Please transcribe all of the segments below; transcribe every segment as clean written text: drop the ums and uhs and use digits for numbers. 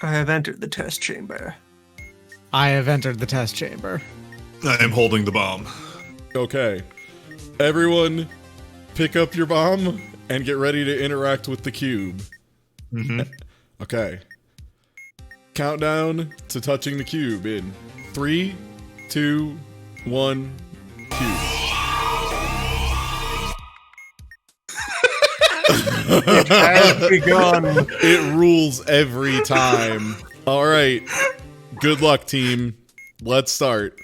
I have entered the test chamber. I have entered the test chamber. I am holding the bomb. Okay. Everyone, pick up your bomb and get ready to interact with the cube. Mm-hmm. Okay. Countdown to touching the cube in 3, 2, 1, cube. It has begun. It rules every time. All right. Good luck, team. Let's start.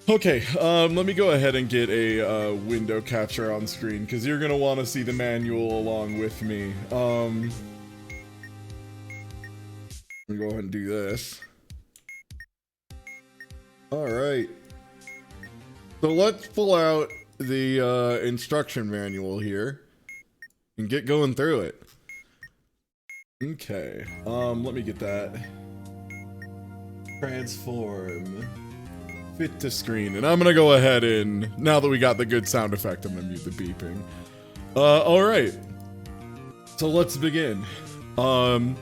Okay, let me go ahead and get a window capture on screen because you're gonna want to see the manual along with me. Let me go ahead and do this. All right. So let's pull out the instruction manual here and get going through it. Okay, let me get that. Transform. Fit to screen. And I'm gonna go ahead and, now that we got the good sound effect, I'm gonna mute the beeping. Alright. So let's begin. On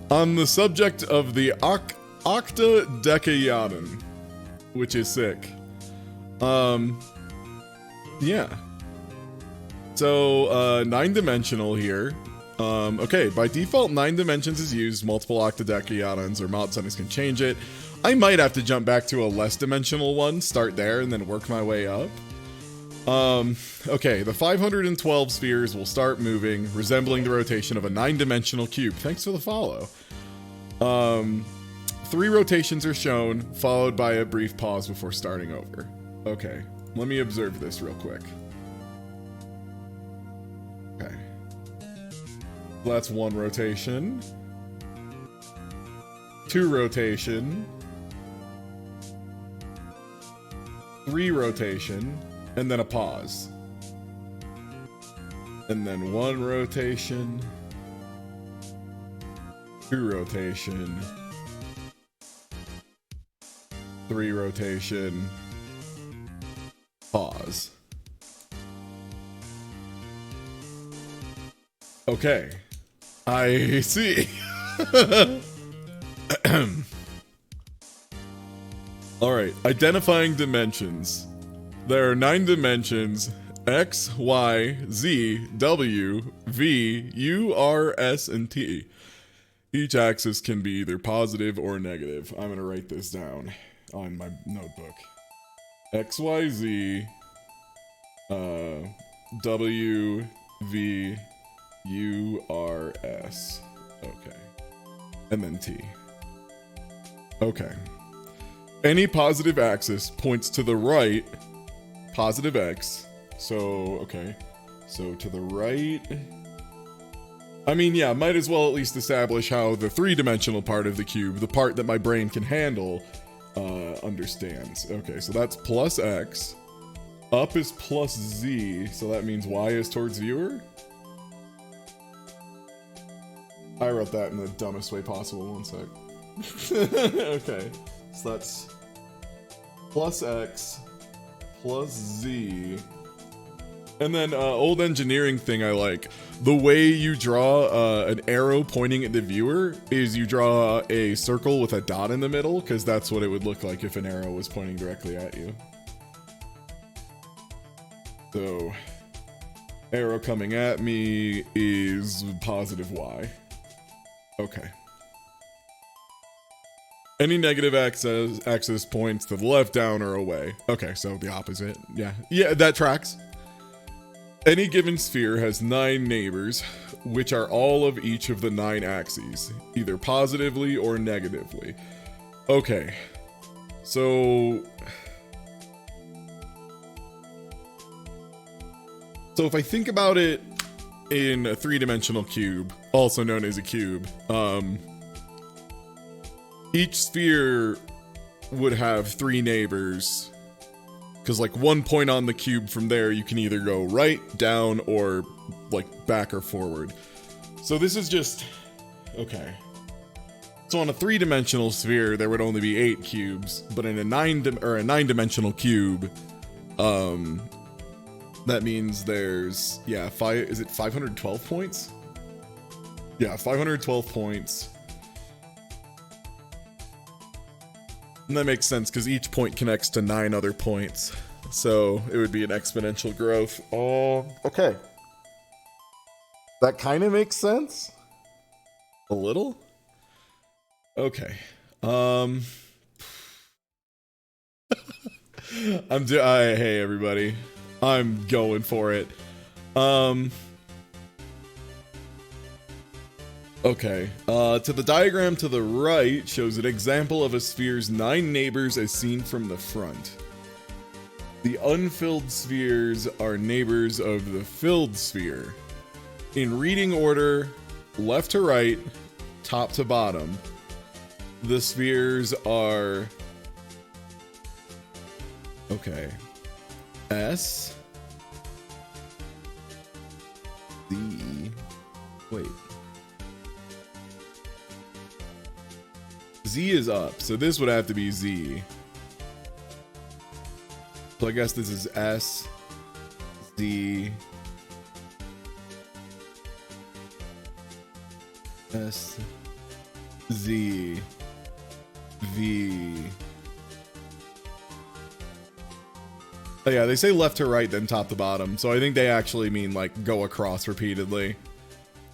the subject of the octodecayadon, which is sick. Yeah. So, 9-dimensional here. Okay, by default, 9 dimensions is used. Multiple octodecayadons or mod settings can change it. I might have to jump back to a less dimensional one, start there, and then work my way up. Okay, the 512 spheres will start moving, resembling the rotation of a 9-dimensional cube. Thanks for the follow. 3 rotations are shown, followed by a brief pause before starting over. Okay, let me observe this real quick. Okay. That's 1 rotation. 2 rotation. 3 rotation, and then a pause. And then 1 rotation. 2 rotation. 3 rotation. Pause. Okay. I see. Alright, identifying dimensions. There are 9 dimensions: X, Y, Z, W, V, U, R, S, and T. Each axis can be either positive or negative. I'm gonna write this down on my notebook. X, Y, Z, W, V, U, R, S. Okay. And then T. Okay. Any positive axis points to the right, positive X. So, okay. So to the right. I mean, yeah, might as well at least establish how the 3-dimensional part of the cube, the part that my brain can handle, understands. Okay, so that's plus X. Up is plus Z, so that means Y is towards viewer. I wrote that in the dumbest way possible, 1 sec. Okay, so that's plus X, plus Z. And then, old engineering thing I like. The way you draw an arrow pointing at the viewer is you draw a circle with a dot in the middle, because that's what it would look like if an arrow was pointing directly at you. So, arrow coming at me is positive Y. Okay. Any negative axis points to the left, down, or away. Okay, so the opposite. Yeah. Yeah, that tracks. Any given sphere has 9 neighbors, which are all of each of the 9 axes, either positively or negatively. Okay. So if I think about it in a 3-dimensional cube, also known as a cube, each sphere would have 3 neighbors, because like 1 point on the cube from there, you can either go right, down, or like back or forward. So this is just, okay. So on a 3-dimensional sphere, there would only be 8 cubes, but in a 9-dimensional cube, that means there's, yeah, is it 512 points? Yeah, 512 points. And that makes sense because each point connects to 9 other points. So it would be an exponential growth. Oh, okay. That kind of makes sense. A little? Okay. Hey everybody. I'm going for it. Okay. To the diagram to the right shows an example of a sphere's 9 neighbors as seen from the front. The unfilled spheres are neighbors of the filled sphere. In reading order, left to right, top to bottom, the spheres are... Okay. S. Z. Wait. Z is up, so this would have to be Z. So I guess this is S, Z, S, Z, V. Oh yeah, they say left to right, then top to bottom. So I think they actually mean like go across repeatedly.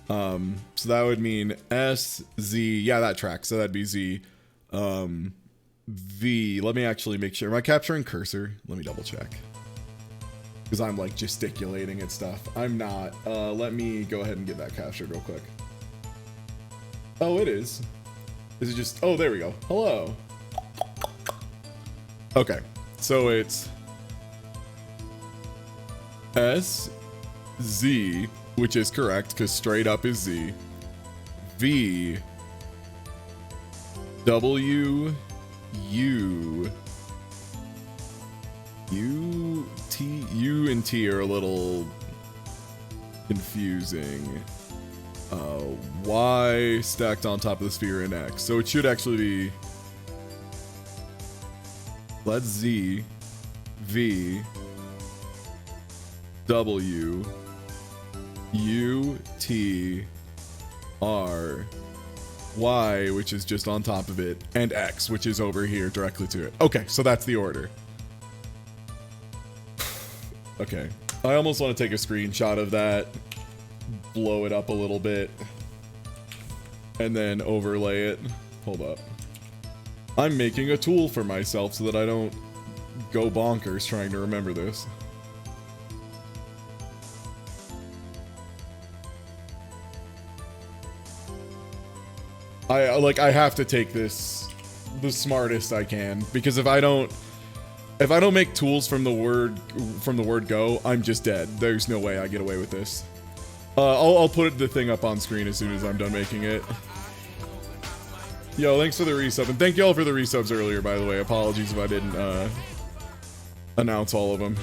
So that would mean S, Z. Yeah, that tracks. So that'd be Z. V. Let me actually make sure. Am I capturing cursor? Let me double check. Because I'm like gesticulating at stuff. I'm not. Let me go ahead and get that captured real quick. Oh, it is. Is it just... Oh, there we go. Hello. Okay. So it's S, Z, which is correct because straight up is Z. V, W, U, U, T. U and T are a little confusing. Y stacked on top of the sphere and X. So it should actually be... Let's Z, V, W, U, T, R, Y, which is just on top of it, and X, which is over here directly to it. Okay, so that's the order. Okay. I almost want to take a screenshot of that, blow it up a little bit, and then overlay it. Hold up. I'm making a tool for myself so that I don't go bonkers trying to remember this. I have to take this the smartest I can, because if I don't make tools from the word go, I'm just dead. There's no way I get away with this. I'll put the thing up on screen as soon as I'm done making it. Yo, thanks for the resub, and thank y'all for the resubs earlier, by the way. Apologies if I didn't announce all of them.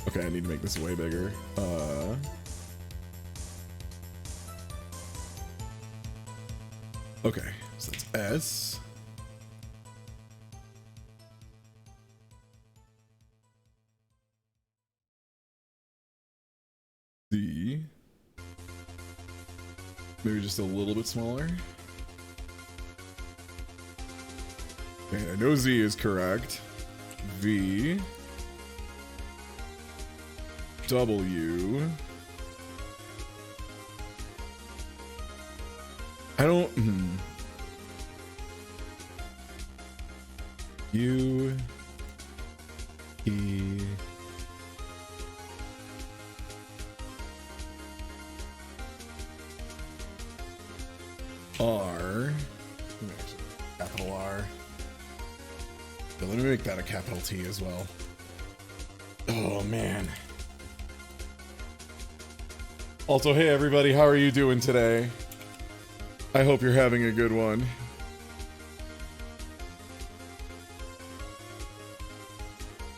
Okay, I need to make this way bigger. Okay, so that's S. Z. Maybe just a little bit smaller. Okay, I know Z is correct. V. W. I don't... U. E. R. Capital R. So let me make that a capital T as well. Oh, man. Also, hey everybody, how are you doing today? I hope you're having a good one.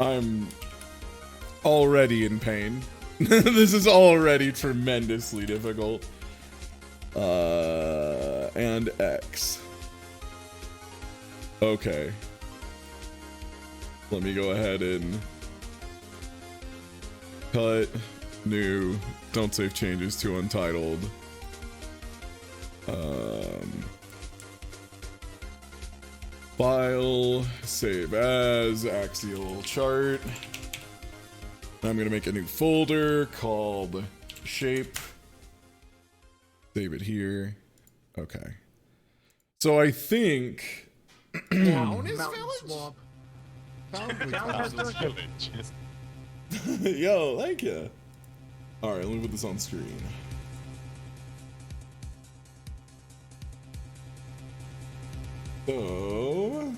I'm already in pain. This is already tremendously difficult. And X. Okay. Let me go ahead and cut, new, don't save changes to Untitled. File, save as, axial chart. I'm gonna make a new folder called Shape. Save it here. Okay. So I think Town is Mountain village? swamp. yo, thank you. All right, let me put this on screen. So,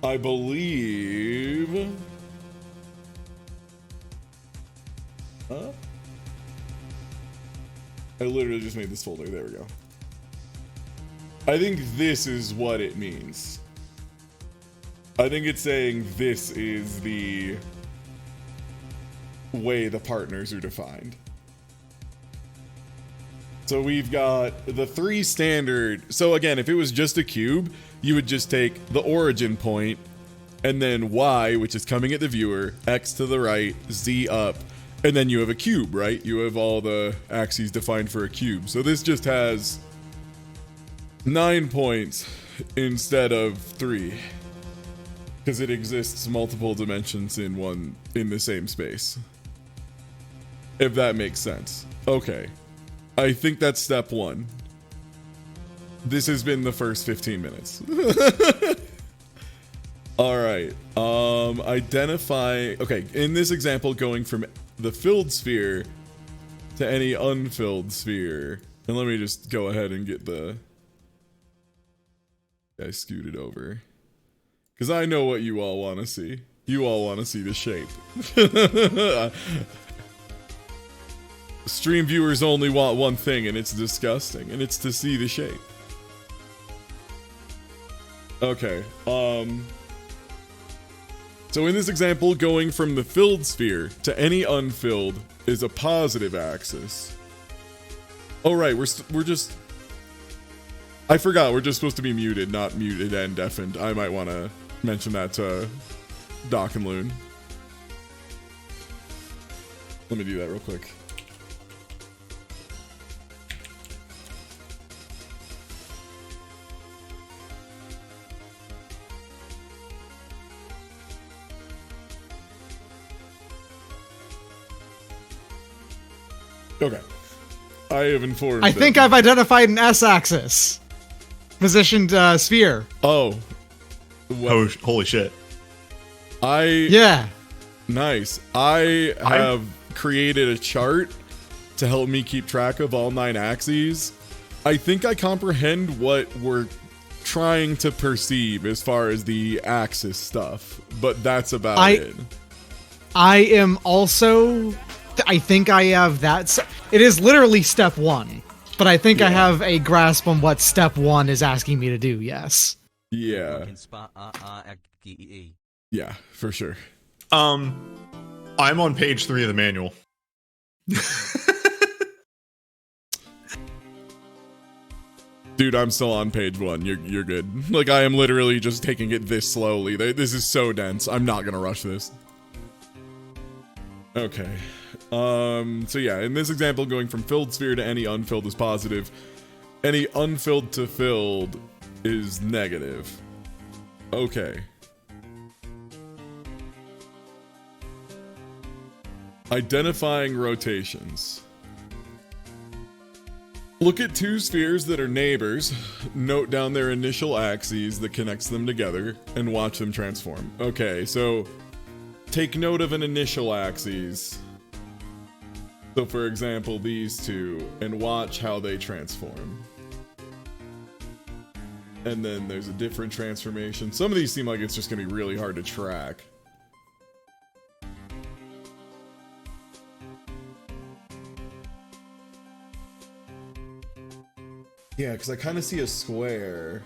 I believe. Huh? I literally just made this folder. There we go. I think this is what it means. I think it's saying this is the way the partners are defined. So we've got the 3 standard. So again, if it was just a cube, you would just take the origin point and then Y, which is coming at the viewer, X to the right, Z up, and then you have a cube, right? You have all the axes defined for a cube. So this just has 9 points instead of 3 because it exists multiple dimensions in the same space. If that makes sense. Okay. I think that's step 1. This has been the first 15 minutes. All right. Identify. Okay. In this example, going from the filled sphere to any unfilled sphere. And let me just go ahead and get the guy scooted over. Because I know what you all want to see. You all want to see the shape. Stream viewers only want one thing, and it's disgusting, and it's to see the shape. Okay, so in this example, going from the filled sphere to any unfilled is a positive axis. Oh right, we're just... I forgot, we're just supposed to be muted, not muted and deafened. I might want to mention that to Doc and Loon. Let me do that real quick. Okay. I have informed I think I've identified an S-axis. Positioned sphere. Oh. Oh, holy shit. Yeah. Nice. I have created a chart to help me keep track of all 9 axes. I think I comprehend what we're trying to perceive as far as the axis stuff, but that's about it. I am also... I think I have that. It is literally step 1, but I think I have a grasp on what step 1 is asking me to do. Yes. Yeah. Yeah, for sure. I'm on page 3 of the manual. Dude, I'm still on page 1. You're good. Like, I am literally just taking it this slowly. This is so dense. I'm not gonna rush this. Okay. So yeah, in this example, going from filled sphere to any unfilled is positive. Any unfilled to filled is negative. Okay. Identifying rotations. Look at 2 spheres that are neighbors, note down their initial axes that connects them together, and watch them transform. Okay, so take note of an initial axis. So for example, these 2, and watch how they transform. And then there's a different transformation. Some of these seem like it's just gonna be really hard to track. Yeah, because I kind of see a square.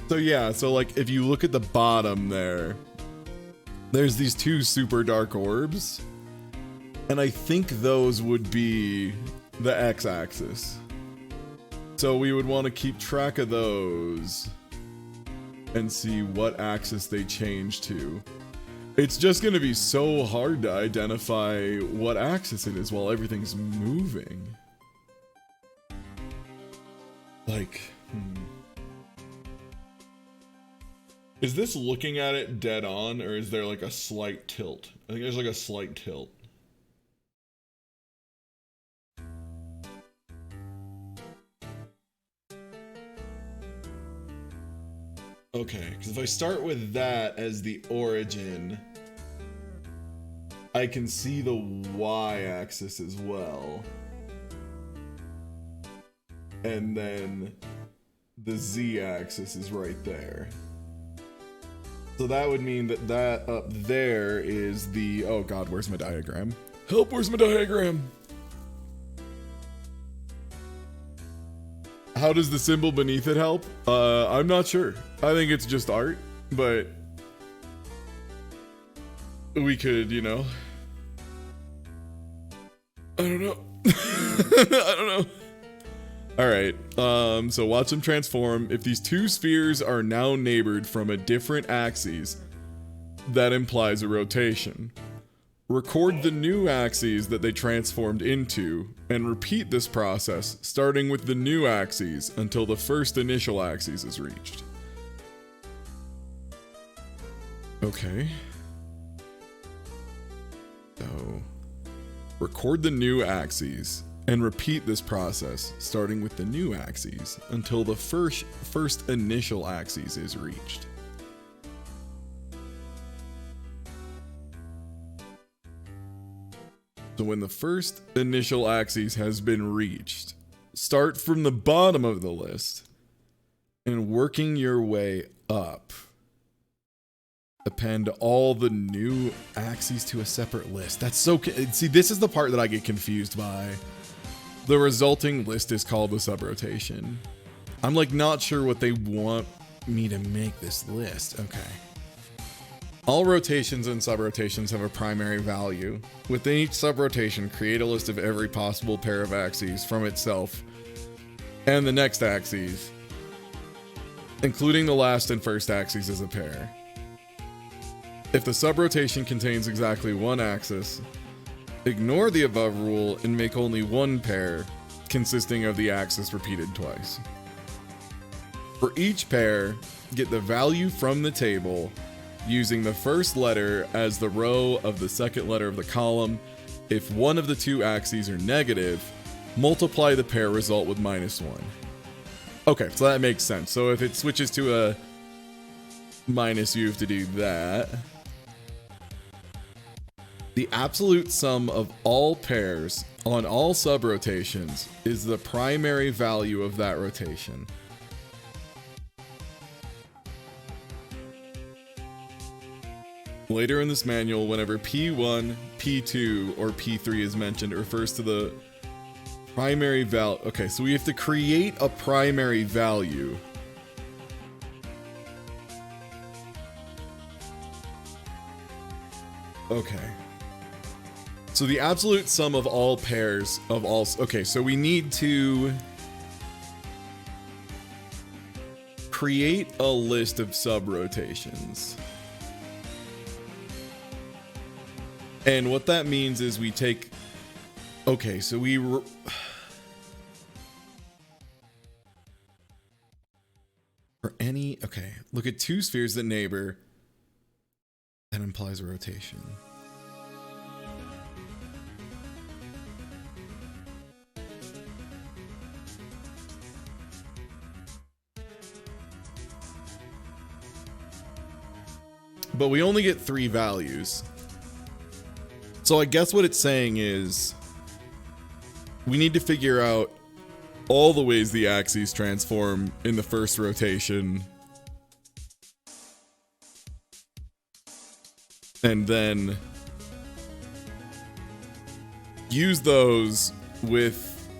So yeah, so like if you look at the bottom there, there's these 2 super dark orbs. And I think those would be the x-axis. So we would want to keep track of those and see what axis they change to. It's just going to be so hard to identify what axis it is while everything's moving. Like, Is this looking at it dead on, or is there like a slight tilt? I think there's like a slight tilt. Okay, because if I start with that as the origin, I can see the y-axis as well. And then the z-axis is right there. So that would mean that that up there is the... Oh god, where's my diagram? Help, where's my diagram? How does the symbol beneath it help? I'm not sure. I think it's just art, but we could, you know. I don't know. I don't know. All right. So watch them transform. If these two spheres are now neighbored from a different axes, that implies a rotation. Record the new axes that they transformed into, and repeat this process, starting with the new axes until the first initial axis is reached. Okay. So, record the new axes, and repeat this process, starting with the new axes, until the first initial axis is reached. So when the first initial axis has been reached, start from the bottom of the list and working your way up. Append all the new axes to a separate list. That's so... See, this is the part that I get confused by. The resulting list is called the subrotation. I'm like not sure what they want me to make this list. Okay. All rotations and subrotations have a primary value. Within each subrotation, create a list of every possible pair of axes from itself and the next axes, including the last and first axes as a pair. If the subrotation contains exactly one axis, ignore the above rule and make only one pair consisting of the axis repeated twice. For each pair, get the value from the table using the first letter as the row of the second letter of the column. If one of the two axes are negative, multiply the pair result with -1. Okay, so that makes sense. So if it switches to a minus, you have to do that. The absolute sum of all pairs on all subrotations is the primary value of that rotation. Later in this manual, whenever P1, P2, or P3 is mentioned, it refers to the primary value. Okay, so we have to create a primary value. Okay. So the absolute sum of all pairs of all... Okay, so we need to create a list of subrotations. And what that means is we take... Okay, so we... For any... Okay, look at two spheres that neighbor. That implies a rotation. But we only get 3 values. So I guess what it's saying is we need to figure out all the ways the axes transform in the first rotation. And then use those with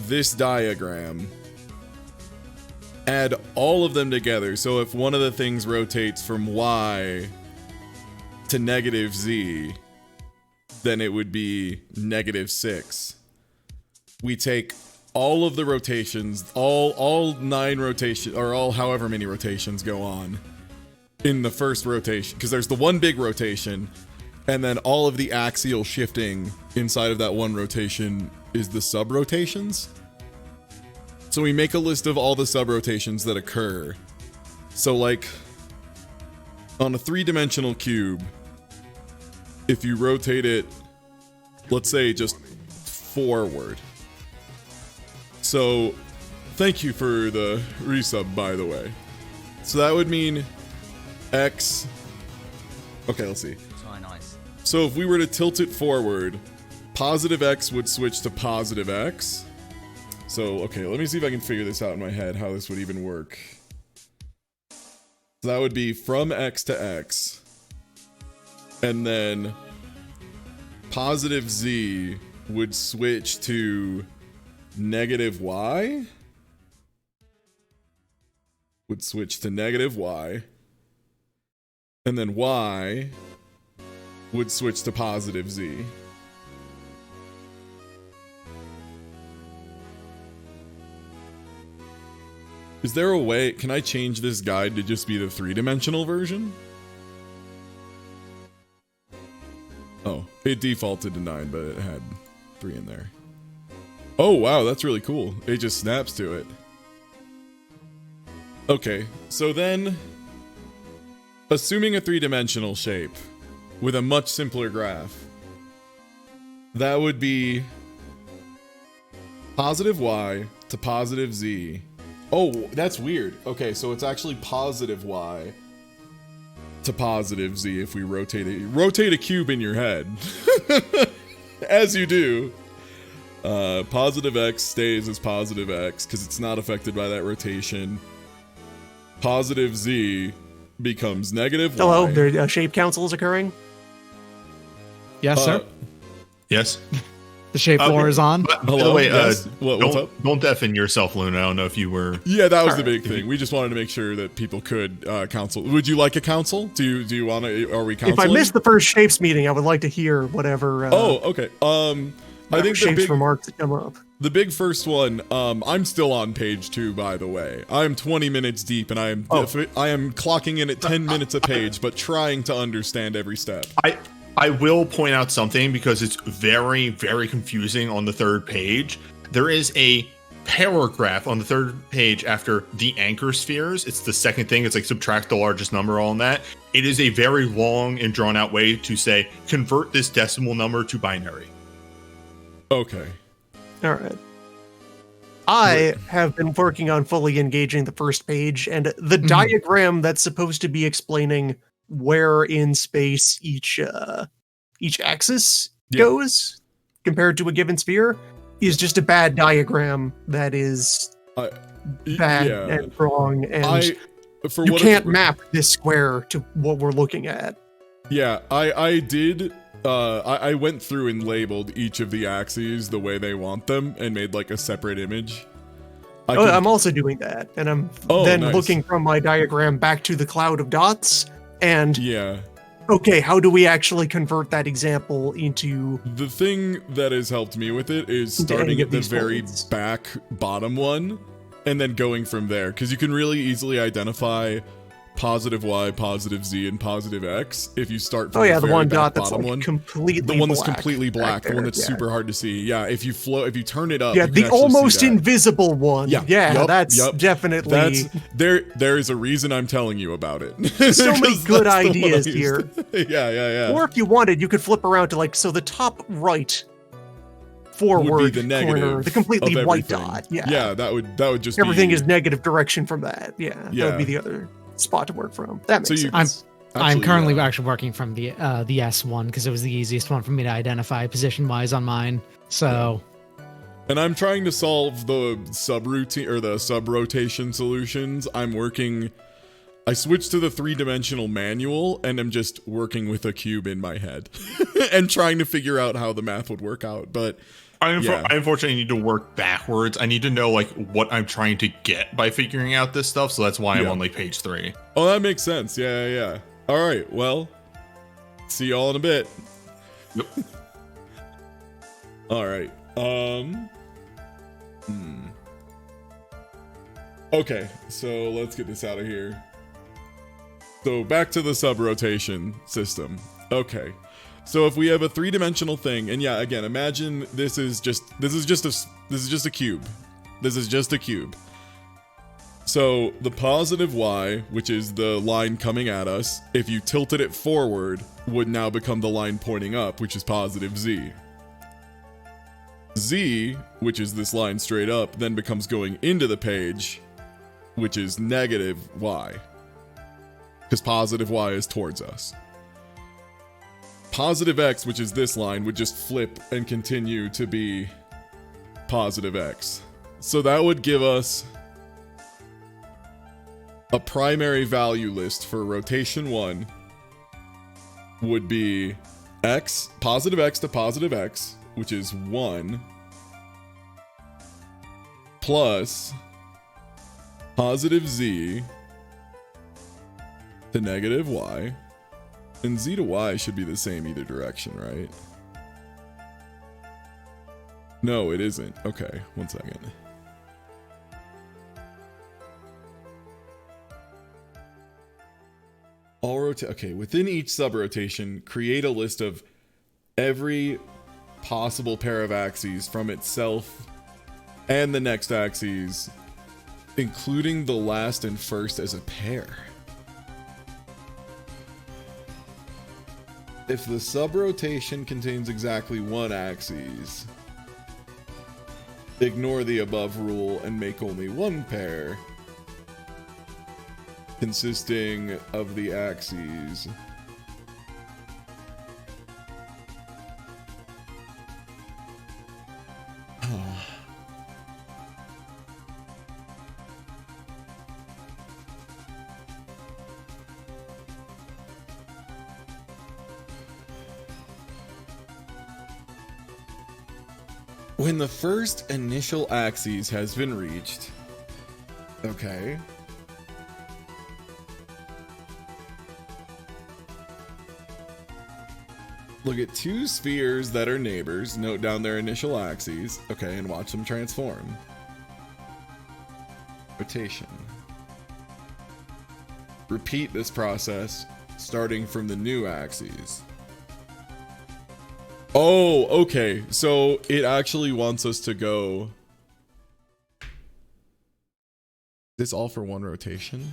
this diagram. Add all of them together. So if one of the things rotates from Y to -Z, then it would be -6. We take all of the rotations, all 9 rotations, or all however many rotations go on in the first rotation, because there's the one big rotation, and then all of the axial shifting inside of that one rotation is the sub-rotations. So we make a list of all the sub-rotations that occur. So like, on a 3-dimensional cube, if you rotate it, let's say just forward. So, thank you for the resub, by the way. So that would mean X. Okay, let's see. Nice. So if we were to tilt it forward, positive X would switch to positive X. So, okay, let me see if I can figure this out in my head, how this would even work. So that would be from X to X. And then positive Z would switch to negative Y. Would switch to negative Y. And then Y would switch to positive Z. Is there a way, can I change this guide to just be the 3-dimensional version? Oh, it defaulted to 9, but it had 3 in there. Oh, wow, that's really cool. It just snaps to it. Okay, so then, assuming a 3-dimensional shape with a much simpler graph, that would be positive Y to positive Z. Oh, that's weird. Okay, so it's actually positive Y to positive Z if we rotate it. Rotate a cube in your head. As you do. Positive X stays as positive X because it's not affected by that rotation. Positive Z becomes negative Y. Hello, the shape council is occurring. Yes, sir. Yes. The shape floor is on. By Hello? the way, Yes? What's up? don't deafen yourself, Luna. I don't know if you were. Yeah, that was the big thing. We just wanted to make sure that people could counsel. Would you like a counsel? Do you want to? Are we counseling? If I missed the first shapes meeting, I would like to hear whatever. Oh, okay. I think the shapes big remarks that come up. The big first one, I'm still on page 2, by the way. I'm 20 minutes deep, and I am clocking in at 10 minutes a page, but trying to understand every step. I will point out something because it's very, very confusing on the 3rd page. There is a paragraph on the 3rd page after the anchor spheres. It's the second thing. It's like subtract the largest number, all in that. It is a very long and drawn out way to say, convert this decimal number to binary. Okay. All right. I have been working on fully engaging the first page, and the diagram that's supposed to be explaining where in space each axis goes compared to a given sphere is just a bad diagram that is bad and wrong, and you can't map this square to what we're looking at. Yeah, I did. I went through and labeled each of the axes the way they want them and made like a separate image. I'm also doing that, and I'm looking from my diagram back to the cloud of dots. And okay, how do we actually convert that example into... The thing that has helped me with it is starting at the very back bottom one and then going from there, because you can really easily identify positive Y, positive Z, and positive X if you start from the one dot that's like completely the one black, that's completely black, the one that's super hard to see. Yeah, if you turn it up, yeah, the almost invisible one. That's definitely there is a reason I'm telling you about it. So many good ideas here. Yeah. Or if you wanted, you could flip around to the top right forward would be the negative corner, the completely white dot. Yeah, that would just everything is negative direction from that. Yeah, that would be the other spot to work from. That makes sense. I'm currently actually working from the S one because it was the easiest one for me to identify position wise on mine. So, and I'm trying to solve the subroutine or the sub-rotation solutions. I switched to the 3-dimensional manual and I'm just working with a cube in my head and trying to figure out how the math would work out. But I unfortunately need to work backwards. I need to know what I'm trying to get by figuring out this stuff. So that's why I'm on page 3. Oh, that makes sense. Yeah. All right. Well, see y'all in a bit. Yep. All right. Okay, so let's get this out of here. So back to the sub-rotation system. Okay. So if we have a three-dimensional thing, and yeah, again, imagine this is just a cube. This is just a cube. So the positive y, which is the line coming at us, if you tilted it forward, would now become the line pointing up, which is positive z. Z, which is this line straight up, then becomes going into the page, which is negative y. Because positive y is towards us. Positive x, which is this line, would just flip and continue to be positive x. So that would give us a primary value list for rotation 1 would be x, positive x to positive x, which is 1, plus positive z to negative y, and z to y should be the same either direction, right? No, it isn't. Okay, one second. Okay, within each subrotation, create a list of every possible pair of axes from itself and the next axes, including the last and first as a pair. If the subrotation contains exactly one axis, ignore the above rule and make only one pair consisting of the axes. When the first initial axis has been reached, okay. Look at two spheres that are neighbors, note down their initial axes, okay, and watch them transform. Rotation. Repeat this process, starting from the new axes. Oh, okay, so it actually wants us to go... This all for one rotation?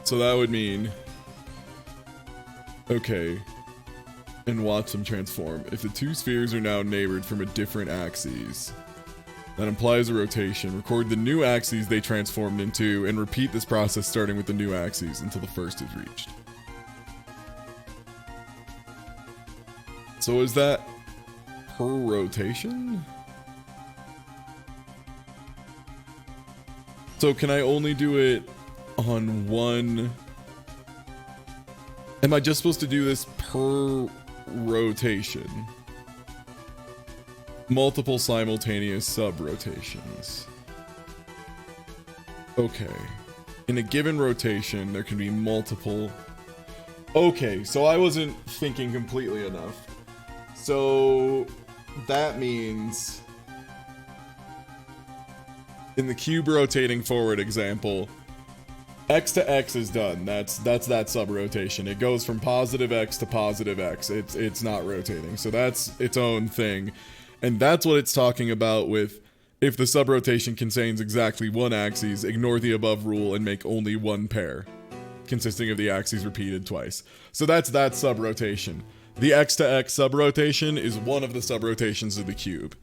So that would mean... Okay, and watch them transform. If the two spheres are now neighbored from a different axes, that implies a rotation. Record the new axes they transformed into, and repeat this process starting with the new axes until the first is reached. So is that per rotation? So can I only do it on one... Am I just supposed to do this per rotation? Multiple simultaneous sub-rotations. Okay. In a given rotation, there can be multiple... Okay, so I wasn't thinking completely enough. So that means... In the cube rotating forward example, x to x is done. That's that sub-rotation. It goes from positive x to positive x. It's not rotating. So that's its own thing. And that's what it's talking about with if the sub-rotation contains exactly one axis, ignore the above rule and make only one pair, consisting of the axes repeated twice. So that's that sub-rotation. The x to x sub-rotation is one of the sub-rotations of the cube.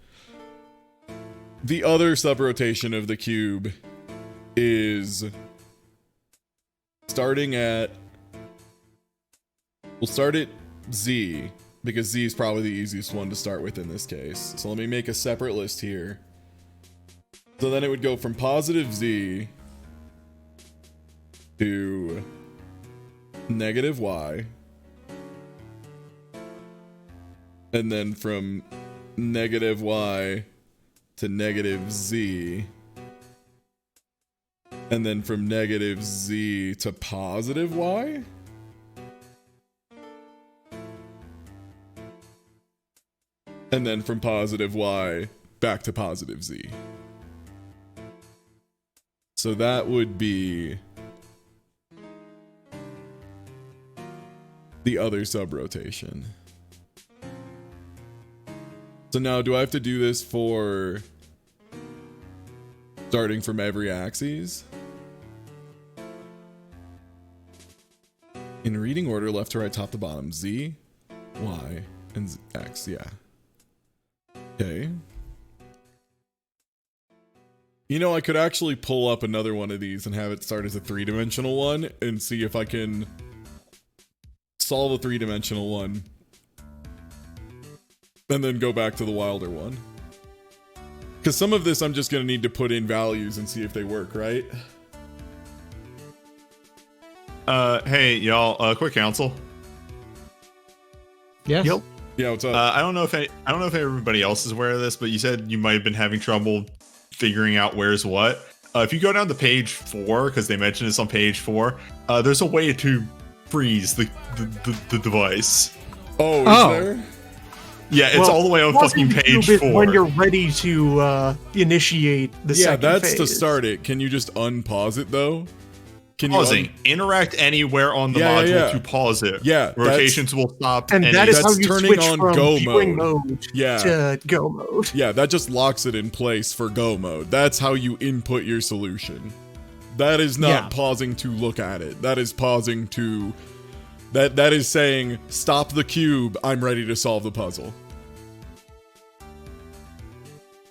The other sub-rotation of the cube is... starting at... We'll start at z, because z is probably the easiest one to start with in this case. So let me make a separate list here. So then it would go from positive z to negative y. And then from negative y to negative z. And then from negative z to positive y? and then from positive y back to positive z. So that would be the other sub-rotation. So now, do I have to do this for starting from every axis? In reading order, left to right, top to bottom, Z, Y, and X, yeah. Okay. You know, I could actually pull up another one of these and have it start as a 3-dimensional one and see if I can solve a 3-dimensional one and then go back to the wilder one. Because some of this I'm just going to need to put in values and see if they work, right? Hey, y'all, quick counsel. Yes. Yep. Yeah, what's up? I don't know if everybody else is aware of this, but you said you might have been having trouble figuring out where's what. If you go down to page 4, because they mentioned this on page 4, there's a way to freeze the device. Oh, is there? Yeah, it's all the way on fucking page 4. When you're ready to initiate the second phase. Yeah, that's to start it. Can you just unpause it, though? Can Pausing. Interact anywhere on the module to pause it. Yeah. Rotations will stop. And that is how you turning switch on from go viewing mode. mode to go mode. Yeah, that just locks it in place for go mode. That's how you input your solution. That is not pausing to look at it. That is pausing to... That is saying, stop the cube, I'm ready to solve the puzzle.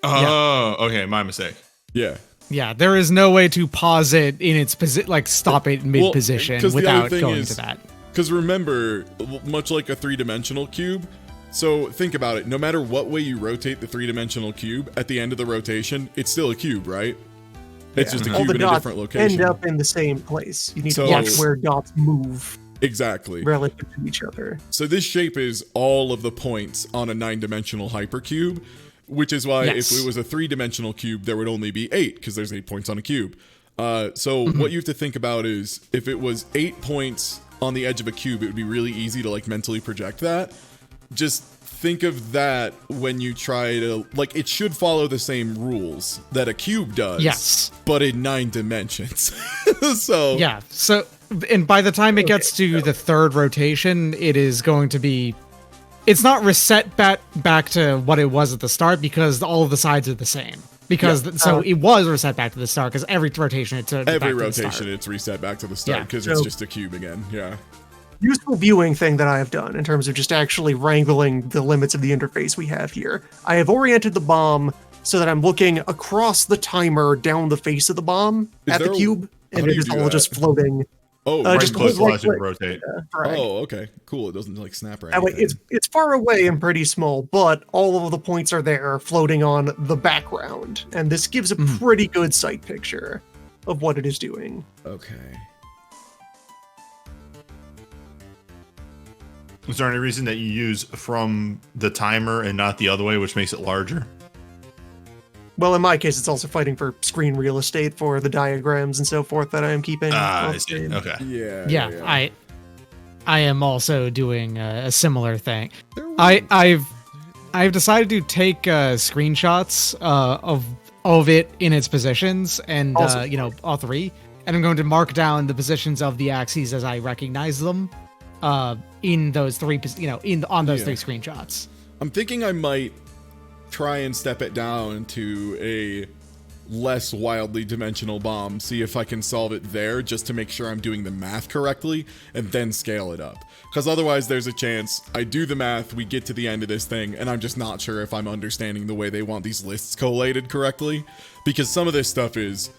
Oh, okay, my mistake. Yeah. Yeah, there is no way to pause it in its position, like stop it mid-position without going to that. Because remember, much like a 3-dimensional cube, so think about it. No matter what way you rotate the 3-dimensional cube, at the end of the rotation, it's still a cube, right? It's just a cube in a different location. End up in the same place. You need to watch where dots move. Exactly. Relative to each other. So this shape is all of the points on a 9-dimensional hypercube, which is why if it was a 3-dimensional cube, there would only be 8, because there's 8 points on a cube. So what you have to think about is, if it was 8 points on the edge of a cube, it would be really easy to like mentally project that. Just think of that when you try to, like, it should follow the same rules that a cube does. Yes. But in 9 dimensions. So. Yeah. So, and by the time it gets to the third rotation, it is going to be... It's not reset back to what it was at the start because all of the sides are the same. Because it was reset back to the start because every rotation it's every rotation it's reset back to the start because it's just a cube again. Yeah. Useful viewing thing that I have done in terms of just actually wrangling the limits of the interface we have here. I have oriented the bomb so that I'm looking across the timer down the face of the bomb at the cube, and it is all just floating. Oh, just close to rotate. Oh, okay, cool. It doesn't like snap or anything. That way, it's far away and pretty small, but all of the points are there floating on the background, and this gives a pretty good sight picture of what it is doing. Okay. Is there any reason that you use from the timer and not the other way, which makes it larger? Well, in my case, it's also fighting for screen real estate for the diagrams and so forth that I am keeping. I see. Okay. Yeah. I am also doing a similar thing. I've decided to take screenshots of it in its positions and all 3, and I'm going to mark down the positions of the axes as I recognize them in those 3 on those 3 screenshots. I'm thinking I might try and step it down to a less wildly dimensional bomb, see if I can solve it there just to make sure I'm doing the math correctly, and then scale it up. Because otherwise there's a chance I do the math, we get to the end of this thing, and I'm just not sure if I'm understanding the way they want these lists collated correctly, because some of this stuff is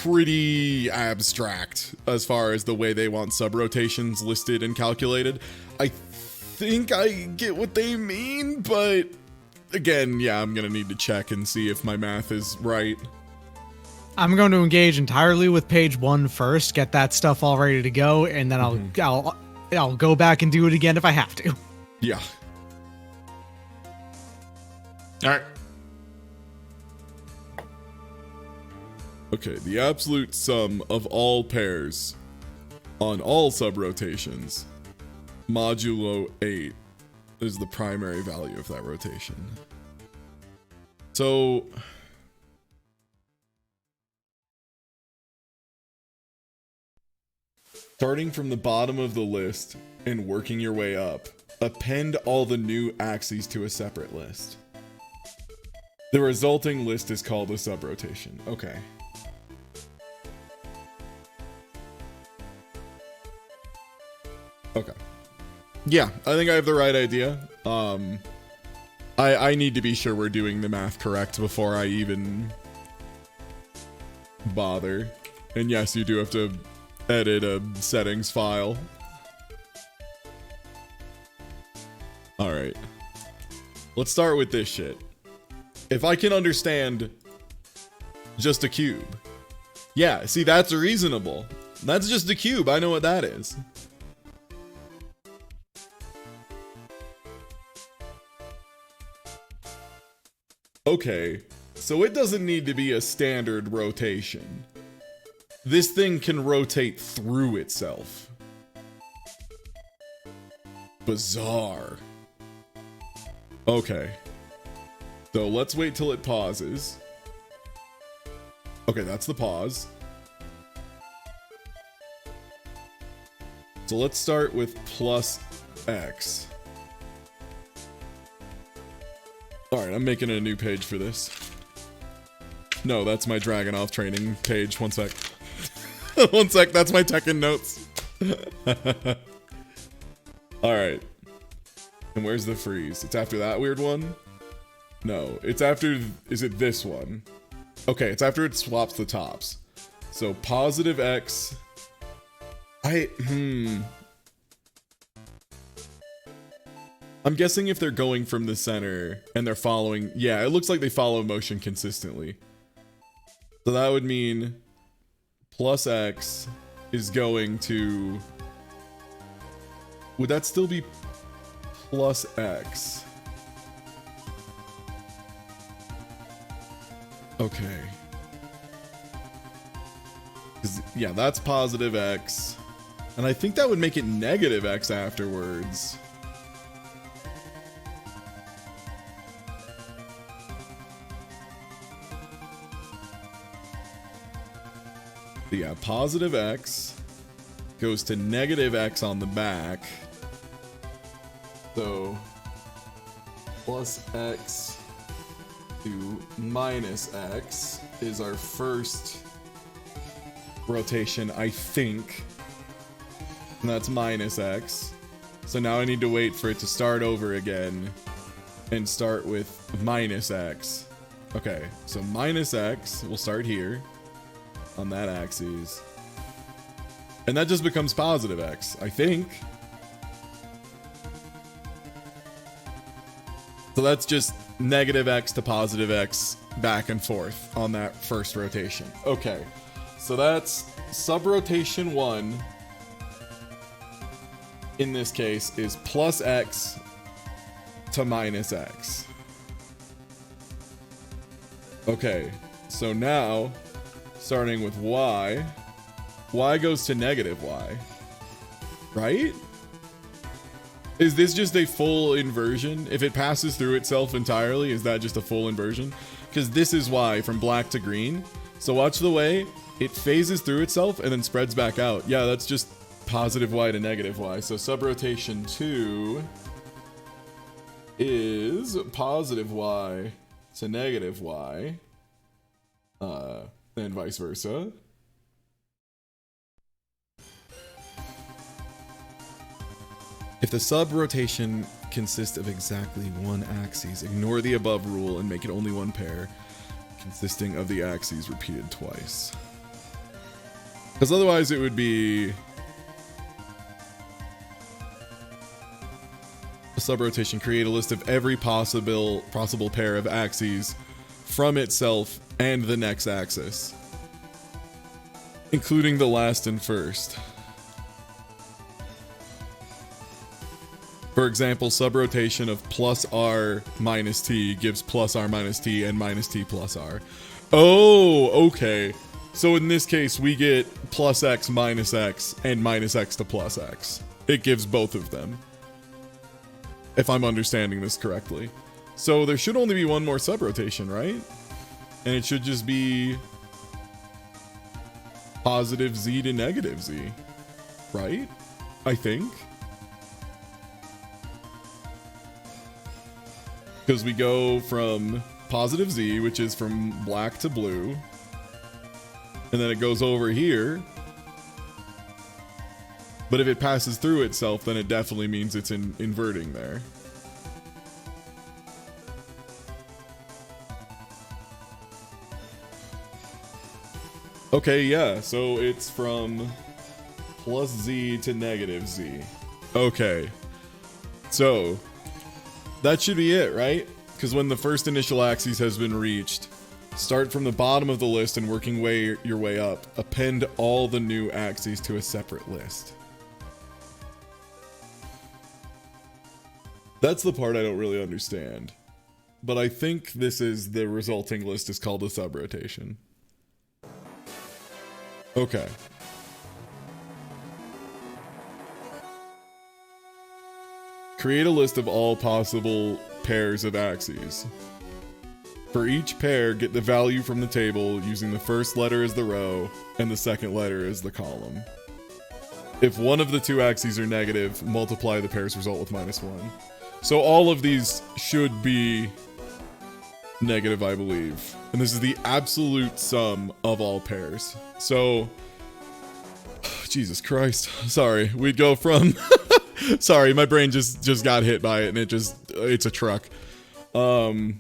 pretty abstract as far as the way they want sub-rotations listed and calculated. I think I get what they mean, but again, yeah, I'm gonna need to check and see if my math is right. I'm going to engage entirely with page 1 first, get that stuff all ready to go, and then I'll go back and do it again if I have to. Yeah. All right. Okay, the absolute sum of all pairs on all sub-rotations modulo 8 is the primary value of that rotation. So starting from the bottom of the list and working your way up, append all the new axes to a separate list. The resulting list is called a subrotation. Okay. Okay. Yeah, I think I have the right idea. I need to be sure we're doing the math correct before I even bother. And yes, you do have to edit a settings file. Alright. Let's start with this shit. If I can understand just a cube. Yeah, see, that's reasonable. That's just a cube. I know what that is. Okay, so it doesn't need to be a standard rotation. This thing can rotate through itself. Bizarre. Okay. So let's wait till it pauses. Okay, that's the pause. So let's start with plus X. Alright, I'm making a new page for this. No, that's my Dragunov training page. One sec. One sec, that's my Tekken notes. Alright. And where's the freeze? It's after that weird one? No, it's after... Is it this one? Okay, it's after it swaps the tops. So positive X... I'm guessing if they're going from the center and they're following... Yeah, it looks like they follow motion consistently. So that would mean plus X is going to... Would that still be plus X? Okay. Yeah, that's positive X. And I think that would make it negative X afterwards. Yeah, positive X goes to negative X on the back. So plus X to minus X is our first rotation, I think. And that's minus X. So now I need to wait for it to start over again and start with minus X. Okay, so minus X, we'll start here on that axis. And that just becomes positive X, I think. So that's just negative X to positive X back and forth on that first rotation. Okay, so that's subrotation 1 in this case is plus X to minus X. Okay, so now starting with Y, Y goes to negative Y, right? Is this just a full inversion? If it passes through itself entirely, is that just a full inversion? Because this is Y from black to green. So watch the way it phases through itself and then spreads back out. Yeah, that's just positive Y to negative Y. So subrotation 2 is positive Y to negative Y. And vice versa. If the subrotation consists of exactly one axis, ignore the above rule and make it only one pair, consisting of the axes repeated twice. Because otherwise it would be a subrotation. Create a list of every possible pair of axes from itself and the next axis, including the last and first. For example, subrotation of plus R minus T gives plus R minus T and minus T plus R. Oh, okay. So in this case, we get plus X minus X and minus X to plus X. It gives both of them. if I'm understanding this correctly. So there should only be one more subrotation, right? And it should just be positive Z to negative Z, right? I think. Because we go from positive Z, which is from black to blue, and then it goes over here. But if it passes through itself, then it definitely means it's inverting there. Okay, yeah, so it's from plus Z to negative Z. Okay. So, that should be it, right? Because when the first initial axis has been reached, start from the bottom of the list and working your way up. Append all the new axes to a separate list. That's the part I don't really understand. But I think this is the resulting list is called a subrotation. Okay. Create a list of all possible pairs of axes. For each pair, get the value from the table using the first letter as the row and the second letter as the column. If one of the two axes are negative, multiply the pair's result with -1. So all of these should be negative, I believe. And this is the absolute sum of all pairs. So, Jesus Christ. Sorry, we'd go from... Sorry, my brain just got hit by it and it's a truck. So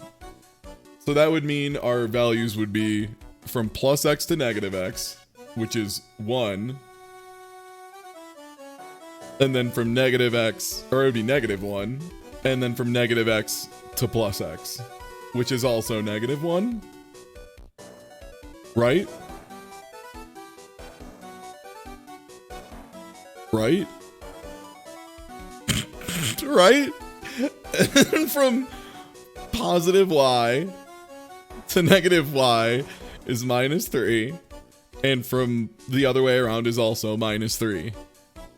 that would mean our values would be from plus x to negative x, which is 1. And then from negative x, or it would be -1. And then from negative x to plus x, which is also -1. Right? Right? Right? And from positive y to negative y is -3. And from the other way around is also -3.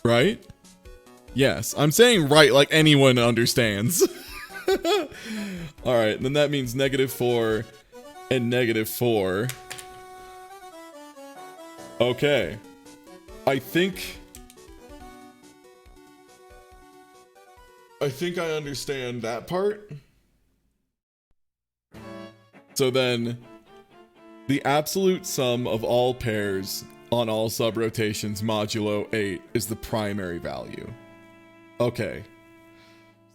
Right? Yes, I'm saying right like anyone understands. Alright, then that means -4 and -4. Okay. I think I understand that part. So then, the absolute sum of all pairs on all subrotations modulo 8 is the primary value. Okay.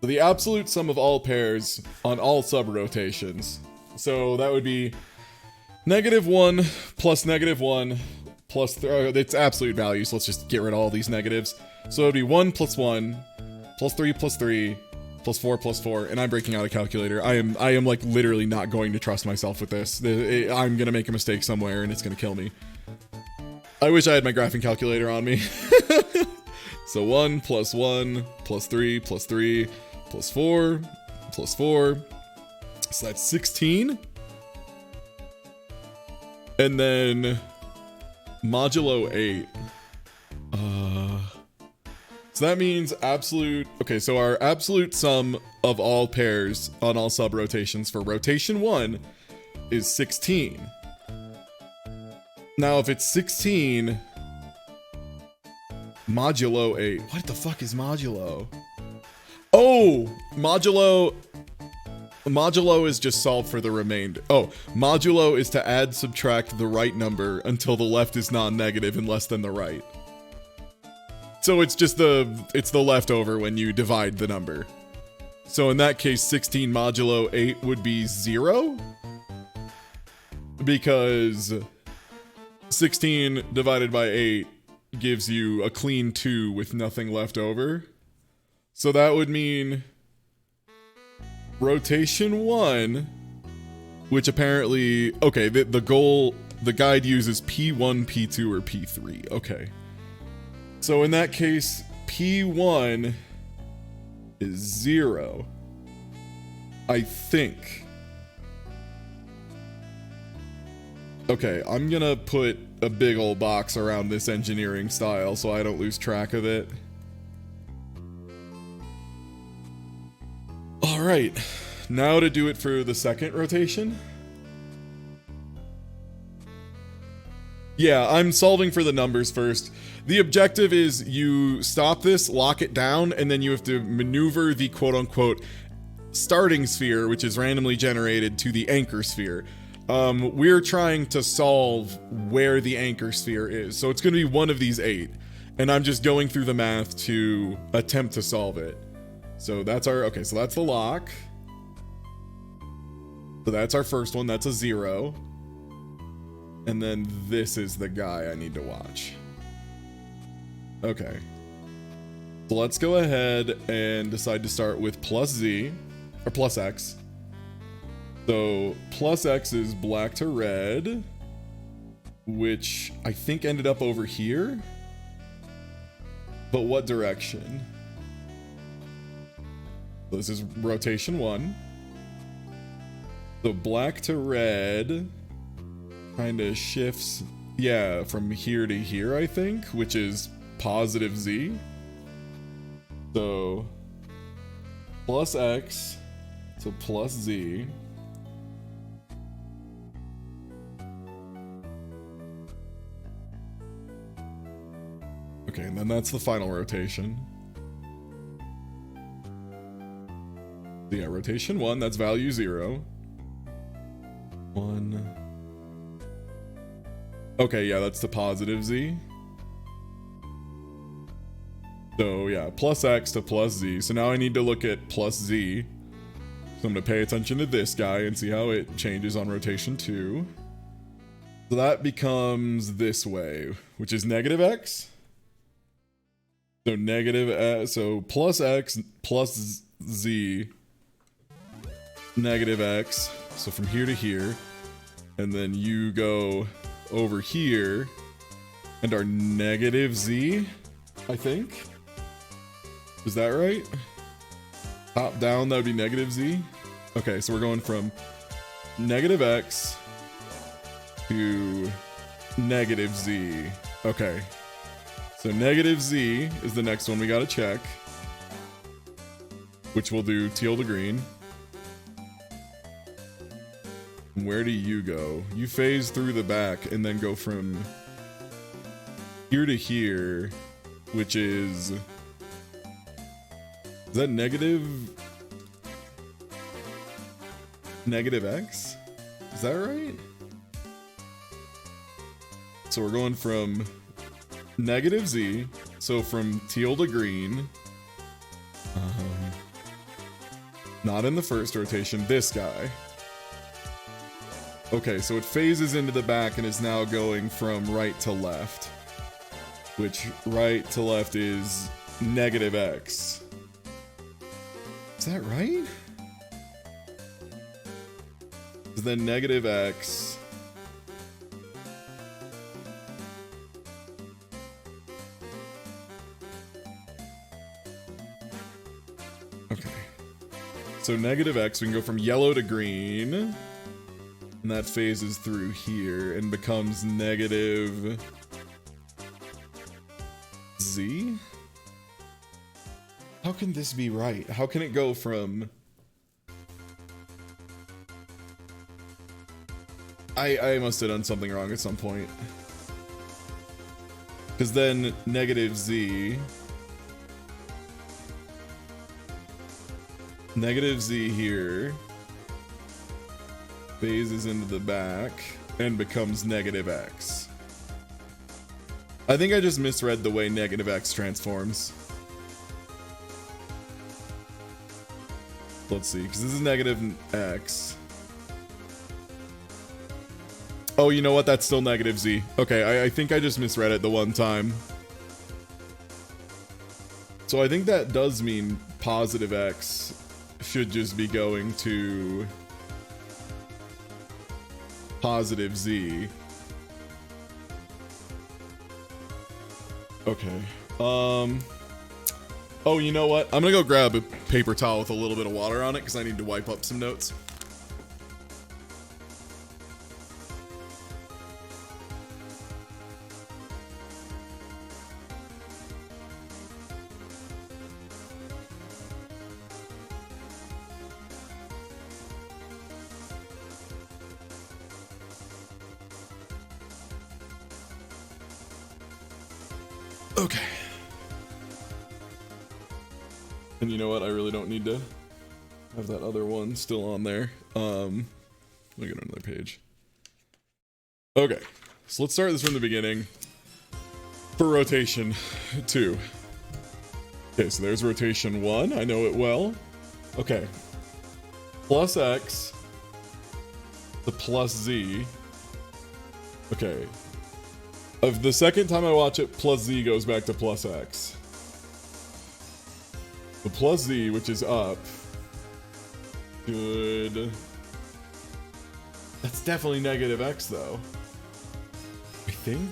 So the absolute sum of all pairs on all subrotations. So that would be -1 plus -1 plus it's absolute value, so let's just get rid of all these negatives. So it would be 1 plus 1 plus 3 plus 3 plus 4 plus 4, and I'm breaking out a calculator. I am like literally not going to trust myself with this. I'm gonna make a mistake somewhere and it's gonna kill me. I wish I had my graphing calculator on me. So 1 plus 1 plus 3 plus 3 plus 4 plus 4. So that's 16. And then modulo 8. So that means absolute... Okay, so our absolute sum of all pairs on all subrotations for rotation 1 is 16. Now, if it's 16... Modulo 8. What the fuck is modulo? Oh! Modulo is just solved for the remainder. Oh, modulo is to add, subtract the right number until the left is non-negative and less than the right. So it's just it's the leftover when you divide the number. So in that case, 16 modulo 8 would be 0? Because 16 divided by 8 gives you a clean 2 with nothing left over. So that would mean rotation 1, which apparently... Okay, the guide uses P1, P2, or P3. Okay. So in that case, P1 is 0. I think. Okay, I'm gonna put a big old box around this engineering style so I don't lose track of it. All right, now to do it for the second rotation. Yeah, I'm solving for the numbers first. The objective is you stop this, lock it down, and then you have to maneuver the quote-unquote starting sphere, which is randomly generated, to the anchor sphere. We're trying to solve where the anchor sphere is, so it's going to be one of these 8, and I'm just going through the math to attempt to solve it. So that's okay, so that's the lock. So that's our first one, that's a 0. And then this is the guy I need to watch. Okay. So let's go ahead and decide to start with plus Z, or plus X. So plus X is black to red, which I think ended up over here. But what direction? So this is rotation 1. So black to red kind of shifts, yeah, from here to here, I think, which is positive Z. So plus X to plus Z. Okay, and then that's the final rotation. So yeah, rotation 1, that's value 0. 1. Okay, yeah, that's the positive Z. So yeah, plus X to plus Z. So now I need to look at plus Z. So I'm going to pay attention to this guy and see how it changes on rotation 2. So that becomes this way, which is negative X. So so plus X plus Z, negative X. So from here to here. And then you go over here and our negative Z, I think. Is that right? Top down, that would be negative Z. Okay, so we're going from negative X to negative Z. Okay. So negative Z is the next one we gotta check, which we'll do teal to green. Where do you go? You phase through the back and then go from here to here, which is that negative X? Is that right? So we're going from negative Z, so from teal to green. Not in the first rotation, this guy. Okay, so it phases into the back and is now going from right to left. Which right to left is negative X. Is that right? So then negative X. Okay. So negative X, we can go from yellow to green. And that phases through here and becomes negative Z? How can this be right? How can it go from... I must have done something wrong at some point. Because then negative Z... Negative Z here... phases into the back and becomes negative X. I think I just misread the way negative X transforms. Let's see, because this is negative X. Oh, you know what? That's still negative Z. Okay, I think I just misread it the one time. So I think that does mean positive X should just be going to positive Z. Okay. Oh, you know what? I'm gonna go grab a paper towel with a little bit of water on it because I need to wipe up some notes. Okay. And you know what? I really don't need to have that other one still on there. Let me get on another page. Okay, so let's start this from the beginning. For rotation 2. Okay, so there's rotation 1. I know it well. Okay. Plus X to plus Z. Okay. Of the second time I watch it, plus Z goes back to plus X. The plus Z, which is up, should... That's definitely negative X, though. I think?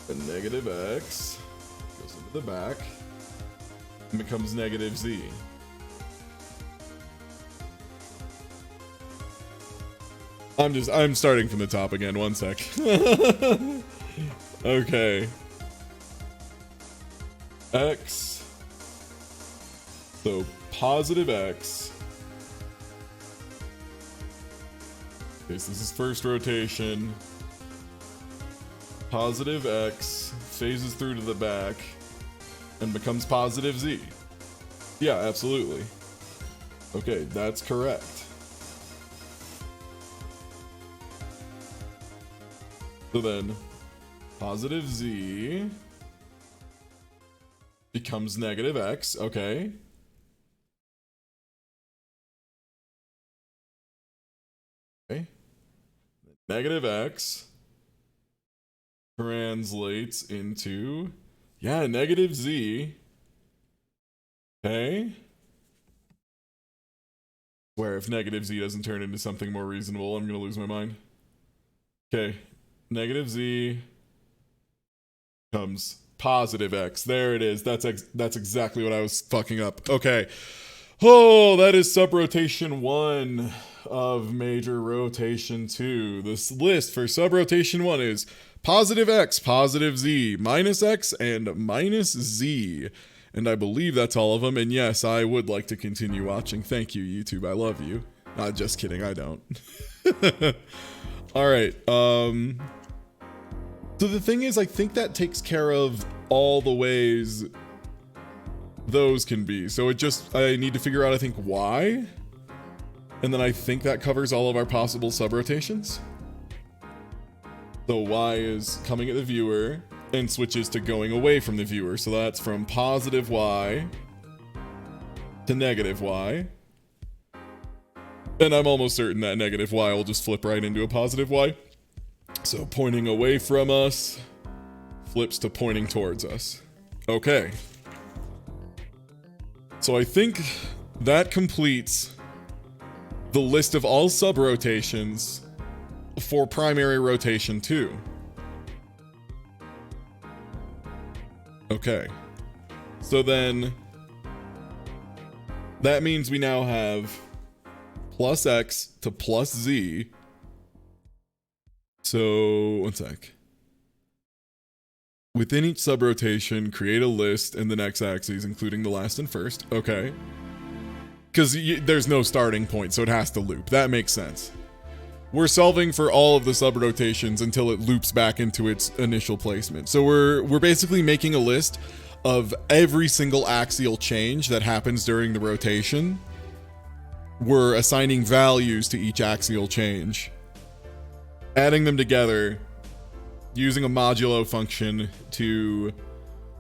A negative X goes into the back and becomes negative Z. I'm starting from the top again, one sec. Okay. X. So positive X. Okay, so this is first rotation. Positive X phases through to the back and becomes positive Z. Yeah, absolutely. Okay, that's correct. So then, positive Z becomes negative X, okay. Okay. Negative X translates into, yeah, negative Z. Okay. Where if negative Z doesn't turn into something more reasonable, I'm gonna lose my mind. Okay. Negative Z becomes positive X. There it is. That's exactly what I was fucking up. Okay. Oh, that is subrotation 1 of major rotation 2. This list for subrotation 1 is positive X, positive Z, minus X, and minus Z. And I believe that's all of them. And yes, I would like to continue watching. Thank you, YouTube. I love you. Not just kidding. I don't. All right. So the thing is, I think that takes care of all the ways those can be. So I need to figure out, I think, why. And then I think that covers all of our possible subrotations. So Y is coming at the viewer and switches to going away from the viewer. So that's from positive Y to negative Y. And I'm almost certain that negative Y will just flip right into a positive Y. So pointing away from us flips to pointing towards us. Okay. So I think that completes the list of all subrotations for primary rotation 2. Okay. So then that means we now have plus X to plus Z. So, one sec. Within each subrotation, create a list in the next axes, including the last and first. Okay. Because there's no starting point, so it has to loop. That makes sense. We're solving for all of the subrotations until it loops back into its initial placement. So we're basically making a list of every single axial change that happens during the rotation. We're assigning values to each axial change, adding them together, using a modulo function to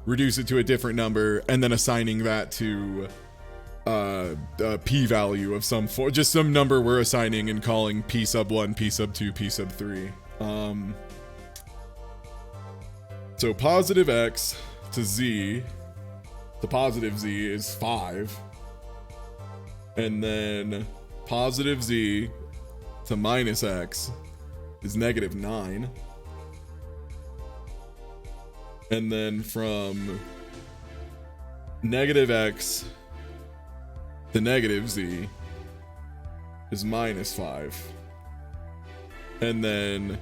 reduce it to a different number, and then assigning that to a p-value of some form, just some number we're assigning and calling p sub 1, p sub 2, p sub 3. So positive X to Z, the positive Z is 5. And then positive Z to minus X is negative 9. And then from negative X to negative Z is minus 5. And then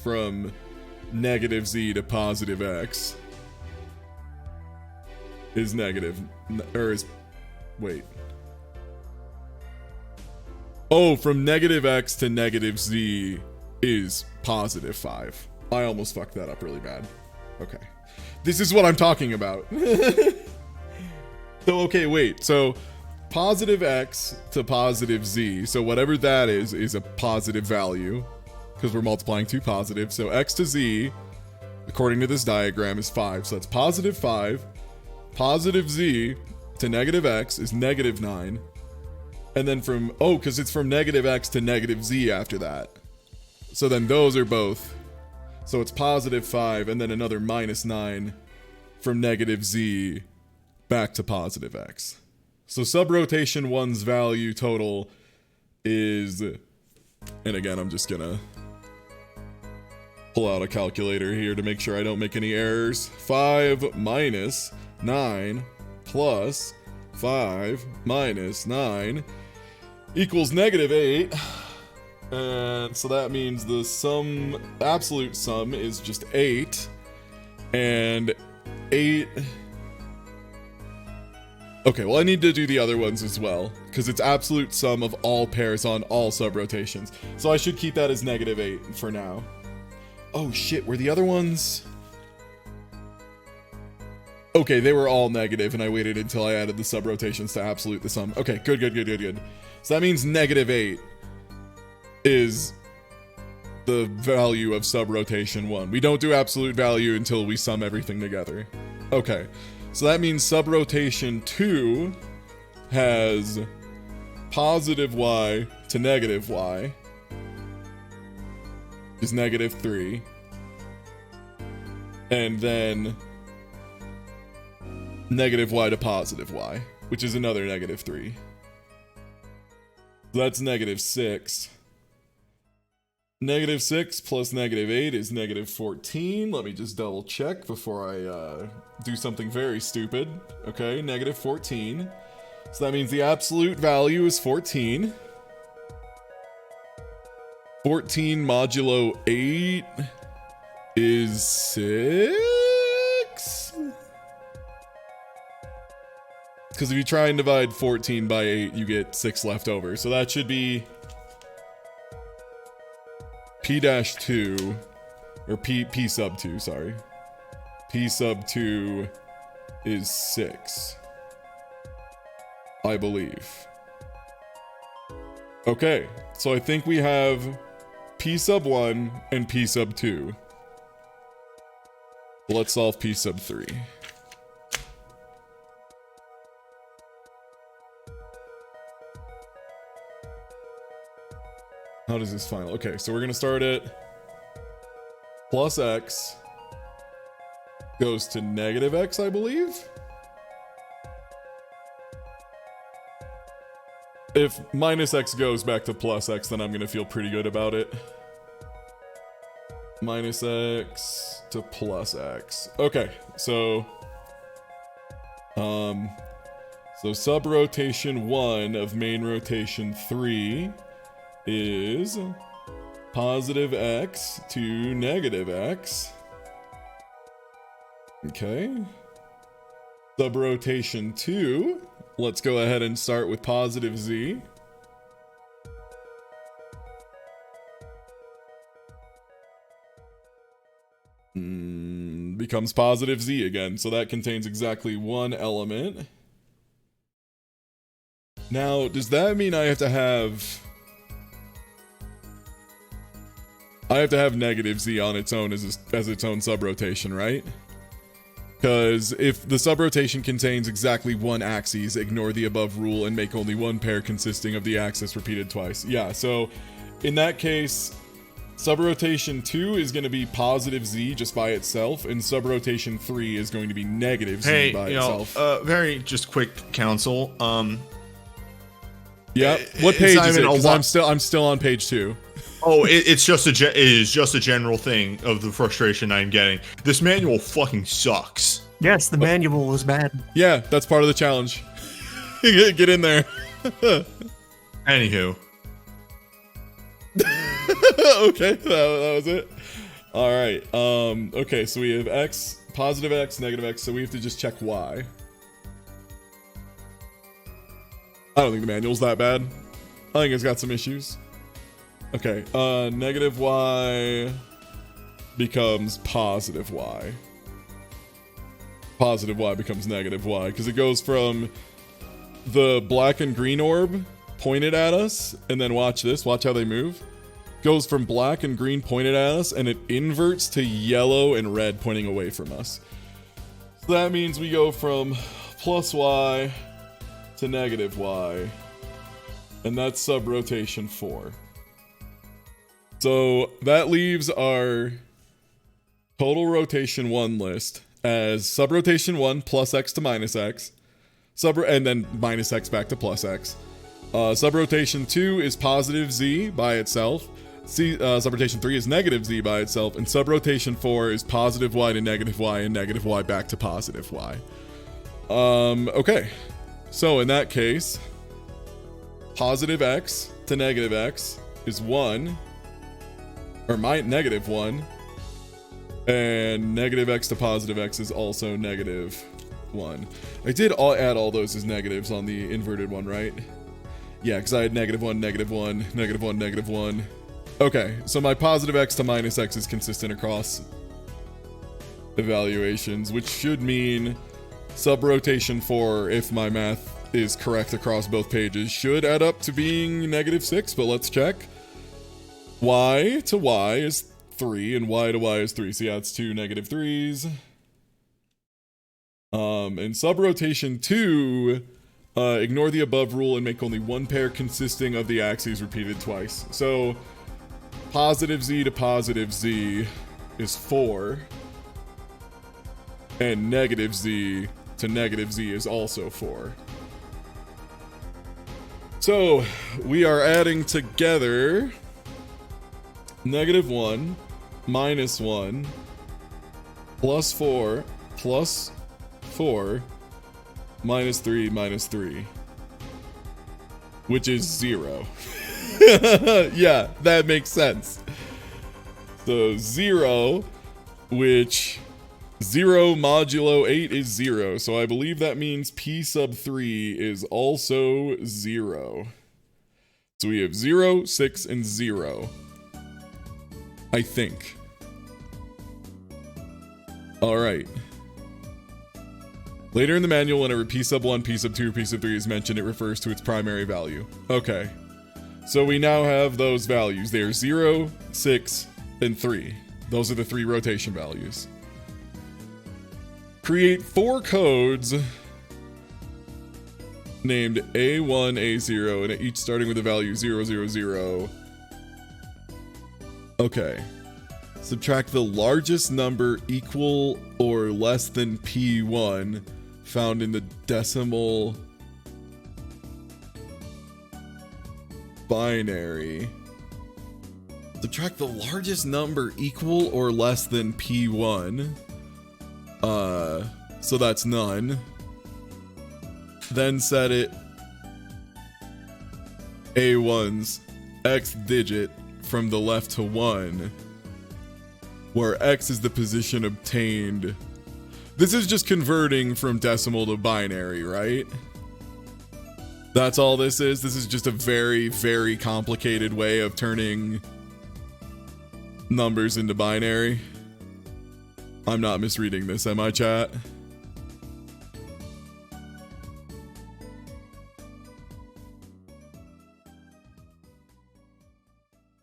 from negative Z to positive X is negative, or is, wait. Oh, from negative x to negative z is positive 5. I almost fucked that up really bad. Okay. This is what I'm talking about. So, okay, wait. So, positive x to positive z. So, whatever that is a positive value because we're multiplying two positives. So, x to z, according to this diagram, is 5. So, that's positive 5. Positive z to negative x is negative 9. And then from, oh, because it's from negative x to negative z after that. So then those are both. So it's positive 5 and then another minus 9 from negative z back to positive x. So subrotation 1's value total is, and again, I'm just gonna pull out a calculator here to make sure I don't make any errors. 5 minus 9 plus 5 minus 9 equals negative 8. And so that means the sum, absolute sum is just 8. And 8. Okay, well, I need to do the other ones as well, because it's absolute sum of all pairs on all subrotations. So I should keep that as negative 8 for now. Oh shit, were the other ones? Okay, they were all negative, and I waited until I added the subrotations to absolute the sum. Okay, good. So that means negative 8 is the value of subrotation 1. We don't do absolute value until we sum everything together. Okay, so that means subrotation 2 has positive y to negative y is negative 3. And then negative y to positive y, which is another negative 3. So that's negative 6. Negative 6 plus negative 8 is negative 14. Let me just double check before I do something very stupid. Okay, negative 14. So that means the absolute value is 14. 14 modulo 8 is 6. Because if you try and divide 14 by 8, you get 6 left over. So that should be P-2, or P sub 2, sorry. P sub 2 is 6, I believe. Okay, so I think we have P sub 1 and P sub 2. Let's solve P sub 3. How does this final? Okay, so we're gonna start at plus x goes to negative x, I believe. If minus x goes back to plus x, then I'm gonna feel pretty good about it. Minus x to plus x. Okay, so subrotation 1 of main rotation 3 is positive x to negative x. Okay. Subrotation 2, let's go ahead and start with positive z. Becomes positive z again, so that contains exactly one element. Now, does that mean I have to have negative z on its own as its own subrotation, right? Because if the subrotation contains exactly one axis, ignore the above rule and make only one pair consisting of the axis repeated twice. Yeah, so in that case, subrotation 2 is going to be positive z just by itself, and subrotation 3 is going to be negative z by itself. Very just quick counsel. Yeah, what page is it? Because I'm still on page 2. Oh, it is just a general thing of the frustration I'm getting. This manual fucking sucks. Yes, the manual is bad. Yeah, that's part of the challenge. Get in there. Anywho. Okay, that was it. All right. Okay, so we have x, positive x, negative x, so we have to just check y. I don't think the manual's that bad. I think it's got some issues. Okay, negative y becomes positive y. Positive y becomes negative y because it goes from the black and green orb pointed at us, and then watch this, watch how they move. Goes from black and green pointed at us, and it inverts to yellow and red pointing away from us. So that means we go from plus y to negative y, and that's sub-rotation 4. So that leaves our total rotation 1 list as sub-rotation 1 plus x to minus x, and then minus x back to plus x. Sub-rotation 2 is positive z by itself. Sub-rotation 3 is negative z by itself, and sub-rotation 4 is positive y to negative y and negative y back to positive y. Okay. So in that case, positive x to negative x is 1, or negative 1, and negative x to positive x is also negative 1. I did add all those as negatives on the inverted one, right? Yeah, because I had negative 1, negative 1, negative 1, negative 1. Okay, so my positive x to minus x is consistent across evaluations, which should mean sub-rotation 4, if my math is correct across both pages, should add up to being negative 6, but let's check. Y to y is 3, and y to y is 3, so yeah, it's 2 negative 3s. And sub-rotation 2, ignore the above rule and make only one pair consisting of the axes repeated twice. So positive z to positive z is 4, and negative z to negative z is also 4. So we are adding together negative 1 minus 1 plus 4 plus 4 minus 3 minus 3, which is 0. Yeah, that makes sense. So 0, which 0 modulo 8 is 0. So I believe that means P sub 3 is also 0. So we have 0, 6, and 0. I think. Alright. Later in the manual, whenever P sub 1, P sub 2, P sub 3 is mentioned, it refers to its primary value. Okay. So we now have those values. They are 0, 6, and 3. Those are the 3 rotation values. Create 4 codes named A1, A0, and each starting with the value 0, 0, 0. Okay. Subtract the largest number equal or less than P1 found in the decimal binary. Subtract the largest number equal or less than P1. So that's none. Then set it A1's X digit from the left to 1, where X is the position obtained. This is just converting from decimal to binary, right? That's all this is. This is just a very, very complicated way of turning numbers into binary. I'm not misreading this, am I, chat?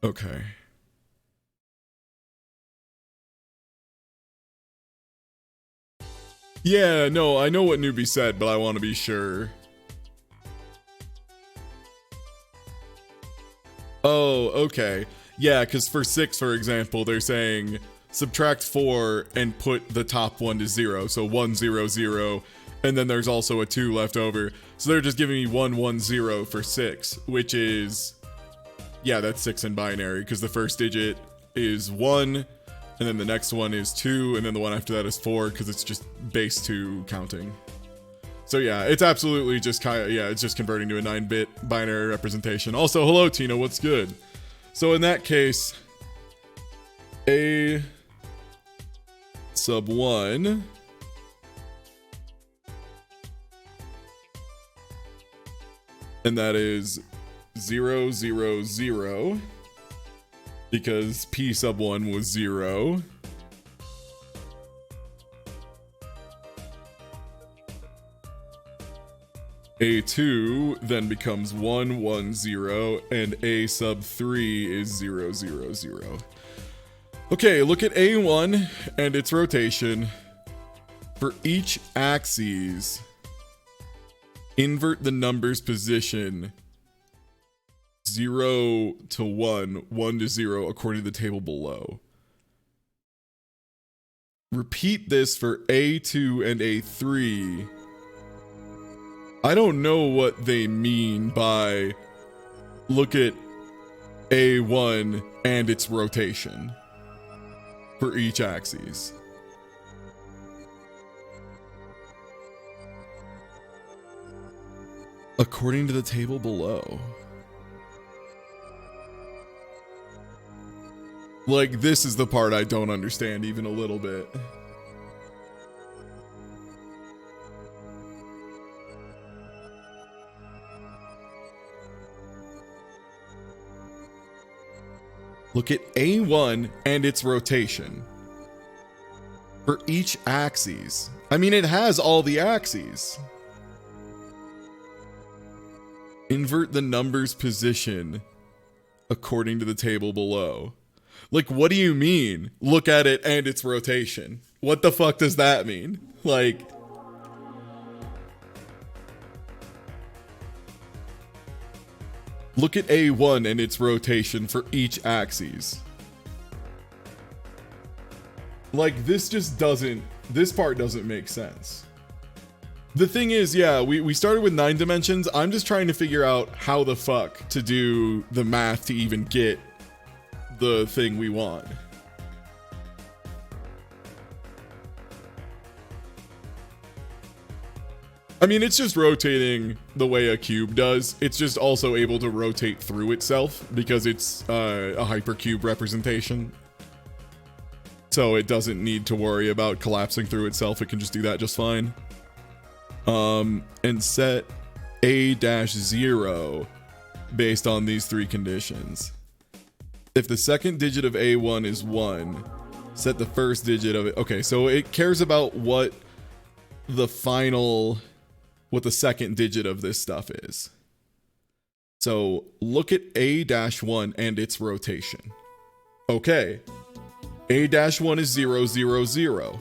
Okay. Yeah, no, I know what Newbie said, but I want to be sure. Oh, okay. Yeah, because for 6, for example, they're saying subtract 4 and put the top one to 0. So 1, 0, 0. And then there's also a 2 left over. So they're just giving me 1, 1, 0 for 6, which is... yeah, that's 6 in binary, because the first digit is 1, and then the next one is 2, and then the one after that is 4, because it's just base 2 counting. So yeah, it's absolutely just kind of, yeah, it's just converting to a 9-bit binary representation. Also, hello Tina, what's good? So in that case, A sub 1 and that is 0, 0, 0, because P sub 1 was 0. A2 then becomes 1, 1, 0, and A sub 3 is 0, 0, 0. Okay, look at A1 and its rotation. For each axis, invert the number's position 0 to 1, 1 to 0, according to the table below. Repeat this for A2 and A3. I don't know what they mean by look at A1 and its rotation for each axis. According to the table below. Like, this is the part I don't understand even a little bit. Look at A1 and its rotation for each axis. I mean, it has all the axes. Invert the number's position according to the table below. Like, what do you mean? Look at it and its rotation. What the fuck does that mean? Like, look at A1 and its rotation for each axis. Like, this part doesn't make sense. The thing is, yeah, we started with 9 dimensions. I'm just trying to figure out how the fuck to do the math to even get the thing we want. I mean, it's just rotating the way a cube does. It's just also able to rotate through itself because it's a hypercube representation. So it doesn't need to worry about collapsing through itself. It can just do that just fine. And set A-0 based on these 3 conditions. If the second digit of A1 is 1, set the first digit of it. Okay, so it cares about what the second digit of this stuff is. So look at A-1 and its rotation. Okay. A-1 is 0, 0, 0.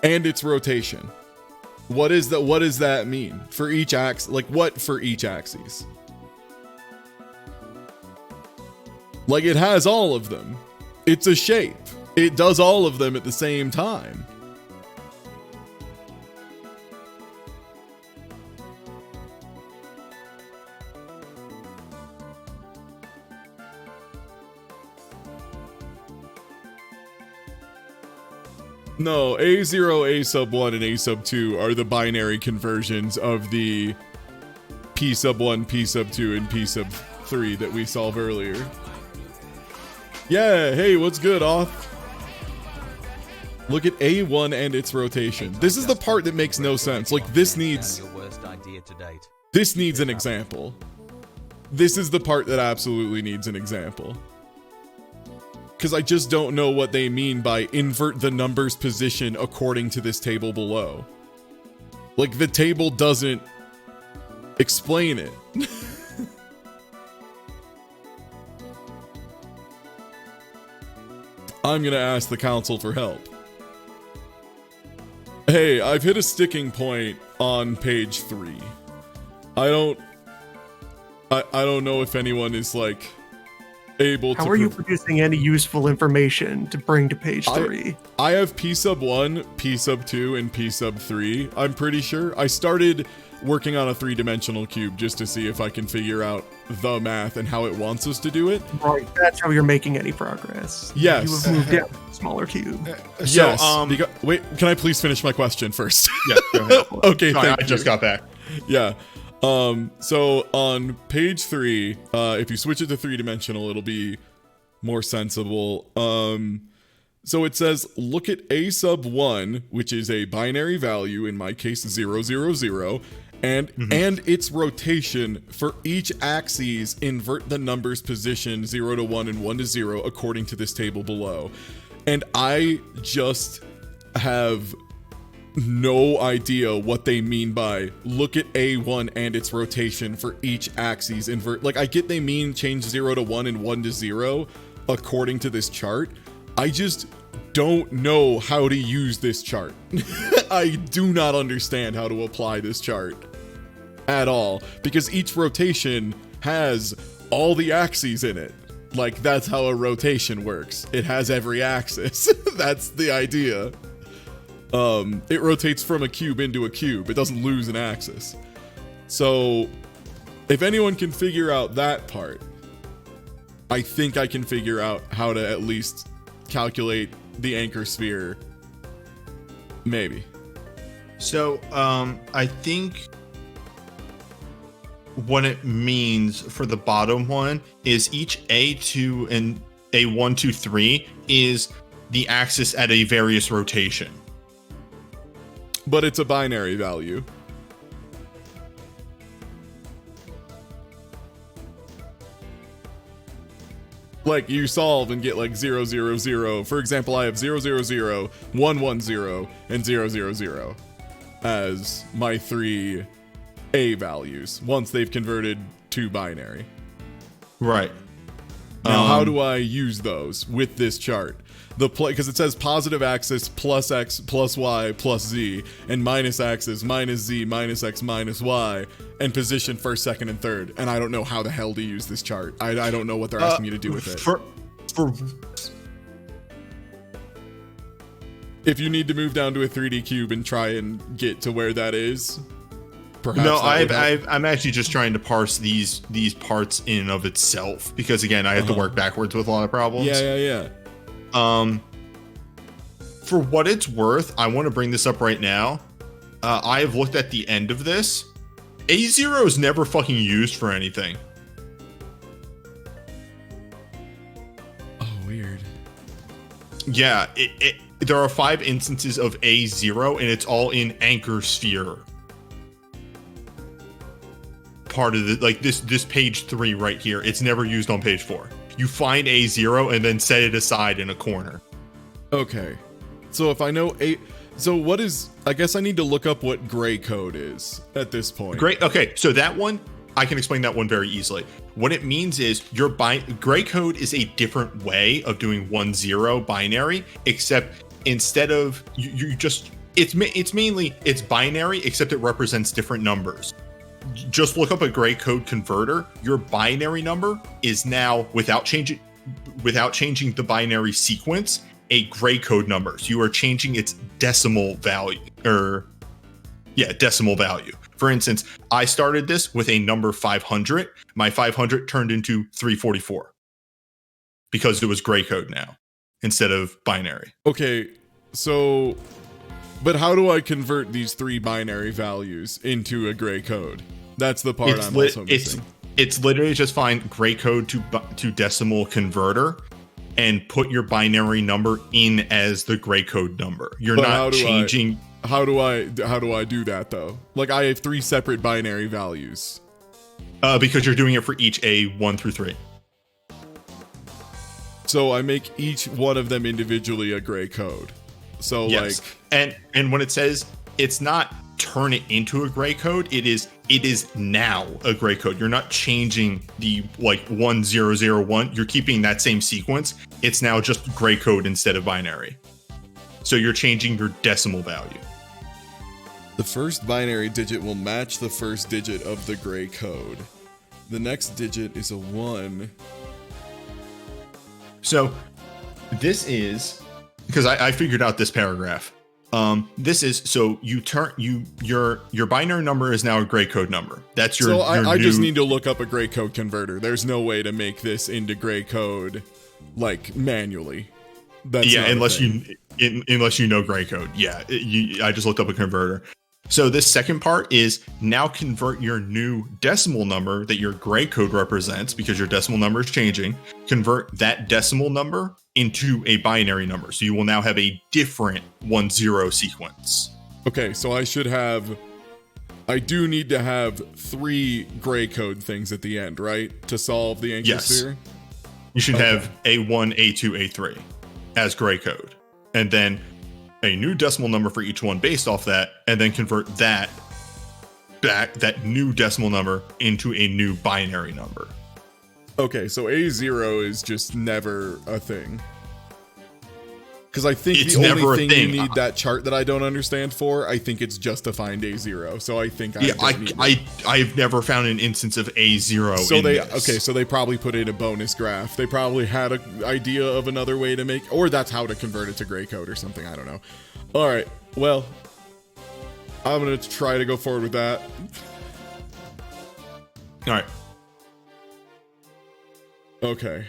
And its rotation. What does that mean? For each axis, like what for each axis? Like, it has all of them. It's a shape. It does all of them at the same time. No, A0, A sub 1, and A sub 2 are the binary conversions of the P sub 1, P sub 2, and P sub 3 that we solved earlier. Yeah, hey, what's good, Off? Look at A1 and its rotation. This is the part that makes no sense. Like, this needs an example. This is the part that absolutely needs an example. Because I just don't know what they mean by invert the number's position according to this table below. Like, the table doesn't explain it. I'm gonna ask the council for help. Hey, I've hit a sticking point on page 3. I don't know if anyone is, like, able to... How are you producing any useful information to bring to page 3? I have P sub 1, P sub 2, and P sub 3, I'm pretty sure. I started working on a 3-dimensional cube just to see if I can figure out the math and how it wants us to do it. Right, that's how you're making any progress. Yes. You have moved down to a smaller cube. Yes. Wait, can I please finish my question first? Yeah, go ahead. Okay, Sorry, thank I just got back. Yeah. So on page 3, if you switch it to 3-dimensional, it'll be more sensible. So it says, look at A sub 1, which is a binary value, in my case 0, 0, 0, and its rotation for each axis, invert the numbers position 0 to 1 and 1 to 0 according to this table below. And I just have no idea what they mean by look at A1 and its rotation for each axis invert. Like, I get they mean change 0 to 1 and 1 to 0 according to this chart. I just don't know how to use this chart. I do not understand how to apply this chart at all, because each rotation has all the axes in it. Like, that's how a rotation works. It has every axis. That's the idea. It rotates from a cube into a cube. It doesn't lose an axis. So, if anyone can figure out that part, I think I can figure out how to at least calculate the anchor sphere. Maybe. So, I think what it means for the bottom one is each A2 and A1, 2, 3 is the axis at a various rotation. But it's a binary value. Like, you solve and get like 0, 0, 0. For example, I have 0, 0, 0, 1, 1, 0, and 0, 0, 0 as my 3 A values once they've converted to binary. Right. Now, how do I use those with this chart? Because it says positive axis plus x plus y plus z, and minus axis minus z minus x minus y, and position first, second, and third. And I don't know how the hell to use this chart. I don't know what they're asking me to do with it. If you need to move down to a 3D cube and try and get to where that is, perhaps. No, I'm actually just trying to parse these parts in and of itself, because again, I have to work backwards with a lot of problems. Yeah. For what it's worth, I want to bring this up right now. I have looked at the end of this. A0 is never fucking used for anything. Oh, weird. Yeah, there are 5 instances of A0, and it's all in anchor sphere. Part of the, like, this page 3 right here, it's never used on page 4. You find A0 and then set it aside in a corner. Okay. So if I know so what is, I guess I need to look up what gray code is at this point. Great. Okay, so that one, I can explain that one very easily. What it means is your gray code is a different way of doing 1-0 binary, except instead of you just it's mainly binary, except it represents different numbers. Just look up a gray code converter. Your binary number is now, without changing the binary sequence, a gray code number. So you are changing its decimal value, decimal value. For instance, I started this with a number 500. My 500 turned into 344 because it was gray code now instead of binary. Okay, so, but how do I convert these 3 binary values into a gray code? That's the part I'm also missing. It's literally just find gray code to decimal converter and put your binary number in as the gray code number. You're not changing. How do I do that though? Like, I have 3 separate binary values. Because you're doing it for each A1 through 3. So I make each one of them individually a gray code. So yes. And when it says it's not turn it into a gray code, it is now a gray code. You're not changing the 1001. You're keeping that same sequence. It's now just gray code instead of binary. So you're changing your decimal value. The first binary digit will match the first digit of the gray code. The next digit is a 1. So this is, because I figured out this paragraph. This is, so you turn your binary number is now a gray code number. That's your. So I just need to look up a gray code converter. There's no way to make this into gray code, like, manually. That's unless you know gray code. Yeah, I just looked up a converter. So this second part is now convert your new decimal number that your gray code represents, because your decimal number is changing. Convert that decimal number into a binary number. So you will now have a different 1-0 sequence. Okay, so I should have I do need to have 3 gray code things at the end, right? To solve the anchor Yes. sphere? You should have A1, A2, A3 as gray code. And then a new decimal number for each one based off that, and then convert that new decimal number into a new binary number. Okay, so A0 is just never a thing. Because I think It's the never only a thing you thing. need that chart that I don't understand for, I think it's just to find A0. So I think I've never found an instance of A0 so in they this. okay, so they probably put in a bonus graph. They probably had an idea of another way to make, or that's how to convert it to gray code or something. I don't know. All right, well, I'm gonna try to go forward with that. All right. Okay.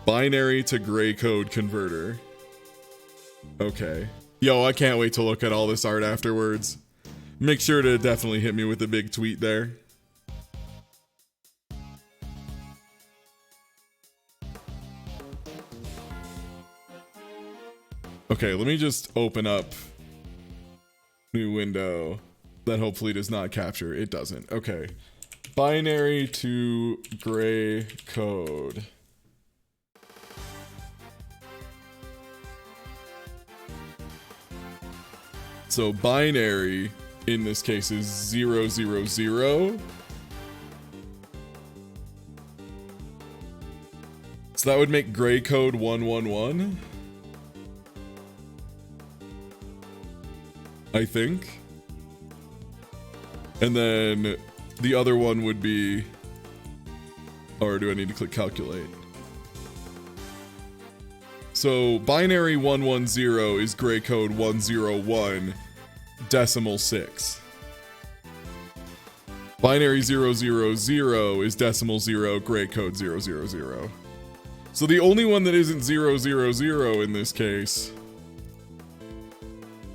Binary to gray code converter. Okay. Yo, I can't wait to look at all this art afterwards. Make sure to definitely hit me with a big tweet there. Okay, let me just open up new window that hopefully does not capture. It doesn't. Okay. Binary to gray code. So binary in this case is 000. So that would make gray code 111. I think. And then the other one would be, or do I need to click calculate? So binary 110 is gray code 101 decimal 6. Binary 000 is decimal 0 gray code 000. So the only one that isn't 000 in this case,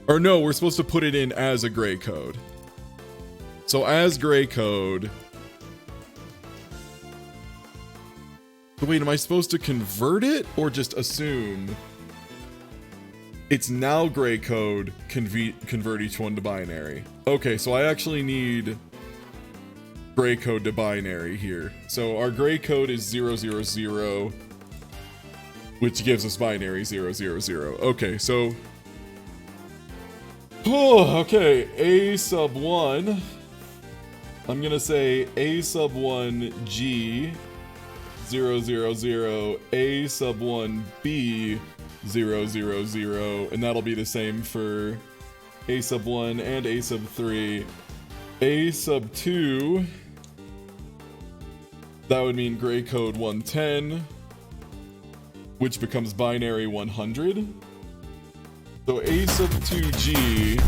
or no, we're supposed to put it in as a gray code. So as gray code. But wait, am I supposed to convert it or just assume it's now gray code, convert each one to binary? Okay, so I actually need gray code to binary here. So our gray code is 000, which gives us binary 000. Okay, so okay, A sub 1. I'm gonna say A sub 1 G 000, A sub 1 B 000, and that'll be the same for A sub 1 and A sub 3. A sub 2, that would mean gray code 110, which becomes binary 100. So A sub 2G.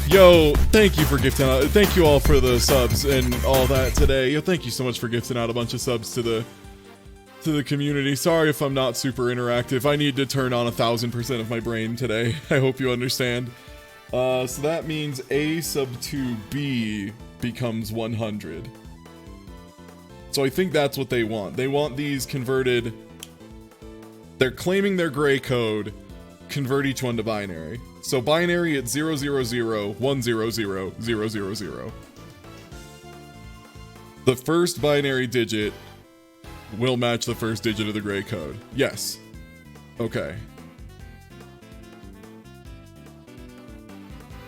Yo, thank you for gifting out. Thank you all for the subs and all that today. Yo, thank you so much for gifting out a bunch of subs to the community. Sorry if I'm not super interactive. I need to turn on 1000% of my brain today. I hope you understand. So that means A sub 2B becomes 100. So I think that's what they want. They want these converted. They're claiming their gray code. Convert each one to binary. So binary at 000 100 000. The first binary digit will match the first digit of the gray code. Yes. Okay.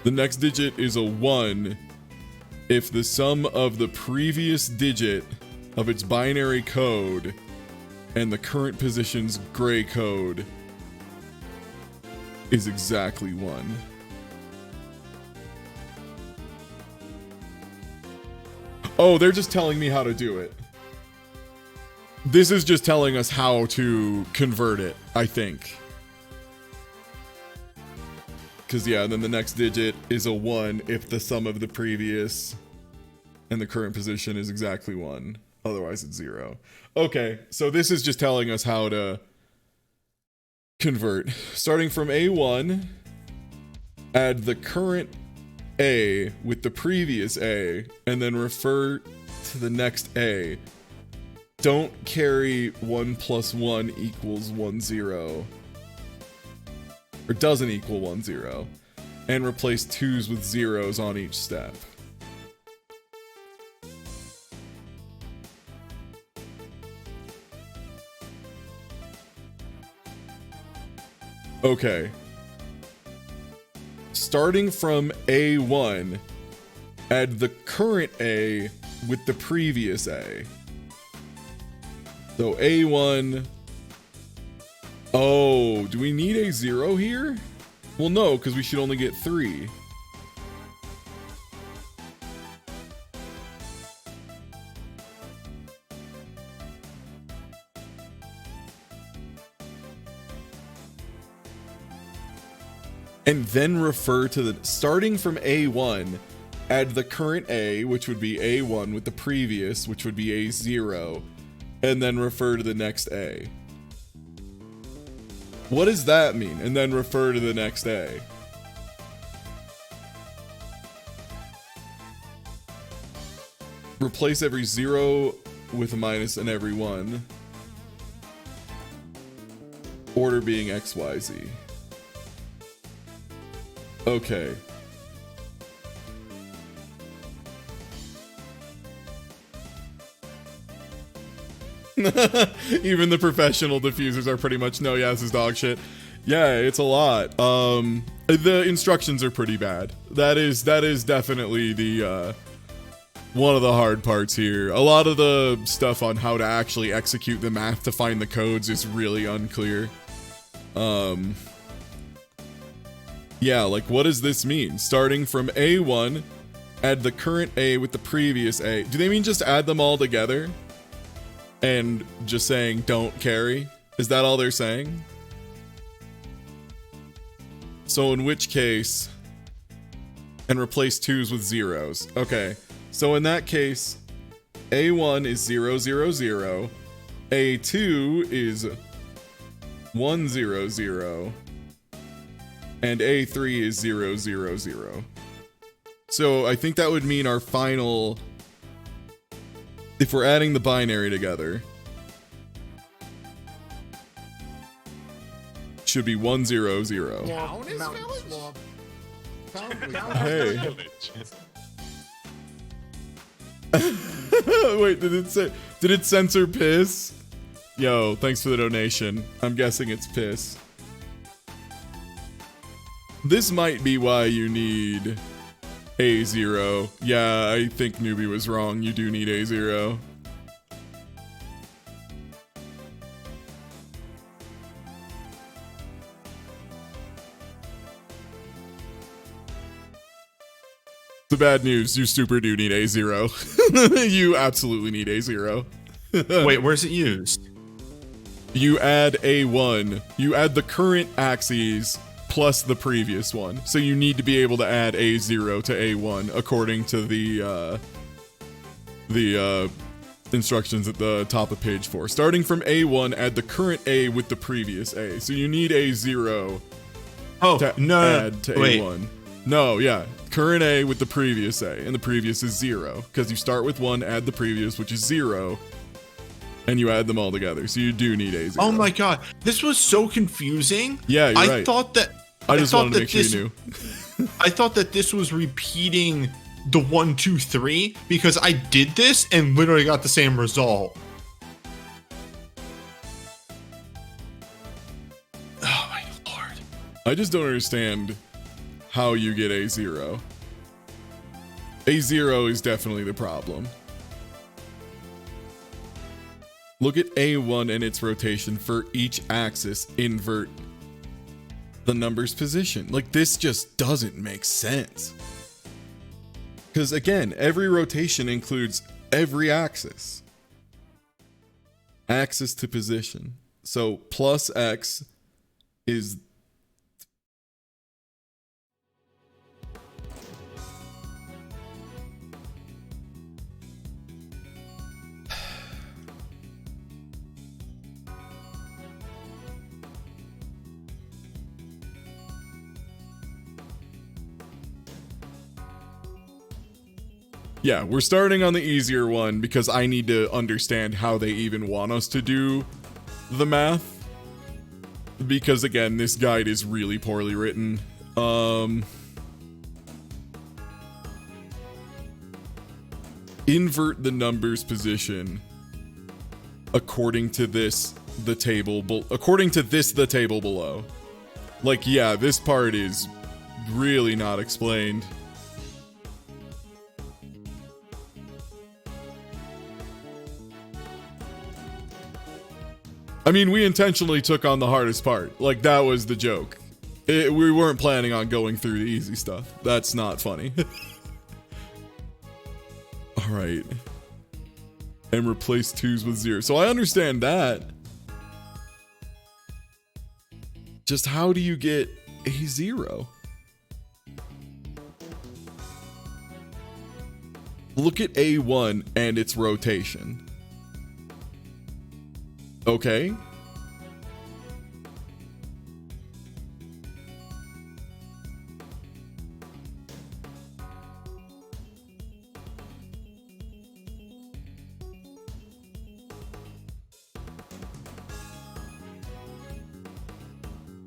The next digit is a 1 if the sum of the previous digit of its binary code and the current position's gray code is exactly 1. Oh, they're just telling me how to do it. This is just telling us how to convert it, I think. Because, yeah, then the next digit is a 1 if the sum of the previous and the current position is exactly 1. Otherwise, it's 0. Okay, so this is just telling us how to convert. Starting from A1, add the current A with the previous A, and then refer to the next A. Don't carry 1 plus 1 equals 1 0. or doesn't equal 1, 0, and replace 2's with 0's on each step. Okay. Starting from A1, add the current A with the previous A. So A1. Oh, do we need a 0 here? Well, no, because we should only get 3. And then refer to the, starting from A1, add the current A, which would be A1, with the previous, which would be A0, and then refer to the next A. What does that mean? And then refer to the next A. Replace every 0 with a minus and every 1. Order being XYZ. Okay. Even the professional diffusers are pretty much no, yeah, this is dog shit. Yeah, it's a lot. The instructions are pretty bad. That is definitely the one of the hard parts here. A lot of the stuff on how to actually execute the math to find the codes is really unclear. Yeah, like what does this mean? Starting from A1, add the current A with the previous A. Do they mean just add them all together? And just saying don't carry? Is that all they're saying? So in which case, and replace 2's with 0's. Okay, so in that case, A1 is 0, 0, 0. A2 is 1, 0, 0. And A3 is 0, 0, 0. So I think that would mean our final, if we're adding the binary together, should be 1, 0, 0. Town is village? Hey. Wait, did it censor piss? Yo, thanks for the donation. I'm guessing it's piss. This might be why you need A0. Yeah, I think Newbie was wrong. You do need A0. The bad news, you super do need A0. You absolutely need A0. Wait, where's it used? You add A1. You add the current axes plus the previous one. So you need to be able to add A0 to A1 according to the instructions at the top of page 4. Starting from A1, add the current A with the previous A. So you need A0 to add to A1. No, yeah. Current A with the previous A, and the previous is 0. Because you start with 1, add the previous, which is 0, and you add them all together. So you do need A0. Oh my god, this was so confusing. Yeah, you're right. I thought that I just wanted to make sure you knew. I thought that this was repeating the 1, 2, 3 because I did this and literally got the same result. Oh my lord. I just don't understand how you get A0. A0 is definitely the problem. Look at A1 and its rotation for each axis. Invert the number's position. Like, this just doesn't make sense. Because again, every rotation includes every axis. Axis to position. So plus X is yeah, we're starting on the easier one because I need to understand how they even want us to do the math. because again, this guide is really poorly written. Invert the numbers position according to this the table below. Like, yeah, this part is really not explained. I mean, we intentionally took on the hardest part. Like, that was the joke. We weren't planning on going through the easy stuff. That's not funny. Alright. And replace 2's with 0. So I understand that. Just how do you get a 0? Look at A1 and its rotation. Okay.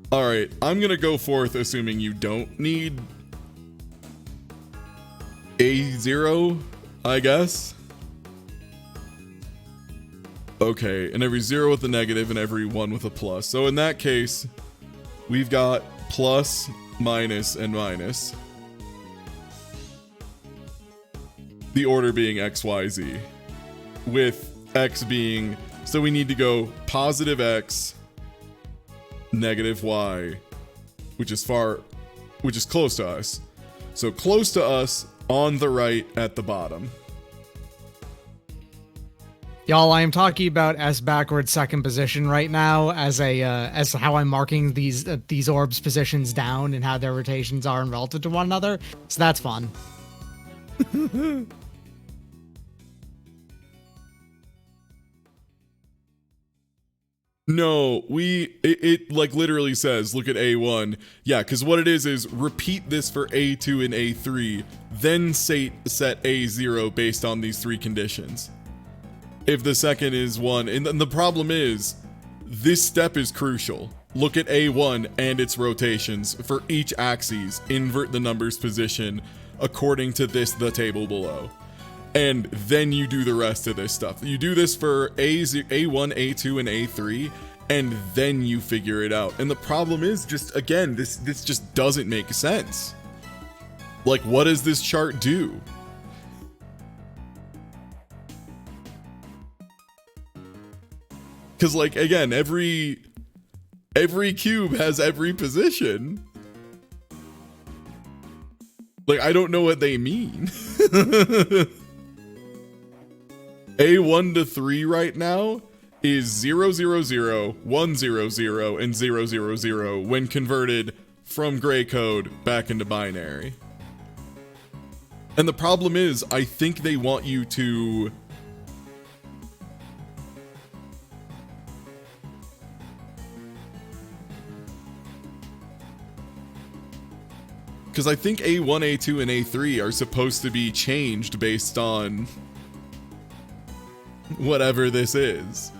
Alright, I'm gonna go forth assuming you don't need A0, I guess. Okay, and every 0 with a negative and every 1 with a plus. So in that case, we've got plus, minus, and minus. The order being X, Y, Z. With X being, so we need to go positive X, negative Y, which is close to us. So close to us on the right at the bottom. Y'all, I am talking about S backward second position right now as how I'm marking these orbs positions down and how their rotations are relative to one another. So that's fun. No, it like literally says, look at A1. Yeah, because what it is repeat this for A2 and A3, then set A0 based on these 3 conditions. If the second is 1, and the problem is, this step is crucial. Look at A1 and its rotations for each axis, invert the numbers position according to the table below. And then you do the rest of this stuff. You do this for A1, A2, and A3, and then you figure it out. And the problem is just, again, this just doesn't make sense. Like, what does this chart do? Because, like, again, every cube has every position. Like, I don't know what they mean. A1 to 3 right now is 0, 0, 0, 1, 0, 0, and 0, 0, 0 when converted from gray code back into binary. And the problem is, I think they want you to... Because I think A1, A2, and A3 are supposed to be changed based on whatever this is.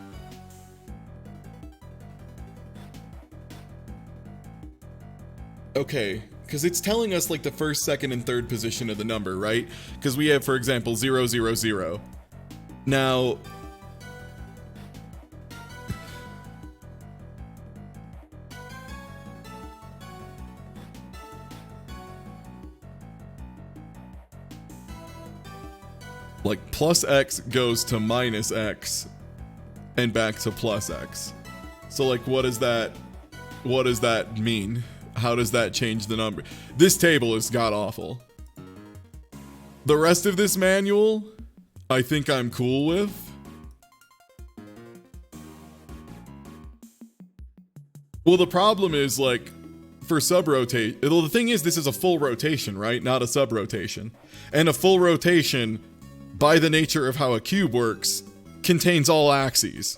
Okay, because it's telling us like the first, second, and third position of the number, right? Because we have, for example, 0, 0, 0. Now... like plus X goes to minus X and back to plus X. So like what does that mean? How does that change the number? This table is god awful. The rest of this manual, I think I'm cool with. Well, the problem is like for sub-rotate, the thing is this is a full rotation, right? Not a sub-rotation. And a full rotation, by the nature of how a cube works, contains all axes.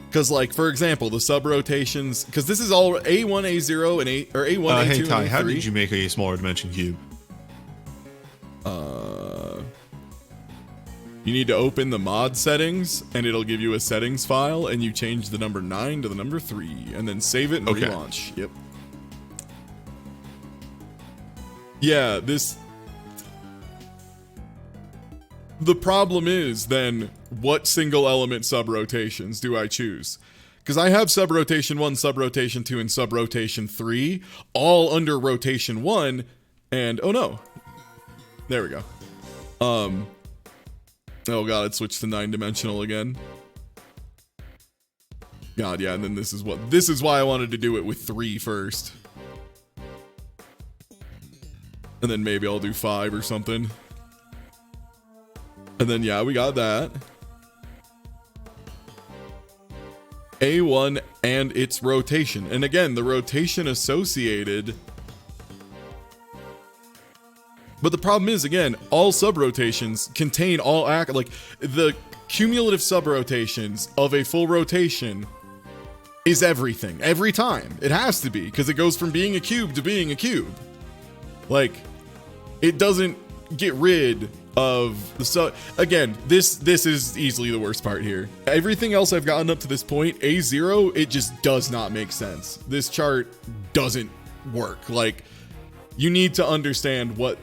Because, like, for example, the sub-rotations... Because this is all A1, A0, and A1, A2, hey, Ty, and A3. how did you make a smaller dimension cube? You need to open the mod settings, and it'll give you a settings file, and you change the number 9 to the number 3, and then save it and Okay. relaunch. Yep. Yeah, the problem is then, what single element sub-rotations do I choose? Because I have sub-rotation 1, sub-rotation 2, and sub-rotation 3, all under rotation 1, and oh no. There we go. Oh god, it switched to 9-dimensional again. God, yeah, and then this is why I wanted to do it with 3 first. And then maybe I'll do 5 or something. And then yeah, we got that. A1 and its rotation. And again, the rotation associated. But the problem is, again, all sub-rotations contain all like the cumulative sub-rotations of a full rotation is everything. Every time. It has to be, because it goes from being a cube to being a cube. Like, it doesn't get rid of the again, this is easily the worst part here. Everything else I've gotten up to this point, A0, it just does not make sense. This chart doesn't work. Like, you need to understand what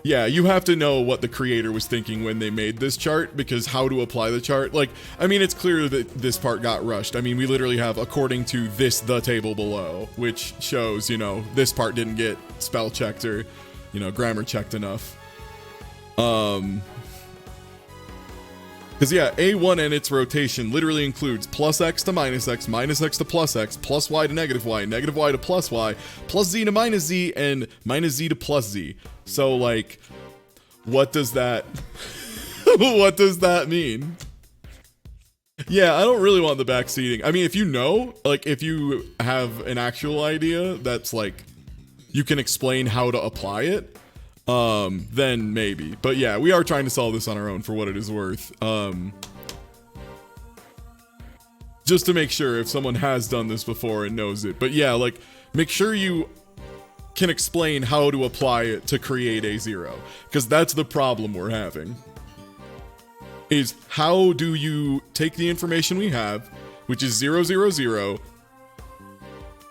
you have to know what the creator was thinking when they made this chart, because how to apply the chart, like, I mean, it's clear that this part got rushed. I mean, we literally have according to the table below, which shows, you know, this part didn't get spell checked or, you know, grammar checked enough. Because yeah, A1 and its rotation literally includes plus x to minus x to plus y to negative y to plus z to minus z, and minus z to plus z. So like, what does that what does that mean? Yeah, I don't really want the backseating. I mean, if you know, like, if you have an actual idea that's like, you can explain how to apply it, then maybe. But yeah, we are trying to solve this on our own for what it is worth. Just to make sure if someone has done this before and knows it. But yeah, like, make sure you can explain how to apply it to create A0, because that's the problem we're having. Is how do you take the information we have, which is 0, 0, 0,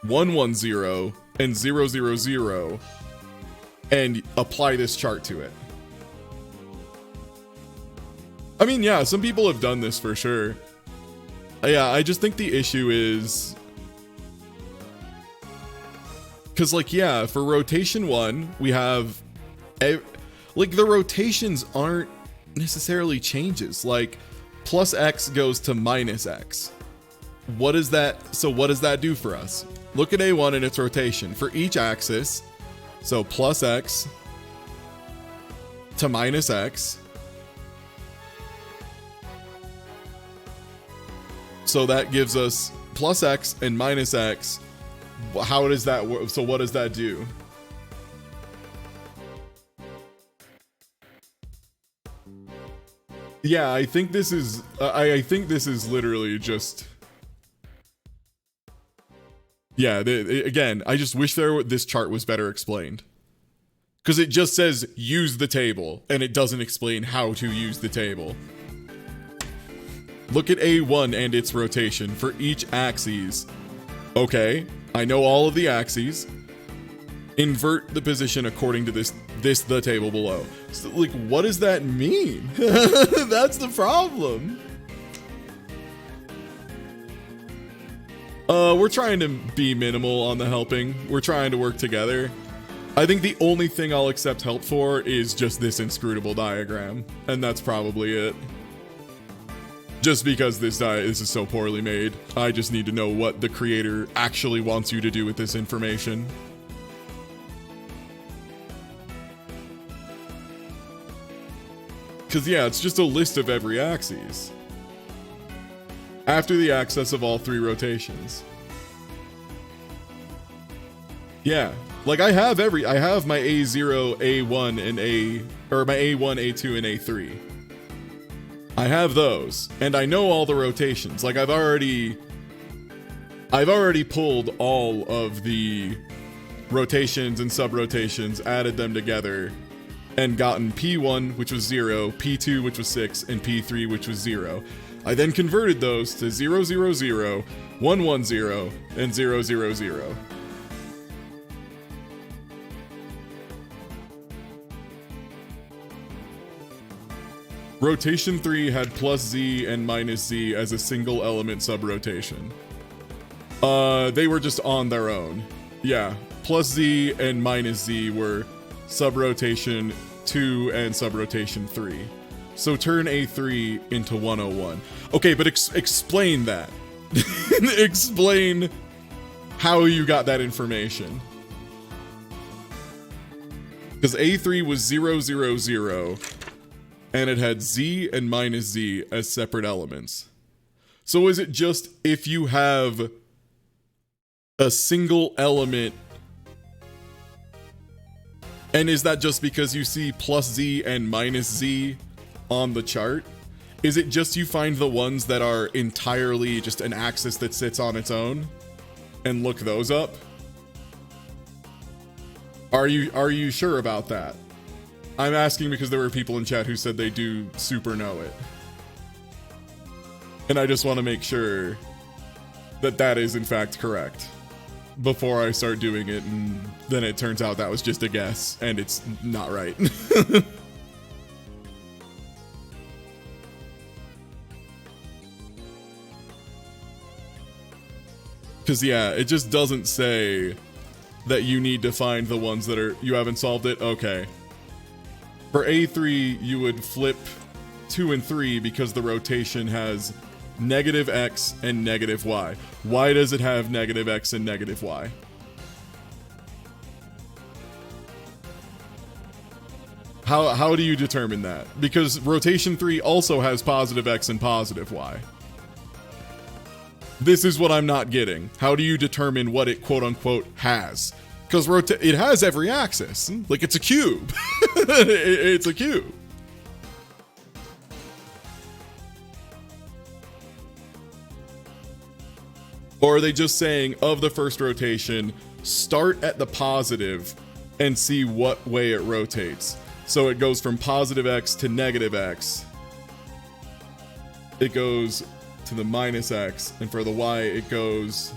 1, 1, 0, and 0, 0, 0, and apply this chart to it. I mean, yeah, some people have done this for sure. Yeah, I just think the issue is, because, like, yeah, for rotation 1, we have, like, the rotations aren't necessarily changes. Like, plus x goes to minus x. What is that? So what does that do for us? Look at A1 and its rotation. For each axis, so plus x to minus x. So that gives us plus x and minus x. How does that work? So what does that do? Yeah, I think this is I think this is literally just, yeah, again, I just wish this chart was better explained. Because it just says use the table, and it doesn't explain how to use the table. Look at A1 and its rotation for each axis. Okay, I know all of the axes. Invert the position according to the table below. So, like, what does that mean? That's the problem. We're trying to be minimal on the helping. We're trying to work together. I think the only thing I'll accept help for is just this inscrutable diagram, and that's probably it. Just because this is so poorly made, I just need to know what the creator actually wants you to do with this information. Because, yeah, it's just a list of every axis. After the access of all 3 rotations. Yeah. Like, I have my A0, A1, and my A1, A2, and A3. I have those. And I know all the rotations. Like, I've already pulled all of the rotations and sub-rotations, added them together, and gotten P1, which was 0, P2, which was 6, and P3, which was 0. I then converted those to 0, 0, 0, 1, 1, 0, and 0, 0, 0. Rotation 3 had plus Z and minus Z as a single element subrotation. They were just on their own. Yeah, plus Z and minus Z were subrotation 2 and subrotation 3. So turn A3 into 101. Okay, but explain that. Explain how you got that information. Because A3 was 0, 0, 0, and it had Z and minus Z as separate elements. So is it just if you have a single element, and is that just because you see plus Z and minus Z on the chart? Is it just you find the ones that are entirely just an axis that sits on its own and look those up? Are you sure about that? I'm asking because there were people in chat who said they do super know it. And I just want to make sure that that is in fact correct before I start doing it, and then it turns out that was just a guess and it's not right. Because yeah, it just doesn't say that you need to find the ones that are, you haven't solved it. Okay. For A3, you would flip 2 and 3 because the rotation has negative X and negative Y. Why does it have negative X and negative Y? How do you determine that? Because rotation 3 also has positive X and positive Y. This is what I'm not getting. How do you determine what it quote unquote has? Because it has every axis. Like, it's a cube. It's a cube. Or are they just saying, of the first rotation, start at the positive and see what way it rotates? So it goes from positive X to negative X. It goes to the minus X, and for the Y, it goes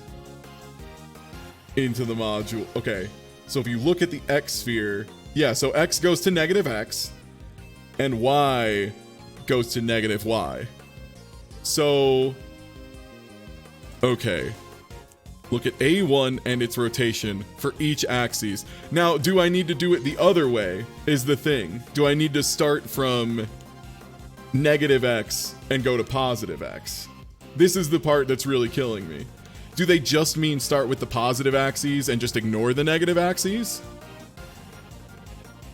into the module. Okay, so if you look at the X sphere, yeah, so X goes to negative X, and Y goes to negative Y. So, okay, look at A1 and its rotation for each axis. Now, do I need to do it the other way, is the thing. Do I need to start from negative X and go to positive X? This is the part that's really killing me. Do they just mean start with the positive axes and just ignore the negative axes?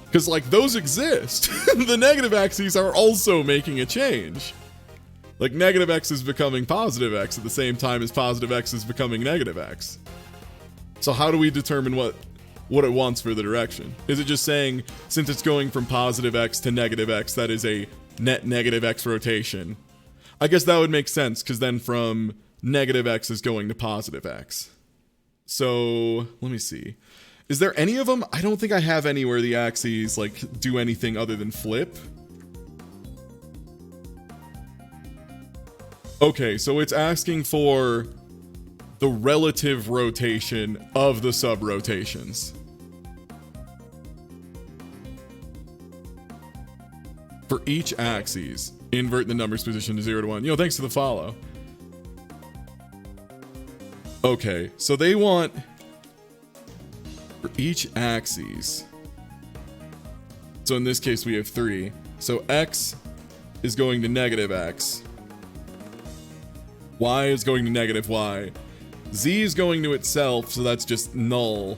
Because, like, those exist. The negative axes are also making a change. Like, negative X is becoming positive X at the same time as positive X is becoming negative X. So how do we determine what it wants for the direction? Is it just saying, since it's going from positive X to negative X, that is a net negative X rotation? I guess that would make sense, because then from negative X is going to positive X. So, let me see. Is there any of them? I don't think I have any where the axes, like, do anything other than flip. Okay, so it's asking for the relative rotation of the subrotations. For each axis, invert the numbers position to 0 to 1. Thanks for the follow. Okay, so they want for each axis. So in this case, we have 3. So X is going to negative X. Y is going to negative Y. Z is going to itself, so that's just null.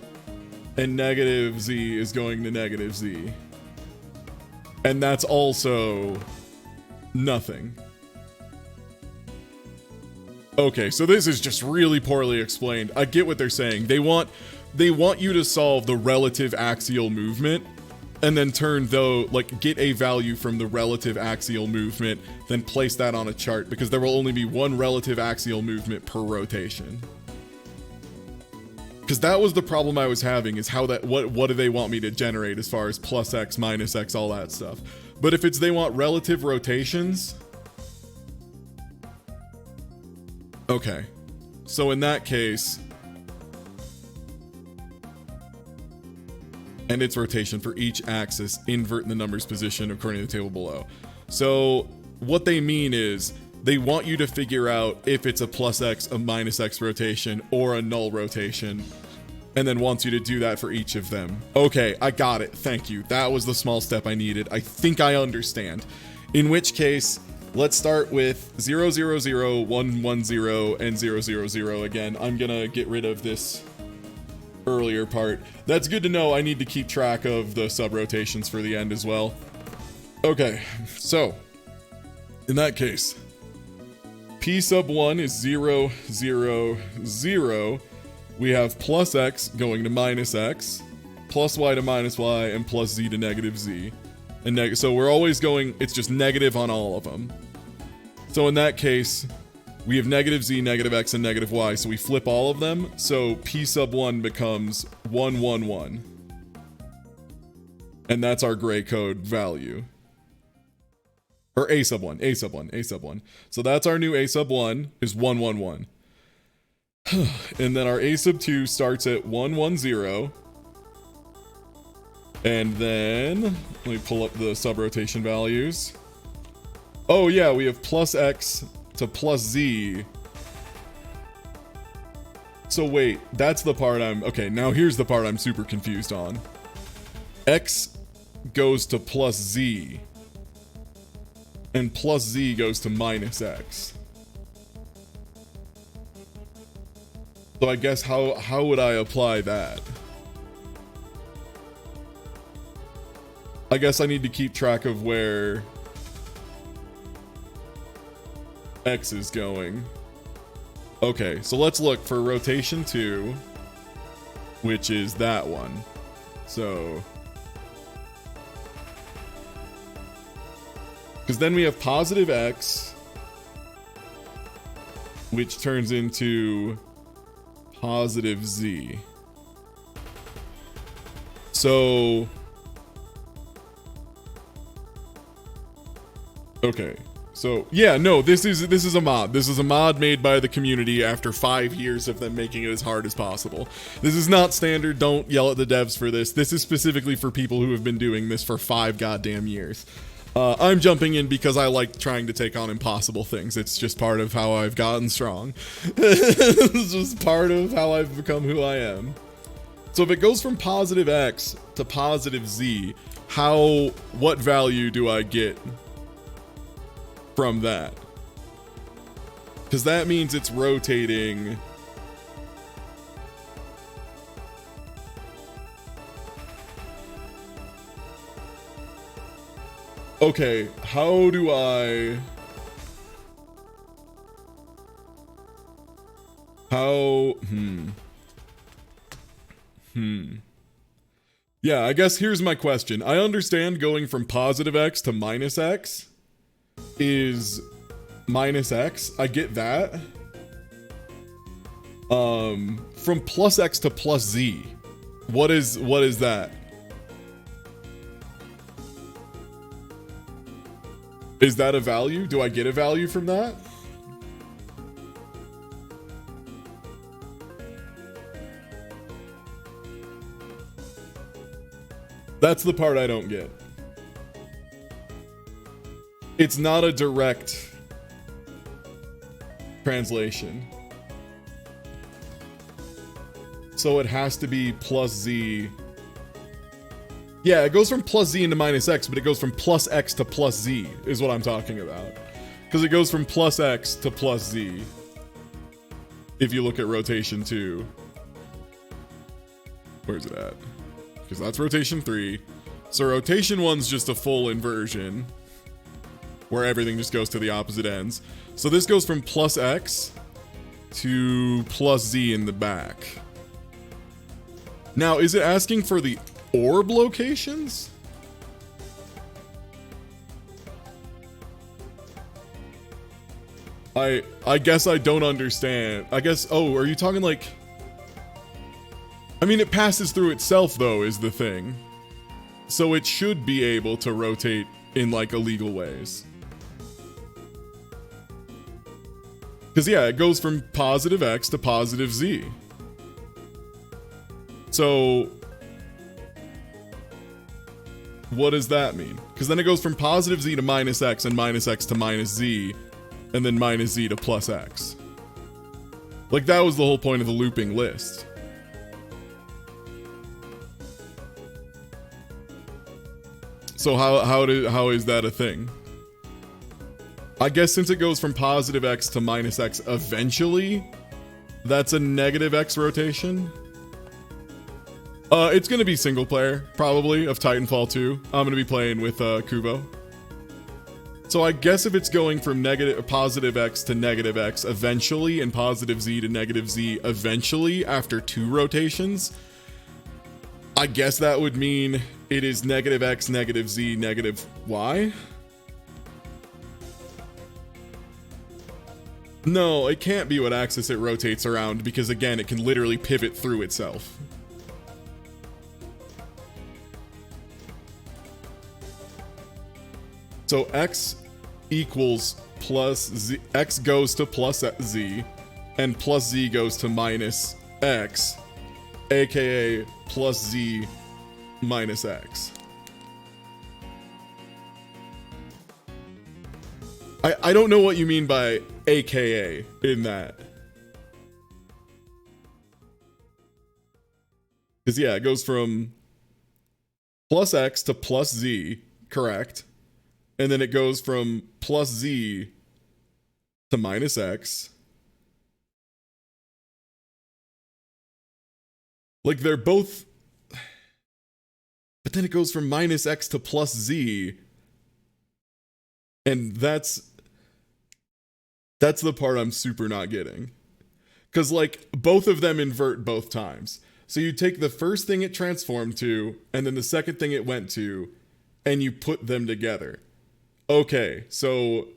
And negative Z is going to negative Z. And that's also nothing. Okay, so this is just really poorly explained. I get what they're saying. They want you to solve the relative axial movement, and then get a value from the relative axial movement, then place that on a chart, because there will only be one relative axial movement per rotation. because that was the problem I was having, is how that, what do they want me to generate as far as plus X, minus X, all that stuff. But if it's they want relative rotations, okay. So in that case, and its rotation for each axis, invert the number's position according to the table below. So what they mean is they want you to figure out if it's a plus X, a minus X rotation, or a null rotation, and then wants you to do that for each of them. Okay, I got it. Thank you. That was the small step I needed. I think I understand. In which case, let's start with 0, 0, 0, 1, 1, 0, and 0, 0, 0 again. I'm gonna get rid of this earlier part. That's good to know. I need to keep track of the sub-rotations for the end as well. Okay, so in that case, P sub 1 is 0, 0, 0. We have plus X going to minus X, plus Y to minus Y, and plus Z to negative Z. And so we're always going, it's just negative on all of them. So in that case, we have negative Z, negative X, and negative Y, so we flip all of them. So P sub 1 becomes 1, 1, 1. And that's our gray code value. Or A sub 1, A sub 1, A sub 1. So that's our new A sub 1 is 1, 1, 1. And then our A sub 2 starts at 1, 1, 0. And then, let me pull up the sub-rotation values. Oh yeah, we have plus X to plus Z. So wait, that's the part okay, now here's the part I'm super confused on. X goes to plus Z. And plus Z goes to minus X. So I guess how would I apply that? I guess I need to keep track of where X is going. Okay, so let's look for rotation 2, which is that one. So, because then we have positive X, which turns into positive Z. So, okay. So, yeah, no, this is a mod. This is a mod made by the community after 5 years of them making it as hard as possible. This is not standard. Don't yell at the devs for this. This is specifically for people who have been doing this for 5 goddamn years. I'm jumping in because I like trying to take on impossible things. It's just part of how I've gotten strong. It's just part of how I've become who I am. So if it goes from positive X to positive Z, what value do I get from that? Because that means it's rotating. Okay, how do I... Yeah, I guess here's my question. I understand going from positive X to minus X is minus X. I get that. From plus X to plus Z, what is that? Is that a value? Do I get a value from that? That's the part I don't get. It's not a direct translation. So it has to be plus Z. Yeah, it goes from plus Z into minus X, but it goes from plus X to plus Z is what I'm talking about. Because it goes from plus X to plus Z. If you look at rotation 2. Where's it at? Because that's rotation 3. So rotation 1's just a full inversion, where everything just goes to the opposite ends. So this goes from plus X to plus Z in the back. Now, is it asking for the orb locations? I guess I don't understand. I guess, oh, are you talking like... I mean, it passes through itself, though, is the thing. So it should be able to rotate in, like, illegal ways. Because, yeah, it goes from positive x to positive z. So, what does that mean? Because then it goes from positive z to minus x, and minus x to minus z, and then minus z to plus x. Like, that was the whole point of the looping list. So how is that a thing? I guess since it goes from positive x to minus x eventually, that's a negative x rotation. It's gonna be single player, probably, of Titanfall 2. I'm gonna be playing with Kubo. So I guess if it's going from positive x to negative x eventually, and positive z to negative z eventually after 2 rotations, I guess that would mean it is negative x, negative z, negative y? No, it can't be what axis it rotates around, because again, it can literally pivot through itself. So x equals plus z, x goes to plus z, and plus z goes to minus x, aka plus z minus x. I don't know what you mean by aka in that. Because yeah, it goes from plus x to plus z, correct? And then it goes from plus z to minus x. Like they're both... But then it goes from minus x to plus z. And that's the part I'm super not getting. Because, like, both of them invert both times. So you take the first thing it transformed to, and then the second thing it went to, and you put them together. Okay, so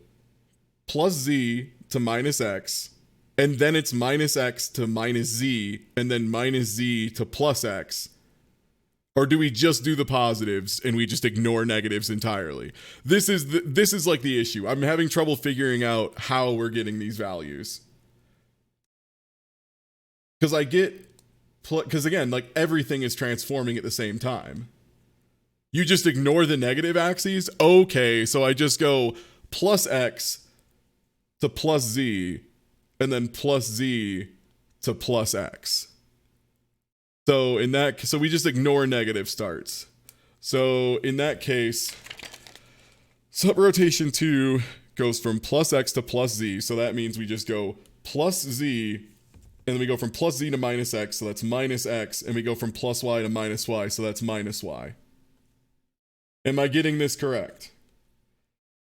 plus z to minus x, and then it's minus x to minus z, and then minus z to plus x. Or do we just do the positives and we just ignore negatives entirely? This is like the issue. I'm having trouble figuring out how we're getting these values. Because because again, like everything is transforming at the same time. You just ignore the negative axes? Okay, so I just go plus x to plus z, and then plus z to plus x. So we just ignore negative starts. So in that case, subrotation 2 goes from plus x to plus z. So that means we just go plus z, and then we go from plus z to minus x. So that's minus x. And we go from plus y to minus y. So that's minus y. Am I getting this correct?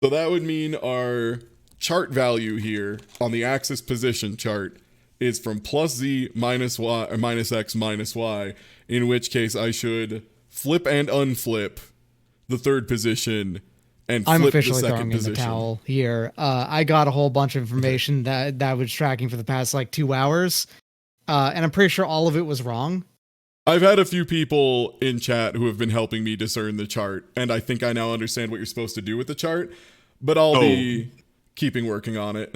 So that would mean our chart value here on the axis position chart is from plus z minus y, or minus x minus y, in which case I should flip and unflip the third position and flip I'm the officially second throwing position. in the towel here. I got a whole bunch of information that I was tracking for the past like 2 hours, and I'm pretty sure all of it was wrong. I've had a few people in chat who have been helping me discern the chart, and I think I now understand what you're supposed to do with the chart, but I'll be keeping working on it.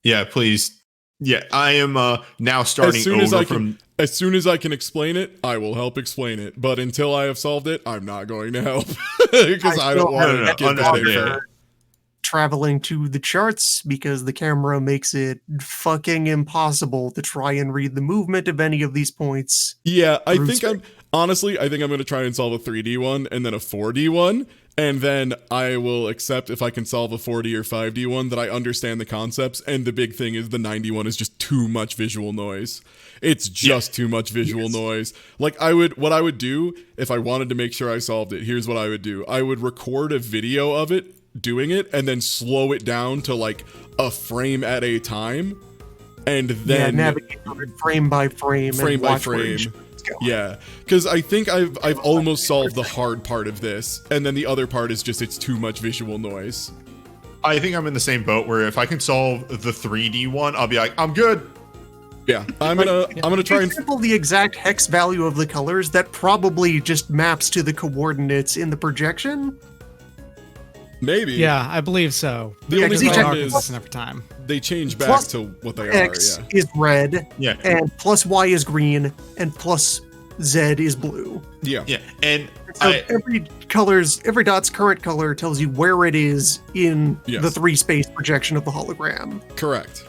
Yeah, please. Yeah, I am now starting as soon as I can explain it, I will help explain it. But until I have solved it, I'm not going to help because I don't want to get that info. Traveling to the charts because the camera makes it fucking impossible to try and read the movement of any of these points. Yeah, I think I'm going to try and solve a 3D one and then a 4D one. And then I will accept if I can solve a 4D or 5D one that I understand the concepts. And the big thing is the 91 is just too much visual noise. It's just too much visual noise. Like what I would do if I wanted to make sure I solved it, here's what I would do. I would record a video of it doing it and then slow it down to like a frame at a time. And then navigate frame by frame. Frame by frame. Yeah, because I think I've almost solved the hard part of this, and then the other part is just it's too much visual noise. I think I'm in the same boat where if I can solve the 3D one, I'll be like, I'm good. Yeah, I'm gonna try and sample the exact hex value of the colors. That probably just maps to the coordinates in the projection. maybe. Yeah, I believe so. The only because each problem X- is every time. they change back Plus to what they X are. is red, Yeah. and plus Y is green, and plus Z is blue. Yeah. Yeah, and So every dot's current color tells you where it is in Yes. the 3-space projection of the hologram. Correct.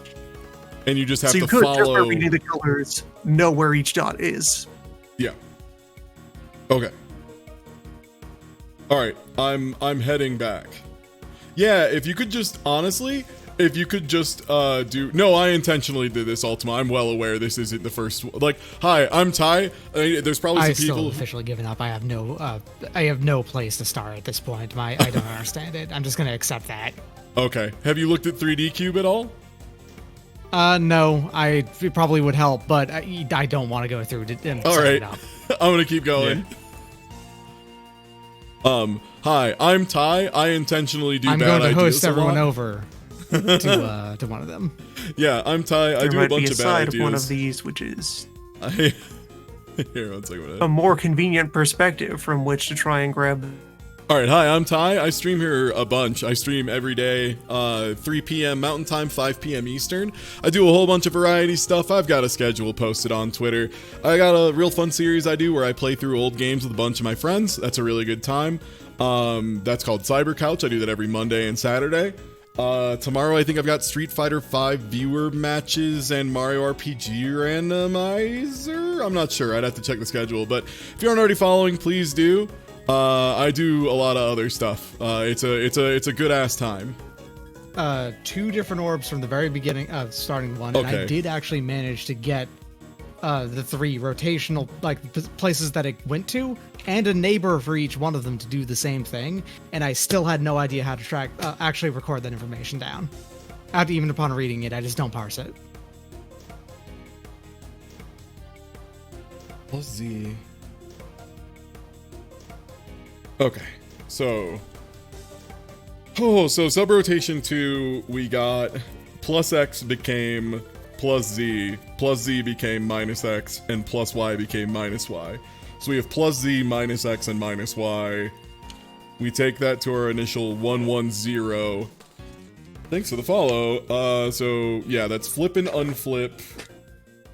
And you just have So you to could, just by follow. reading the colors, know where each dot is. Yeah. Okay. All right. I'm heading back. Yeah, if you could just honestly, if you could just do. No, I intentionally did this, Ultima. I'm well aware this isn't the first. Like, hi, I'm Ty. There's probably some I've still people. officially given up. I have no place to start at this point. I don't understand it. I'm just gonna accept that. Okay. Have you looked at 3D Cube at all? No, it probably would help, but I don't want to go through it and All set right. it up. I'm gonna keep going. Hi, I'm Ty. I intentionally do I'm bad going to ideas host a everyone lot. over to one of them. Yeah, I'm Ty. I There do a might bunch be a of bad side ideas. of one of these, which is Here, one second. a more convenient perspective from which to try and grab. All right, hi, I'm Ty. I stream here a bunch. I stream every day, 3 p.m. Mountain Time, 5 p.m. Eastern. I do a whole bunch of variety stuff. I've got a schedule posted on Twitter. I got a real fun series I do where I play through old games with a bunch of my friends. That's a really good time. That's called Cyber Couch. I do that every Monday and Saturday. Tomorrow I think I've got Street Fighter 5 viewer matches and Mario RPG randomizer. I'm not sure. I'd have to check the schedule. But if you aren't already following, please do. I do a lot of other stuff. It's a good ass time. 2 different orbs from the very beginning of starting one, and Okay. I did actually manage to get the 3 rotational places that it went to, and a neighbor for each one of them to do the same thing. And I still had no idea how to actually record that information down. Even upon reading it, I just don't parse it. Plus Z. Okay, so sub-rotation 2, we got plus X became plus Z became minus X, and plus Y became minus Y. So we have plus Z, minus X, and minus Y. We take that to our initial 110. Thanks for the follow. So yeah, that's flip and unflip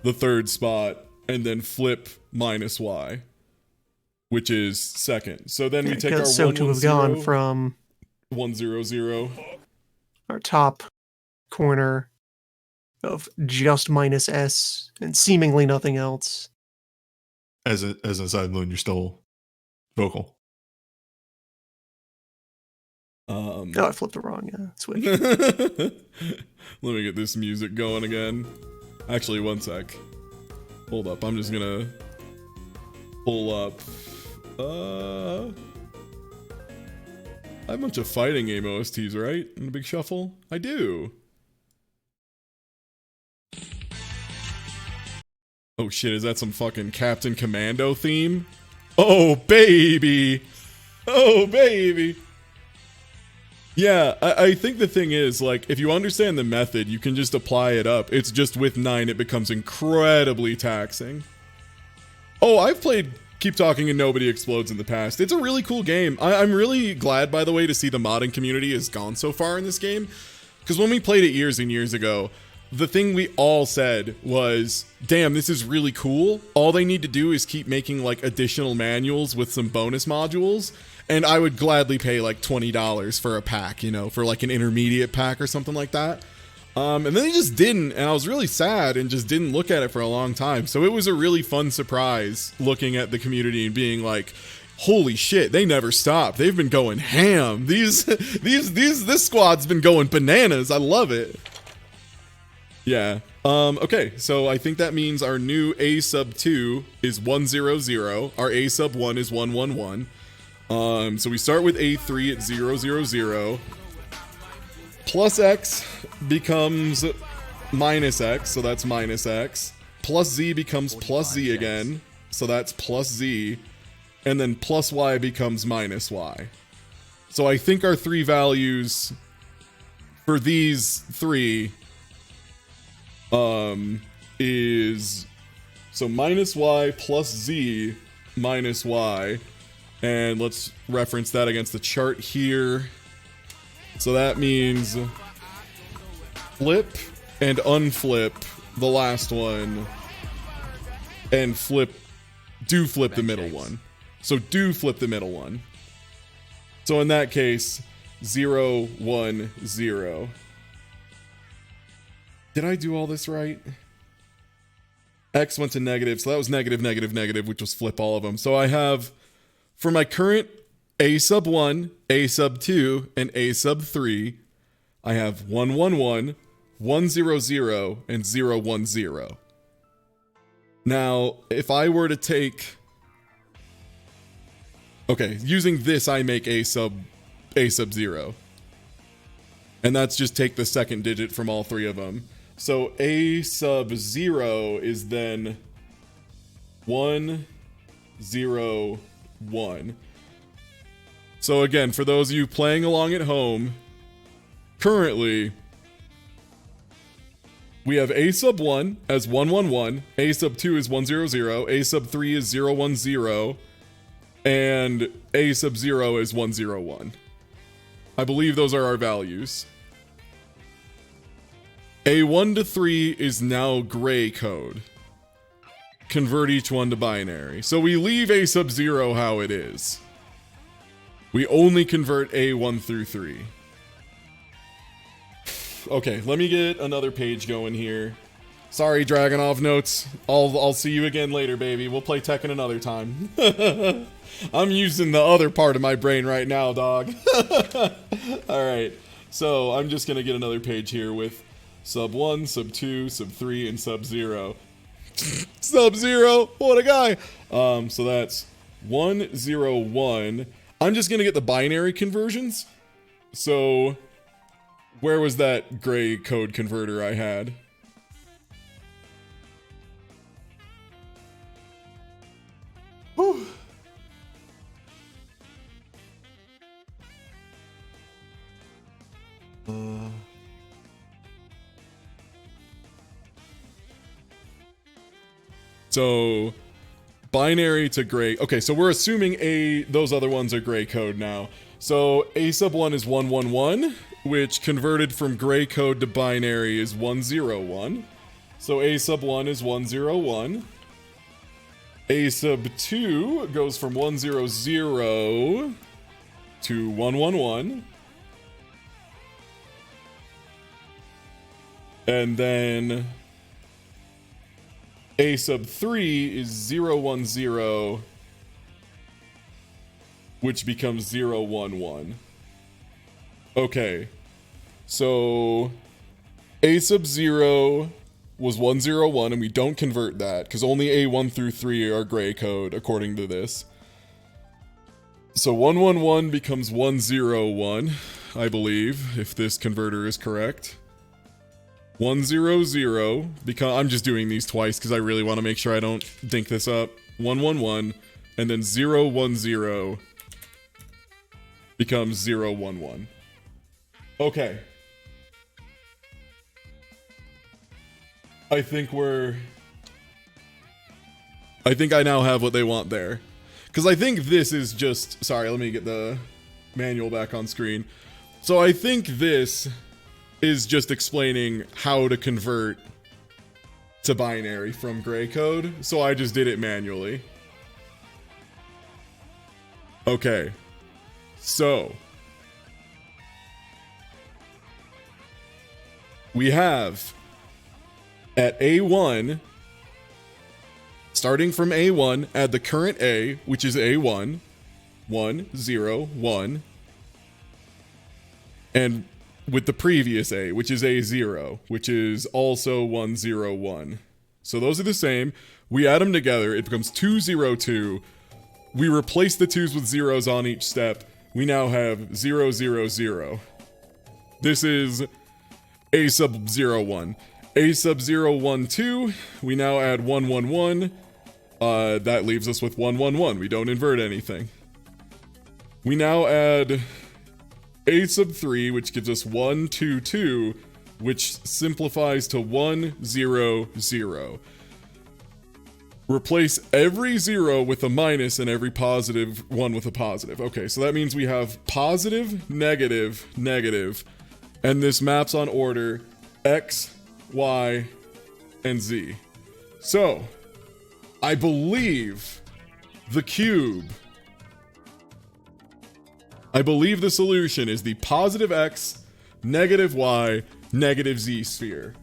the third spot, and then flip minus Y, which is second. So then we take our So to have gone 110, from 100. our top corner of just minus S and seemingly nothing else. as a side loon, you're still vocal. Oh, I flipped it wrong. Yeah, switch. Let me get this music going again. Actually, one sec. Hold up. I'm just gonna pull up. I have a bunch of fighting game OSTs, right? In the Big Shuffle? I do. Oh shit, is that some fucking Captain Commando theme? Oh baby! Oh baby! Yeah, I think the thing is, like, if you understand the method, you can just apply it up. It's just with 9, it becomes incredibly taxing. Oh, I've played Keep Talking and Nobody Explodes in the past. It's a really cool game. I'm really glad, by the way, to see the modding community has gone so far in this game. Because when we played it years and years ago, the thing we all said was, damn, this is really cool. All they need to do is keep making, like, additional manuals with some bonus modules. And I would gladly pay like $20 for a pack, you know, for like an intermediate pack or something like that. And then they just didn't, and I was really sad and just didn't look at it for a long time. So it was a really fun surprise looking at the community and being like, holy shit, they never stop. They've been going ham. This squad's been going bananas. I love it. Yeah. Okay, so I think that means our new A sub 2 is 100. Our A sub 1 is 111. So we start with A3 at 000. Plus X becomes minus X, so that's minus X. Plus Z becomes plus Z again, so that's plus Z. And then plus Y becomes minus Y. So I think our 3 values for these 3 are is, so minus y plus z minus y. And let's reference that against the chart here. So that means flip and unflip the last one, and flip the middle one. So do flip the middle one. So in that case, 0, 1, 0. Did I do all this right? X went to negative, so that was negative, negative, negative, which was flip all of them. So I have, for my current a sub 1, a sub 2, and a sub 3, I have 1, 1, 1, 1, 0, 0, and 0, 1, 0. Now, if I were to take... Okay, using this, I make a sub 0. And that's just take the second digit from all three of them. So a sub 0 is then 1, 0, 1. So again, for those of you playing along at home, currently, we have a sub 1 as 1, 1, 1, a sub 2 is 1, 0, 0, a sub 3 is 0, 1, 0, and a sub 0 is 1, 0, 1. I believe those are our values. A 1 to 3 is now gray code. Convert each one to binary. So we leave a sub 0 how it is. We only convert a 1 through 3. Okay, let me get another page going here. Sorry, Dragonov notes. I'll see you again later, baby. We'll play Tekken another time. I'm using the other part of my brain right now, dog. Alright, so I'm just gonna get another page here with sub 1, sub 2, sub 3, and sub 0. Sub 0, what a guy! So that's 1, 0, 1. I'm just gonna get the binary conversions. So, where was that gray code converter I had? Whew. So, binary to gray. Okay, so we're assuming those other ones are gray code now. So, a sub 1 is 1, 1, 1, which converted from gray code to binary is 1, 0, 1. So, a sub 1 is 1, 0, 1. A sub 2 goes from 1, 0, 0 to 1, 1, 1. And then a sub 3 is 0, 1, 0, which becomes 0, 1, 1. Okay, so a sub 0 was 1, 0, 1, and we don't convert that, because only a 1 through 3 are gray code, according to this. So 1, 1, 1 becomes 1, 0, 1, I believe, if this converter is correct. 1, 0, 0, because I'm just doing these twice because I really want to make sure I don't dink this up. 1, 1, 1, and then 0, 1, 0 becomes 0, 1, 1. Okay. I think I now have what they want there. Because I think this is just... Sorry, let me get the manual back on screen. So I think this is just explaining how to convert to binary from gray code. So I just did it manually. Okay. So we have at A1, starting from A1, add the current A, which is A1, 1, 0, 1, and with the previous A, which is A0, which is also 1, 0, 1. So those are the same. We add them together. It becomes 2, 0, 2. We replace the 2s with 0s on each step. We now have 0, 0, 0. This is A sub 0, 1. A sub 0, 1, 2. We now add 1, 1, 1. That leaves us with 1, 1, 1. We don't invert anything. We now add A sub 3, which gives us 1, 2, 2, which simplifies to 1, 0, 0. Replace every 0 with a minus and every positive 1 with a positive. Okay, so that means we have positive, negative, negative, and this maps on order X, Y, and Z. So, I believe the cube. I believe the solution is the positive X, negative Y, negative Z sphere.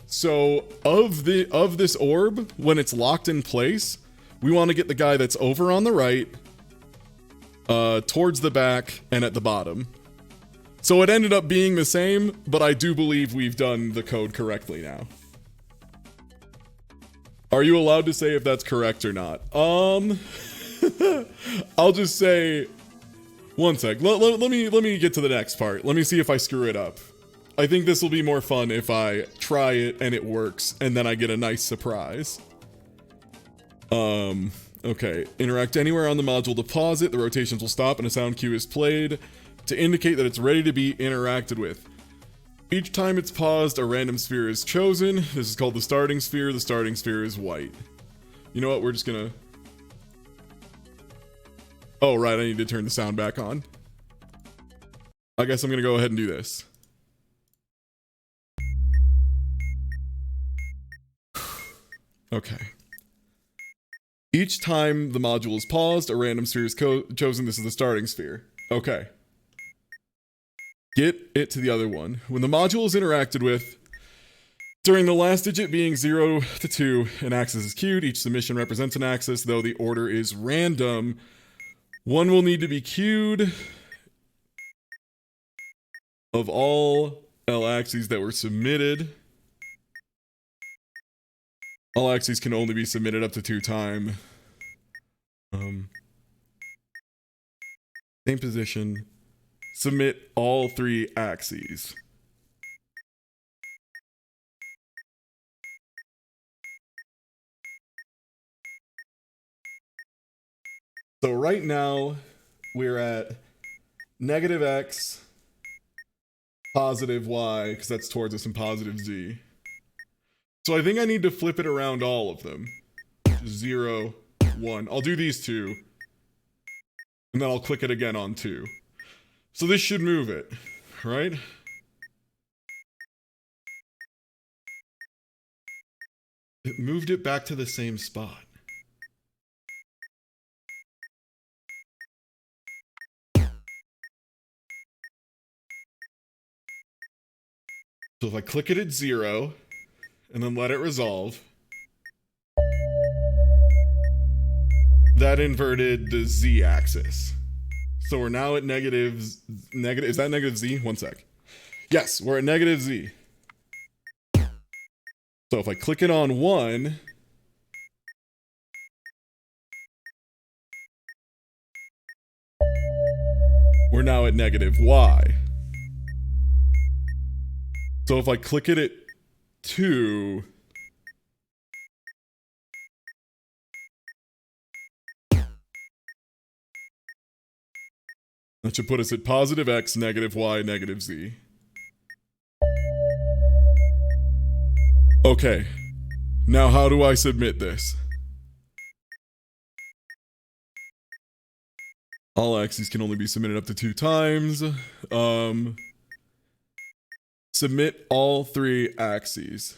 So of this orb, when it's locked in place, we want to get the guy that's over on the right, towards the back, and at the bottom. So it ended up being the same, but I do believe we've done the code correctly now. Are you allowed to say if that's correct or not? I'll just say, one sec. Let me get to the next part. Let me see if I screw it up. I think this will be more fun if I try it and it works, and then I get a nice surprise. Okay. Interact anywhere on the module to pause it. The rotations will stop and a sound cue is played to indicate that it's ready to be interacted with. Each time it's paused, a random sphere is chosen. This is called the starting sphere. The starting sphere is white. You know what? We're just gonna... Oh, right. I need to turn the sound back on. I guess I'm gonna go ahead and do this. Okay. Each time the module is paused, a random sphere is chosen. This is the starting sphere. Okay. Get it to the other one. When the module is interacted with, during the last digit being 0 to 2, an axis is queued. Each submission represents an axis, though the order is random. One will need to be queued of all L axes that were submitted. All axes can only be submitted up to 2 times. Same position. Submit all 3 axes. So right now, we're at negative X, positive Y, because that's towards us, and positive Z. So I think I need to flip it around all of them. 0, 1. I'll do these 2. And then I'll click it again on 2. So this should move it, right? It moved it back to the same spot. So if I click it at 0, and then let it resolve, that inverted the Z axis. So we're now at negative, is that negative Z? One sec. Yes, we're at negative Z. So if I click it on 1, we're now at negative Y. So if I click it at 2, that should put us at positive X, negative Y, negative Z. Okay. Now how do I submit this? All axes can only be submitted up to 2 times. Submit all 3 axes.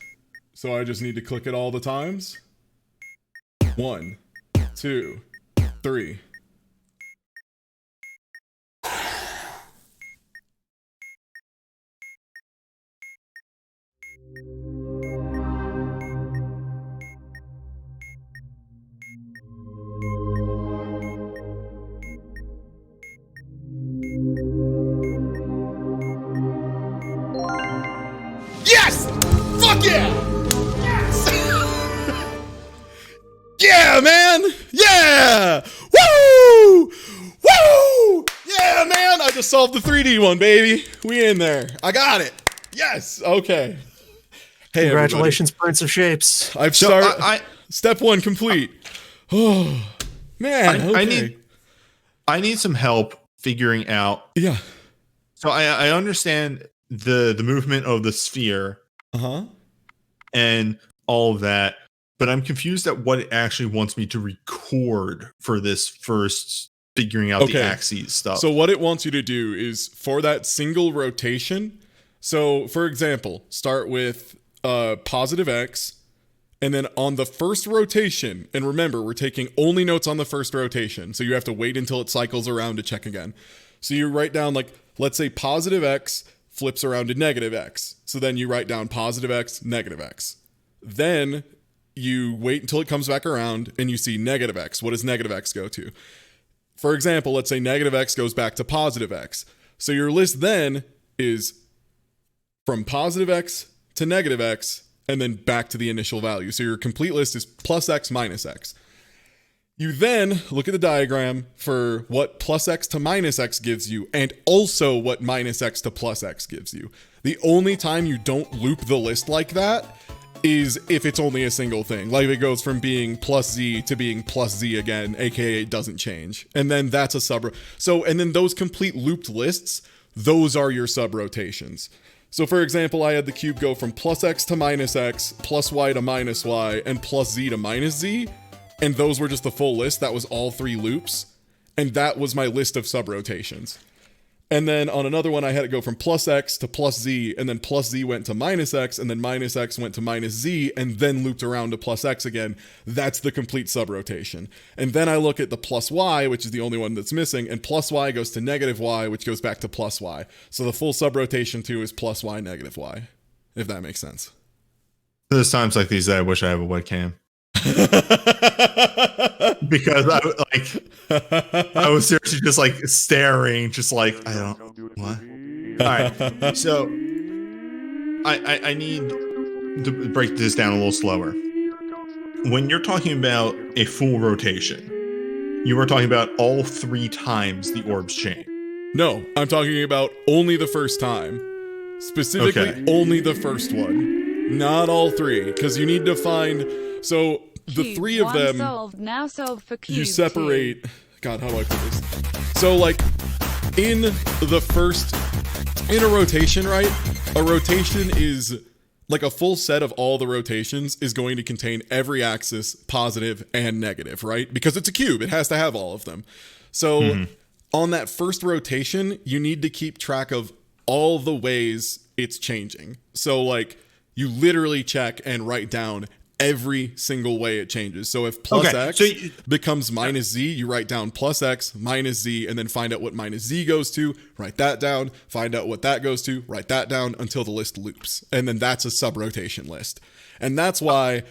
So I just need to click it all the times. 1, 2, 3. Yes! Fuck yeah! Yes! Yeah, man! Yeah! Woo! Woo! Yeah, man! I just solved the 3D one, baby. We in there. I got it. Yes! Okay. Hey, Congratulations, Prince of Shapes. I've started. Step 1 complete. Oh, man. I need some help figuring out. Yeah. So I understand the movement of the sphere and all of that, but I'm confused at what it actually wants me to record for this first figuring out the axes stuff. So what it wants you to do is for that single rotation. So for example, start with positive X, and then on the first rotation, and remember, we're taking only notes on the first rotation, so you have to wait until it cycles around to check again. So you write down, like, let's say positive X flips around to negative X. So then you write down positive X, negative X. Then you wait until it comes back around and you see negative X. What does negative X go to? For example, let's say negative X goes back to positive X. So your list then is from positive X to negative X and then back to the initial value. So your complete list is plus X minus X. You then look at the diagram for what plus X to minus X gives you and also what minus X to plus X gives you. The only time you don't loop the list like that is if it's only a single thing. Like it goes from being plus Z to being plus Z again, aka it doesn't change. And then that's a sub. So, and then those complete looped lists, those are your sub rotations. So for example, I had the cube go from plus X to minus X, plus Y to minus Y, and plus Z to minus Z. And those were just the full list. That was all 3 loops. And that was my list of sub rotations. And then on another one, I had it go from plus X to plus Z, and then plus Z went to minus X, and then minus X went to minus Z, and then looped around to plus X again. That's the complete sub-rotation. And then I look at the plus Y, which is the only one that's missing, and plus Y goes to negative Y, which goes back to plus Y. So the full sub-rotation too is plus Y, negative Y, if that makes sense. There's times like these that I wish I have a webcam. Because I was seriously just like staring, just like I don't what. All right, so I need to break this down a little slower. When you're talking about a full rotation, you are talking about all 3 times the orbs change. No, I'm talking about only the first time. Specifically, only the first one, not all 3, because you need to find. So the 3 of them, solved, now solved for cube you separate. 2. God, how do I put this? So like in the first, in a rotation, right? A rotation is like a full set of all the rotations is going to contain every axis, positive and negative, right? Because it's a cube, it has to have all of them. So on that first rotation, you need to keep track of all the ways it's changing. So like you literally check and write down every single way it changes. So if plus X becomes minus Z, you write down plus X minus Z and then find out what minus Z goes to, write that down, find out what that goes to, write that down until the list loops. And then that's a sub-rotation list. And that's why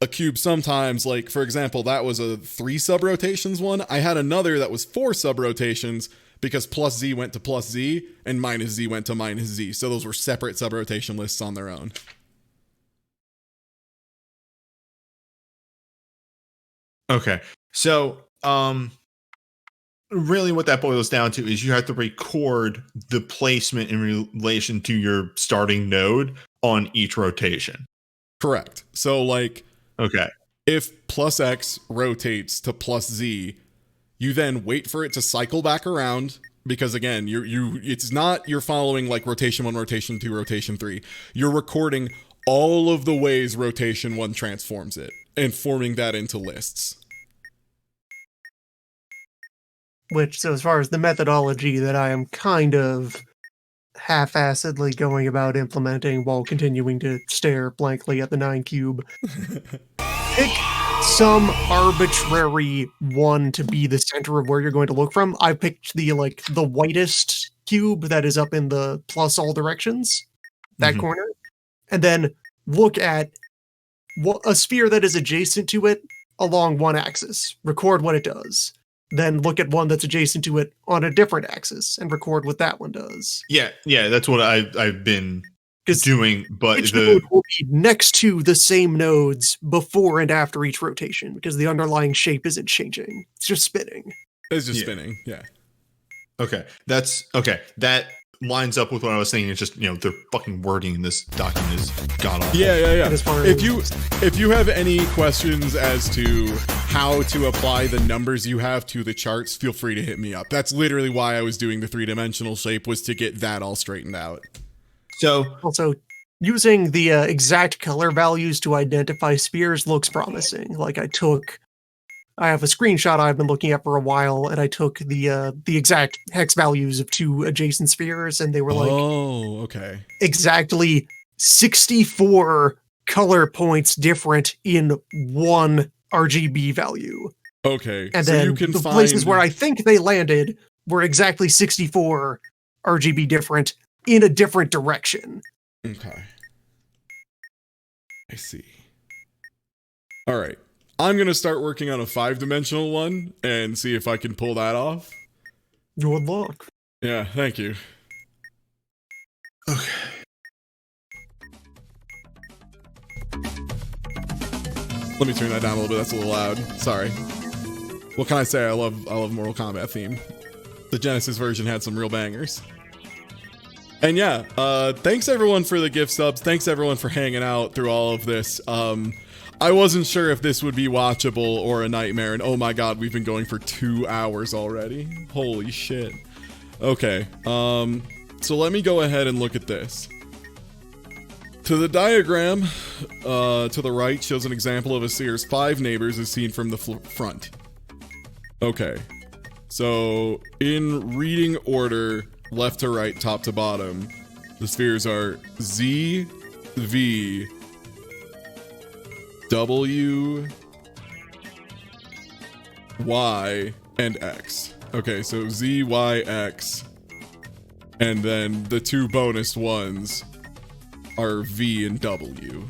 a cube sometimes, like for example, that was a 3 sub-rotations one. I had another that was 4 sub-rotations because plus Z went to plus Z and minus Z went to minus Z. So those were separate sub-rotation lists on their own. Okay, so really what that boils down to is you have to record the placement in relation to your starting node on each rotation. Correct. So like, okay, if plus X rotates to plus Z, you then wait for it to cycle back around because again, it's not you're following like rotation 1, rotation 2, rotation 3. You're recording all of the ways rotation 1 transforms it and forming that into lists. Which, so as far as the methodology that I am kind of half-assedly going about implementing while continuing to stare blankly at the 9 cube, pick some arbitrary one to be the center of where you're going to look from. I picked the whitest cube that is up in the plus all directions, that corner, and then look at a sphere that is adjacent to it along one axis. Record what it does. Then look at one that's adjacent to it on a different axis and record what that one does. Yeah, that's what I've been doing. But each node will be next to the same nodes before and after each rotation because the underlying shape isn't changing. It's just spinning. It's just spinning, yeah. Okay, that's okay. That lines up with what I was saying. It's just the fucking wording in this document is god awful. Yeah. If you have any questions as to how to apply the numbers you have to the charts, feel free to hit me up. That's literally why I was doing the 3-dimensional shape, was to get that all straightened out. So Also, using the exact color values to identify spheres looks promising. Like I have a screenshot I've been looking at for a while, and I took the exact hex values of 2 adjacent spheres, and they were like okay. exactly 64 color points different in one RGB value. Okay. And so then you can the find places where I think they landed were exactly 64 RGB different in a different direction. Okay. I see. All right. I'm going to start working on a 5-dimensional one and see if I can pull that off. Good luck. Yeah, thank you. okay. Let me turn that down a little bit. That's a little loud. Sorry. What can I say? I love Mortal Kombat theme. The Genesis version had some real bangers. And yeah, thanks everyone for the gift subs. Thanks everyone for hanging out through all of this. I wasn't sure if this would be watchable or a nightmare, and oh my god, we've been going for 2 hours already. Holy shit. Okay, so let me go ahead and look at this. To the diagram, to the right shows an example of a Seer's 5 neighbors as seen from the front. Okay, so in reading order, left to right, top to bottom, the spheres are Z, V, W, Y, and X. Okay, so Z, Y, X. And then the 2 bonus ones are V and W.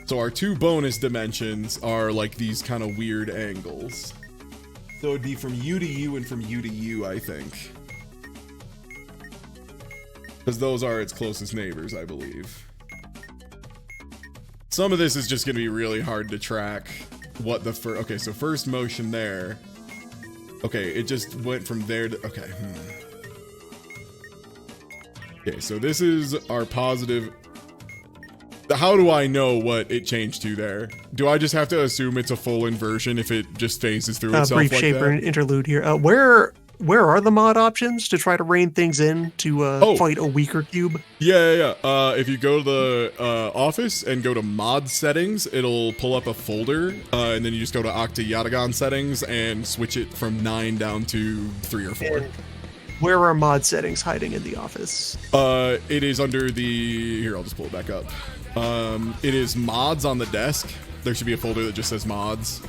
So our 2 bonus dimensions are like these kind of weird angles. So it'd be from U to U and from U to U, I think. Because those are its closest neighbors, I believe. Some of this is just going to be really hard to track what the first... Okay, so first motion there. Okay, it just went from there to... Okay. Okay, so this is our positive... How do I know what it changed to there? Do I just have to assume it's a full inversion if it just phases through itself Brief like shaper that? interlude here. Where are the mod options to try to rein things in to fight a weaker cube? Yeah. If you go to the office and go to mod settings, it'll pull up a folder, and then you just go to Octa Yatagon settings and switch it from 9 down to 3 or 4. And where are mod settings hiding in the office? It is under the... Here, I'll just pull it back up. It is mods on the desk. There should be a folder that just says mods.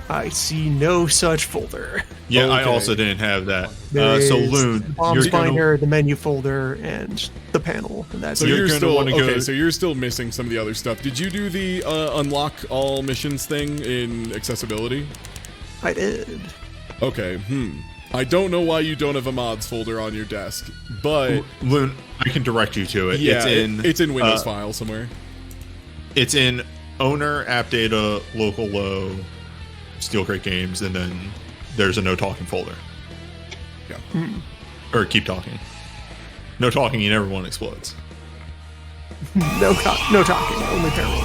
I see no such folder. Yeah, Okay. I also didn't have that. There So is Loon, the bombs you're gonna- binder, the menu folder, and the panel, and that's So it. You're you're gonna still wanna go- okay. So you're still missing some of the other stuff. Did you do the unlock all missions thing in accessibility? I did. Okay. I don't know why you don't have a mods folder on your desk, but Loon, I can direct you to it. yeah, it's in Windows file somewhere. It's in owner, app data, local low, Steel Crate Games, and then there's a no talking folder. Yeah. Or keep talking. No talking, and everyone explodes. No talking, only peril.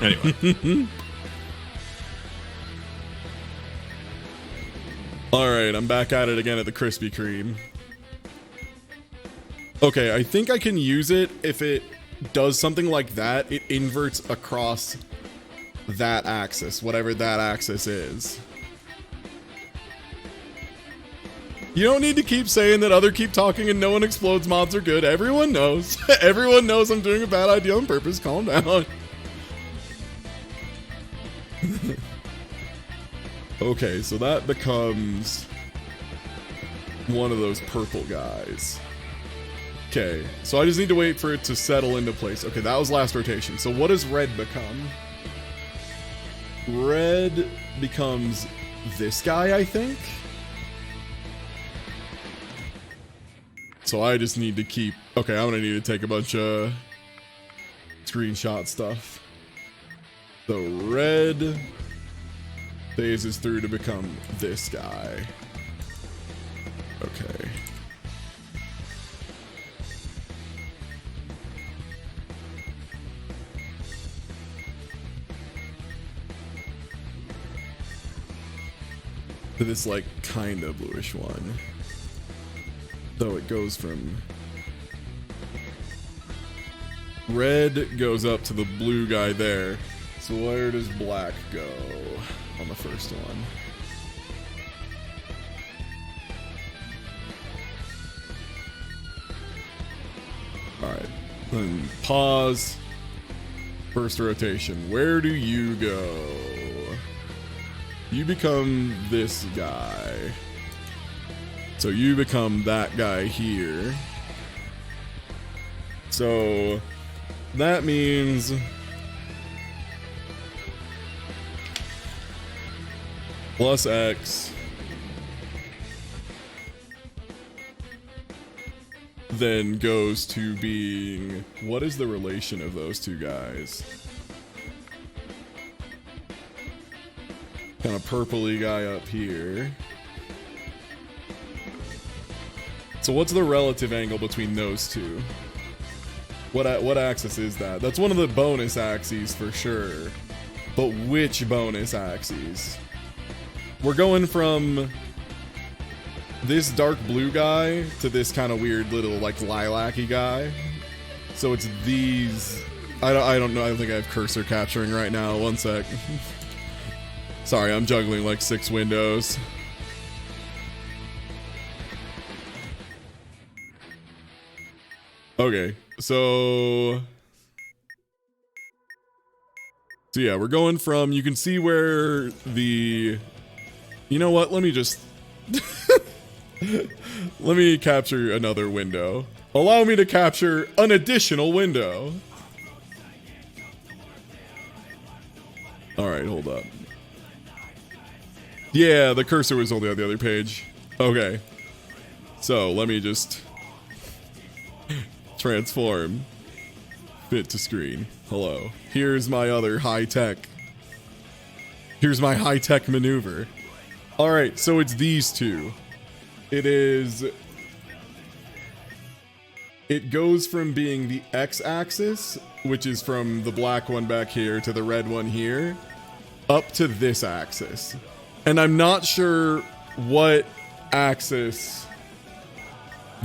Anyway, All right, I'm back at it again at the Krispy Kreme. Okay, I think I can use it if it does something like that. It inverts across that axis, whatever that axis is. You don't need to keep saying that other keep talking and no one explodes mods are good. Everyone knows. Everyone knows I'm doing a bad idea on purpose. Calm down. Okay, so that becomes one of those purple guys. Okay, so I just need to wait for it to settle into place. Okay, that was last rotation. So what does red become? Red becomes this guy, I think? So I just need to keep... Okay, I'm gonna need to take a bunch of screenshot stuff. So red phases through to become this guy. Okay. To this like kind of bluish one. So it goes from red goes up to the blue guy there. So where does black go on the first one? Alright, then pause. First rotation. Where do you go? You become this guy. So you become that guy here. So that means plus X then goes to being, what is the relation of those two guys? Kind of purpley guy up here. So what's the relative angle between those two? What axis is that? That's one of the bonus axes for sure. But which bonus axes? We're going from this dark blue guy to this kind of weird little like lilac-y guy. So it's these. I don't know. I don't think I have cursor capturing right now. One sec. Sorry, I'm juggling like 6 windows. Okay, so yeah, we're going from, you can see where the, you know what, let me just, let me capture another window. Allow me to capture an additional window. All right, hold up. Yeah, the cursor was only on the other page. Okay, so let me just transform, fit to screen. Hello. Here's my other high-tech. Here's my high-tech maneuver. Alright, so it's these two. It goes from being the x-axis, which is from the black one back here to the red one here, up to this axis. And I'm not sure what axis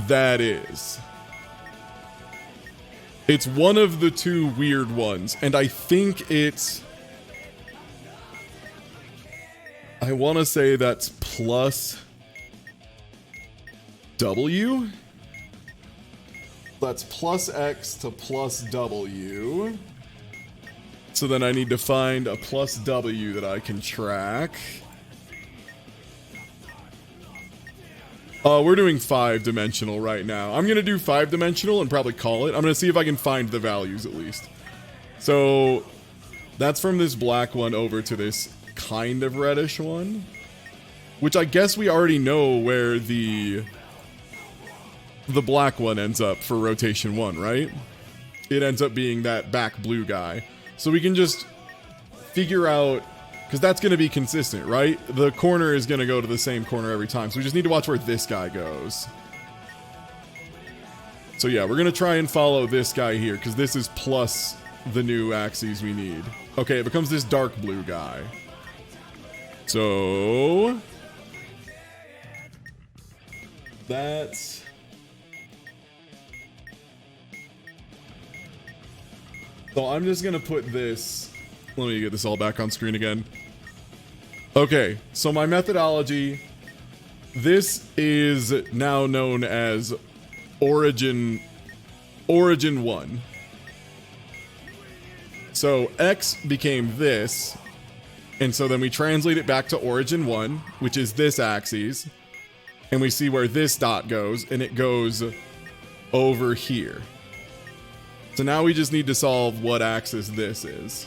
that is. It's one of the two weird ones, and I think it's, I want to say that's plus W. That's plus X to plus W. So then I need to find a plus W that I can track. We're doing 5-dimensional right now. I'm going to do 5-dimensional and probably call it. I'm going to see if I can find the values at least. So that's from this black one over to this kind of reddish one, which I guess we already know where the black one ends up for rotation 1, right? It ends up being that back blue guy. So we can just figure out, because that's going to be consistent, right? The corner is going to go to the same corner every time. So we just need to watch where this guy goes. So yeah, we're going to try and follow this guy here, because this is plus the new axes we need. Okay, it becomes this dark blue guy. So that's... So I'm just going to put this... Let me get this all back on screen again. Okay, so my methodology, this is now known as origin 1. So X became this, and so then we translate it back to origin 1, which is this axis, and we see where this dot goes, and it goes over here. So now we just need to solve what axis this is.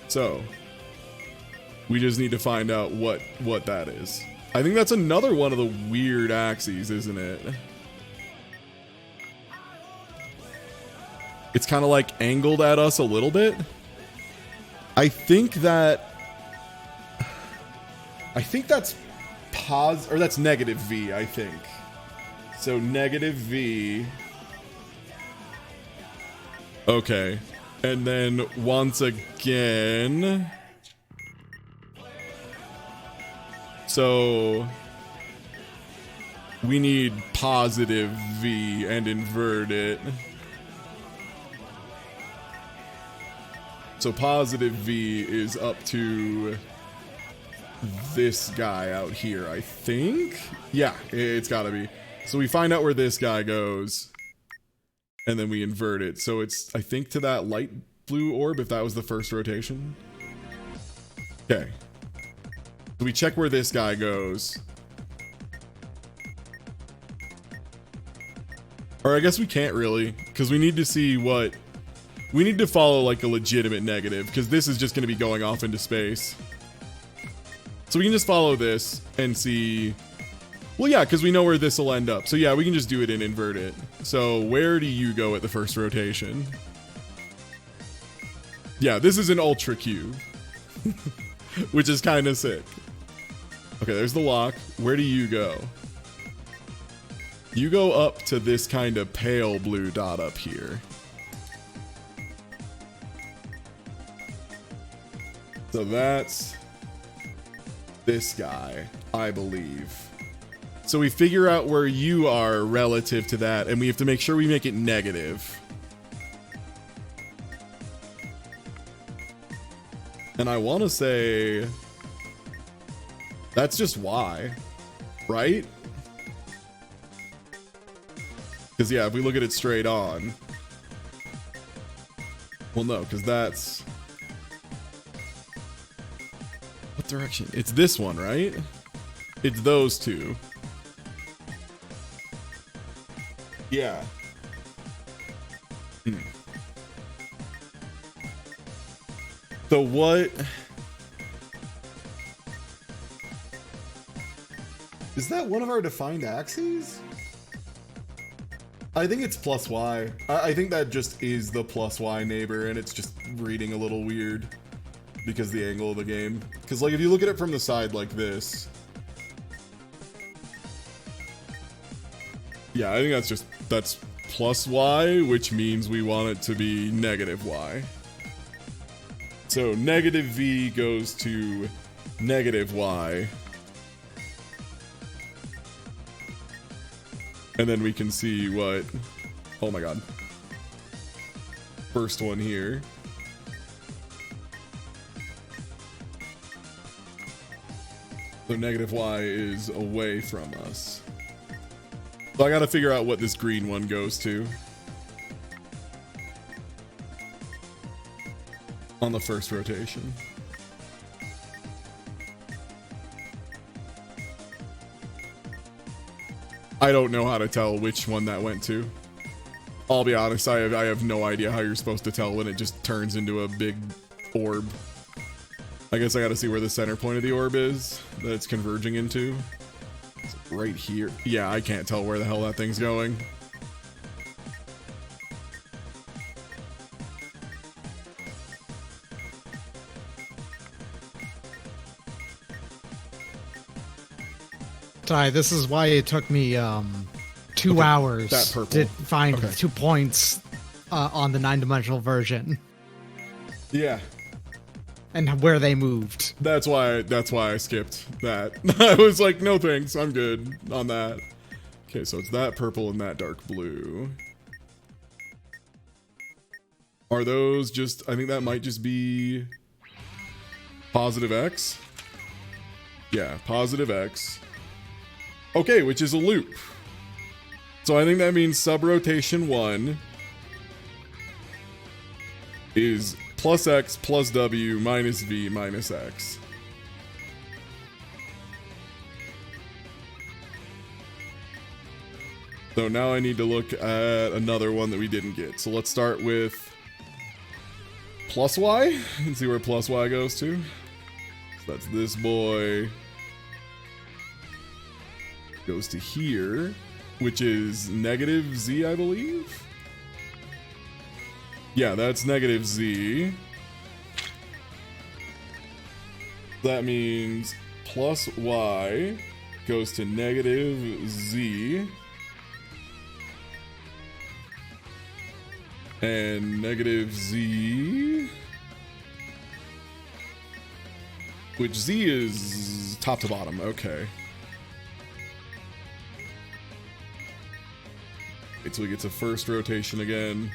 So, we just need to find out what that is. I think that's another one of the weird axes, isn't it? It's kind of like angled at us a little bit. I think that's that's negative V, I think. So negative V. Okay. And then once again, so we need positive V and invert it. So positive V is up to this guy out here, I think. Yeah, it's gotta be. So we find out where this guy goes, and then we invert it. So it's, I think, to that light blue orb, if that was the first rotation. Okay. So we check where this guy goes. Or I guess we can't really, because we need to see what... We need to follow like a legitimate negative, because this is just going to be going off into space. So we can just follow this and see... Well, yeah, because we know where this will end up. So yeah, we can just do it and invert it. So where do you go at the first rotation? Yeah, this is an ultra cube. Which is kind of sick. Okay, there's the lock. Where do you go? You go up to this kind of pale blue dot up here. So that's this guy, I believe. So we figure out where you are relative to that, and we have to make sure we make it negative. And I want to say that's just Y, right? Because yeah, if we look at it straight on, well, no, because that's... What direction? It's this one, right? It's those two. Yeah. So what... Is that one of our defined axes? I think it's plus Y. I think that just is the plus Y neighbor, and it's just reading a little weird because the angle of the game. Because like if you look at it from the side like this, yeah, I think that's plus Y, which means we want it to be negative Y. So negative V goes to negative Y. And then we can see what... Oh my god. First one here. So negative Y is away from us. So I gotta figure out what this green one goes to. On the first rotation. I don't know how to tell which one that went to. I'll be honest, I have no idea how you're supposed to tell when it just turns into a big orb. I guess I gotta see where the center point of the orb is that it's converging into. It's right here. Yeah, I can't tell where the hell that thing's going. Ty, this is why it took me 2 hours that purple. to find Okay. 2 points on the 9-dimensional version Yeah. and where they moved. That's why I skipped that. I was like, no thanks, I'm good on that. Okay, so it's that purple and that dark blue. Are those just, I think that might just be positive X. Yeah, positive X. Okay, which is a loop. So I think that means sub-rotation 1 is plus X plus W minus V minus X. So now I need to look at another one that we didn't get. So let's start with plus Y and see where plus Y goes to. So that's this boy. Goes to here, which is negative Z, I believe. Yeah, that's negative Z. That means plus Y goes to negative Z. And negative Z, which Z is top to bottom, okay. wait till we get to first rotation again.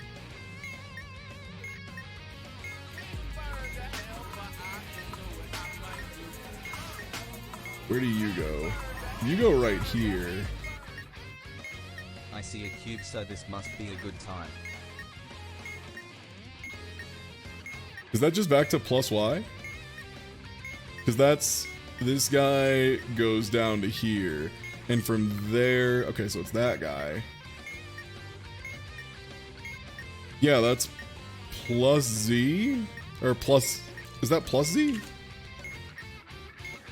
Where do you go? You go right here. I see a cube, so this must be a good time. Is that just back to plus Y? Because that's... This guy goes down to here. And from there... Okay, so it's that guy. Yeah, that's plus Z? Or plus... Is that plus Z?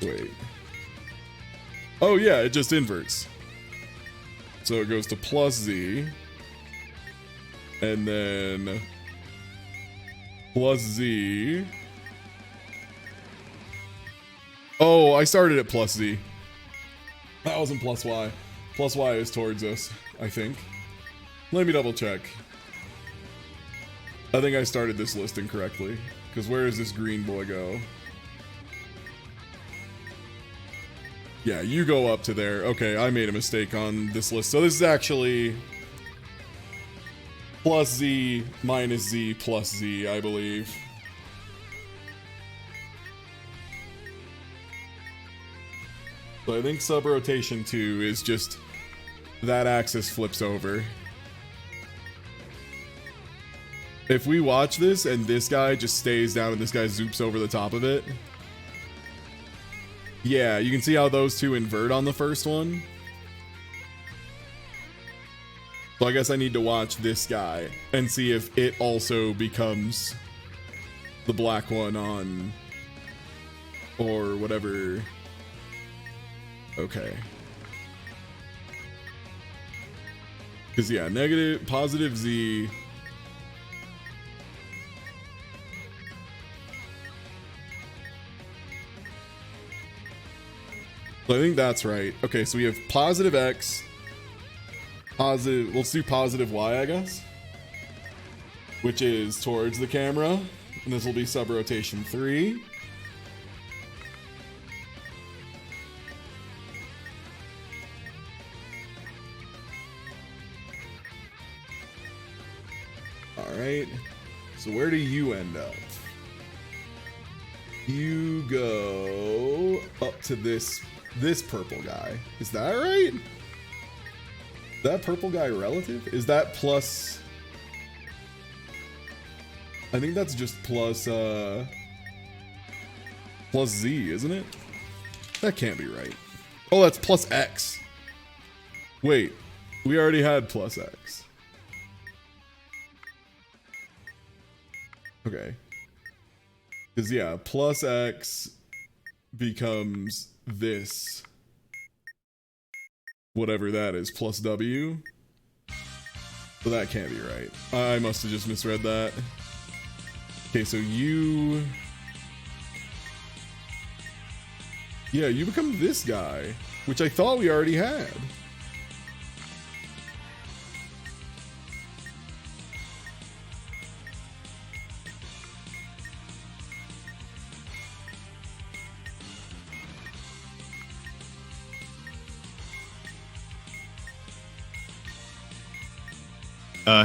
Wait. Oh yeah, it just inverts. So it goes to plus Z. And then... Plus Z. Oh, I started at plus Z. That wasn't plus Y. Plus Y is towards us, I think. Let me double check. I think I started this list incorrectly. Because where does this green boy go? Yeah, you go up to there. Okay, I made a mistake on this list. So this is actually plus Z minus Z plus Z, I believe. So I think sub-rotation 2 is just that axis flips over. If we watch this and this guy just stays down and this guy zoops over the top of it. Yeah, you can see how those two invert on the first one. So I guess I need to watch this guy and see if it also becomes the black one on or whatever. Okay. Because yeah, negative, positive Z. So I think that's right. Okay, so we have positive X, positive, let's do positive Y, I guess, which is towards the camera, and this will be sub-rotation 3. Alright, so where do you end up? You go up to this purple guy. Is that right? That purple guy relative? Is that plus... I think that's just plus plus Z, isn't it? That can't be right. Oh, that's plus X. Wait, we already had plus X. Okay. Because, yeah, plus X becomes this. Whatever that is, plus W. So that can't be right. I must have just misread that. Okay, so you... Yeah, you become this guy, which I thought we already had.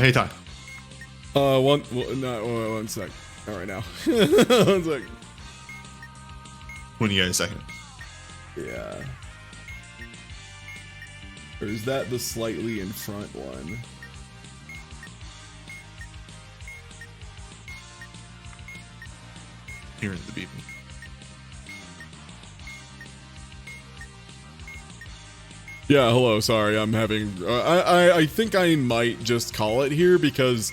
Hey, Ty. One sec. All right, now. 1 sec. When you get a second. Yeah. Or is that the slightly in front one? Here's the beeping. Yeah, hello, sorry, I'm having... I think I might just call it here because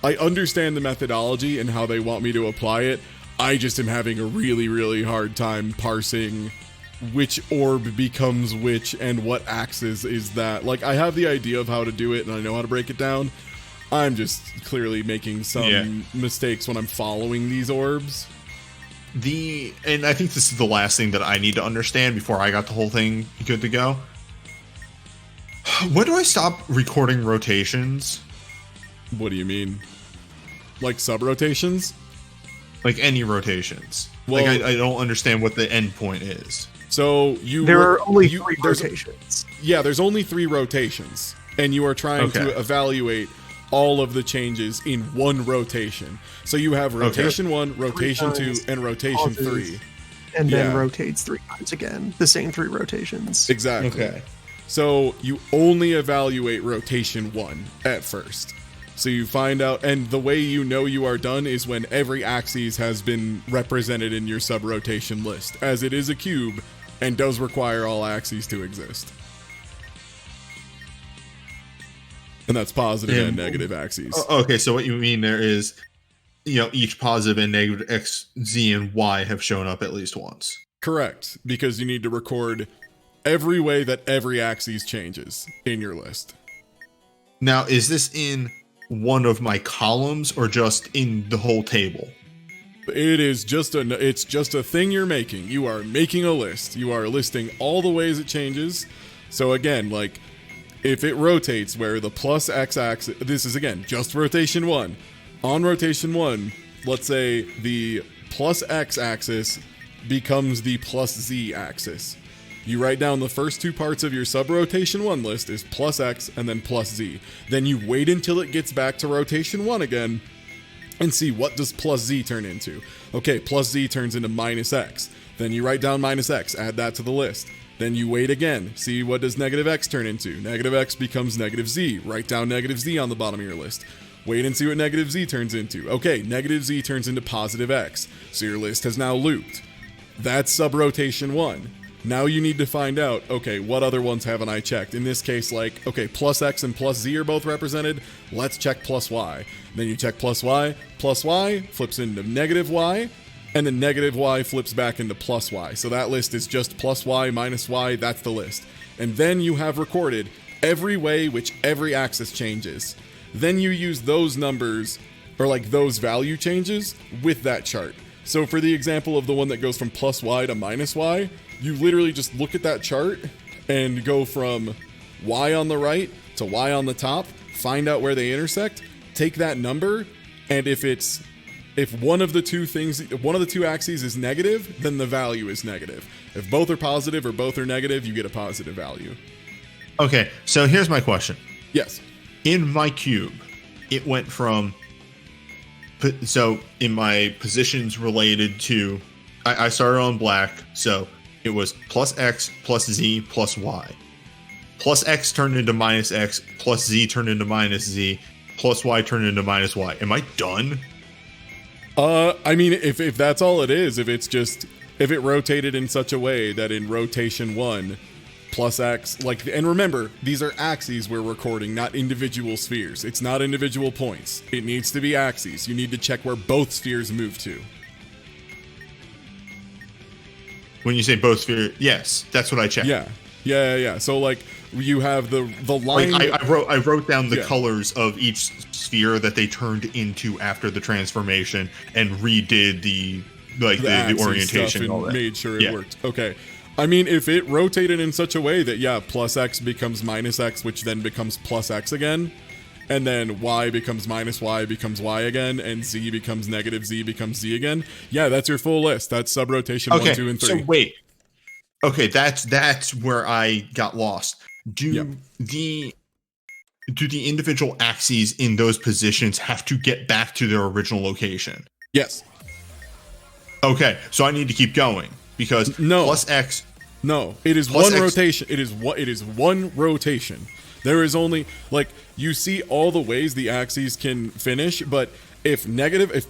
I understand the methodology and how they want me to apply it. I just am having a really, really hard time parsing which orb becomes which and what axis is that. Like, I have the idea of how to do it and I know how to break it down. I'm just clearly making some mistakes when I'm following these orbs. And I think this is the last thing that I need to understand before I got the whole thing good to go. When do I stop recording rotations? What do you mean? Like sub-rotations? Like any rotations. Well, like I don't understand what the end point is. So there are only 3 rotations. Yeah, there's only 3 rotations. and you are trying Okay. to evaluate all of the changes in one rotation. So you have rotation 1, rotation 2, times, and rotation pauses, 3. and then Yeah. rotates 3 times again. The same 3 rotations. Exactly. Okay. So you only evaluate rotation 1 at first. So you find out, and the way you know you are done is when every axis has been represented in your sub-rotation list, as it is a cube and does require all axes to exist. And that's positive and negative axes. Okay, so what you mean there is, each positive and negative X, Z, and Y have shown up at least once. Correct, because you need to record every way that every axis changes in your list. Now, is this in one of my columns or just in the whole table? It's just a thing you're making. You are making a list. You are listing all the ways it changes. So again, like if it rotates where the plus X axis, this is again just rotation 1. On rotation 1, let's say the plus X axis becomes the plus Z axis. You write down the first 2 parts of your sub-rotation 1 list is plus X and then plus Z. Then you wait until it gets back to rotation 1 again and see what does plus Z turn into. Okay, plus Z turns into minus X. Then you write down minus X, add that to the list. Then you wait again, see what does negative X turn into. Negative X becomes negative Z. Write down negative Z on the bottom of your list. Wait and see what negative Z turns into. Okay, negative Z turns into positive X. So your list has now looped. That's sub-rotation 1. Now you need to find out, okay, what other ones haven't I checked? In this case, like, okay, plus X and plus Z are both represented. Let's check plus Y. Then you check plus Y flips into negative Y, and then negative Y flips back into plus Y. So that list is just plus Y minus Y, that's the list. And then you have recorded every way which every axis changes. Then you use those numbers, or like those value changes, with that chart. So for the example of the one that goes from plus Y to minus Y, you literally just look at that chart and go from Y on the right to Y on the top, find out where they intersect, take that number, and if one of the two axes is negative, then the value is negative. If both are positive or both are negative, you get a positive value. Okay, so here's my question. Yes. In my cube, it went from... So in my positions related to... I started on black, so it was plus X, plus Z, plus Y. Plus X turned into minus X, plus Z turned into minus Z, plus Y turned into minus Y. Am I done? I mean, if that's all it is, if it rotated in such a way that in rotation 1, plus X, and remember, these are axes we're recording, not individual spheres. It's not individual points. It needs to be axes. You need to check where both spheres move to. When you say both spheres, yes, that's what I checked. Yeah. So you have the line. Like I wrote down the colors of each sphere that they turned into after the transformation and redid the orientation and and all that. Made sure it worked. Okay. I mean, if it rotated in such a way that plus X becomes minus X, which then becomes plus X again, and then Y becomes minus Y becomes Y again, and Z becomes negative Z becomes Z again. Yeah, that's your full list. That's sub-rotation 1, 2, and 3. So wait. Okay, that's where I got lost. Do the individual axes in those positions have to get back to their original location? Yes. Okay, so I need to keep going because plus X. No, it is one rotation. It is one rotation. There is only you see all the ways the axes can finish, but if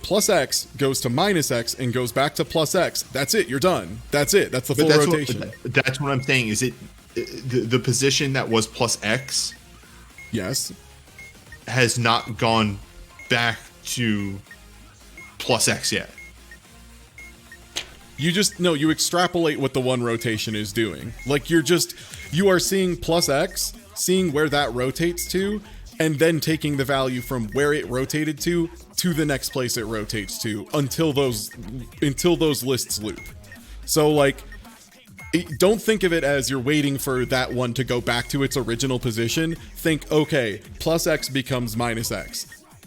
plus X goes to minus X and goes back to plus X, that's it. You're done. That's it. That's the full rotation. That's what I'm saying. Is it the position that was plus X? Yes. Has not gone back to plus X yet. You extrapolate what the one rotation is doing. You are seeing plus X, seeing where that rotates to, and then taking the value from where it rotated to the next place it rotates to until those lists loop. So don't think of it as you're waiting for that one to go back to its original position. Think, okay, plus X becomes minus X.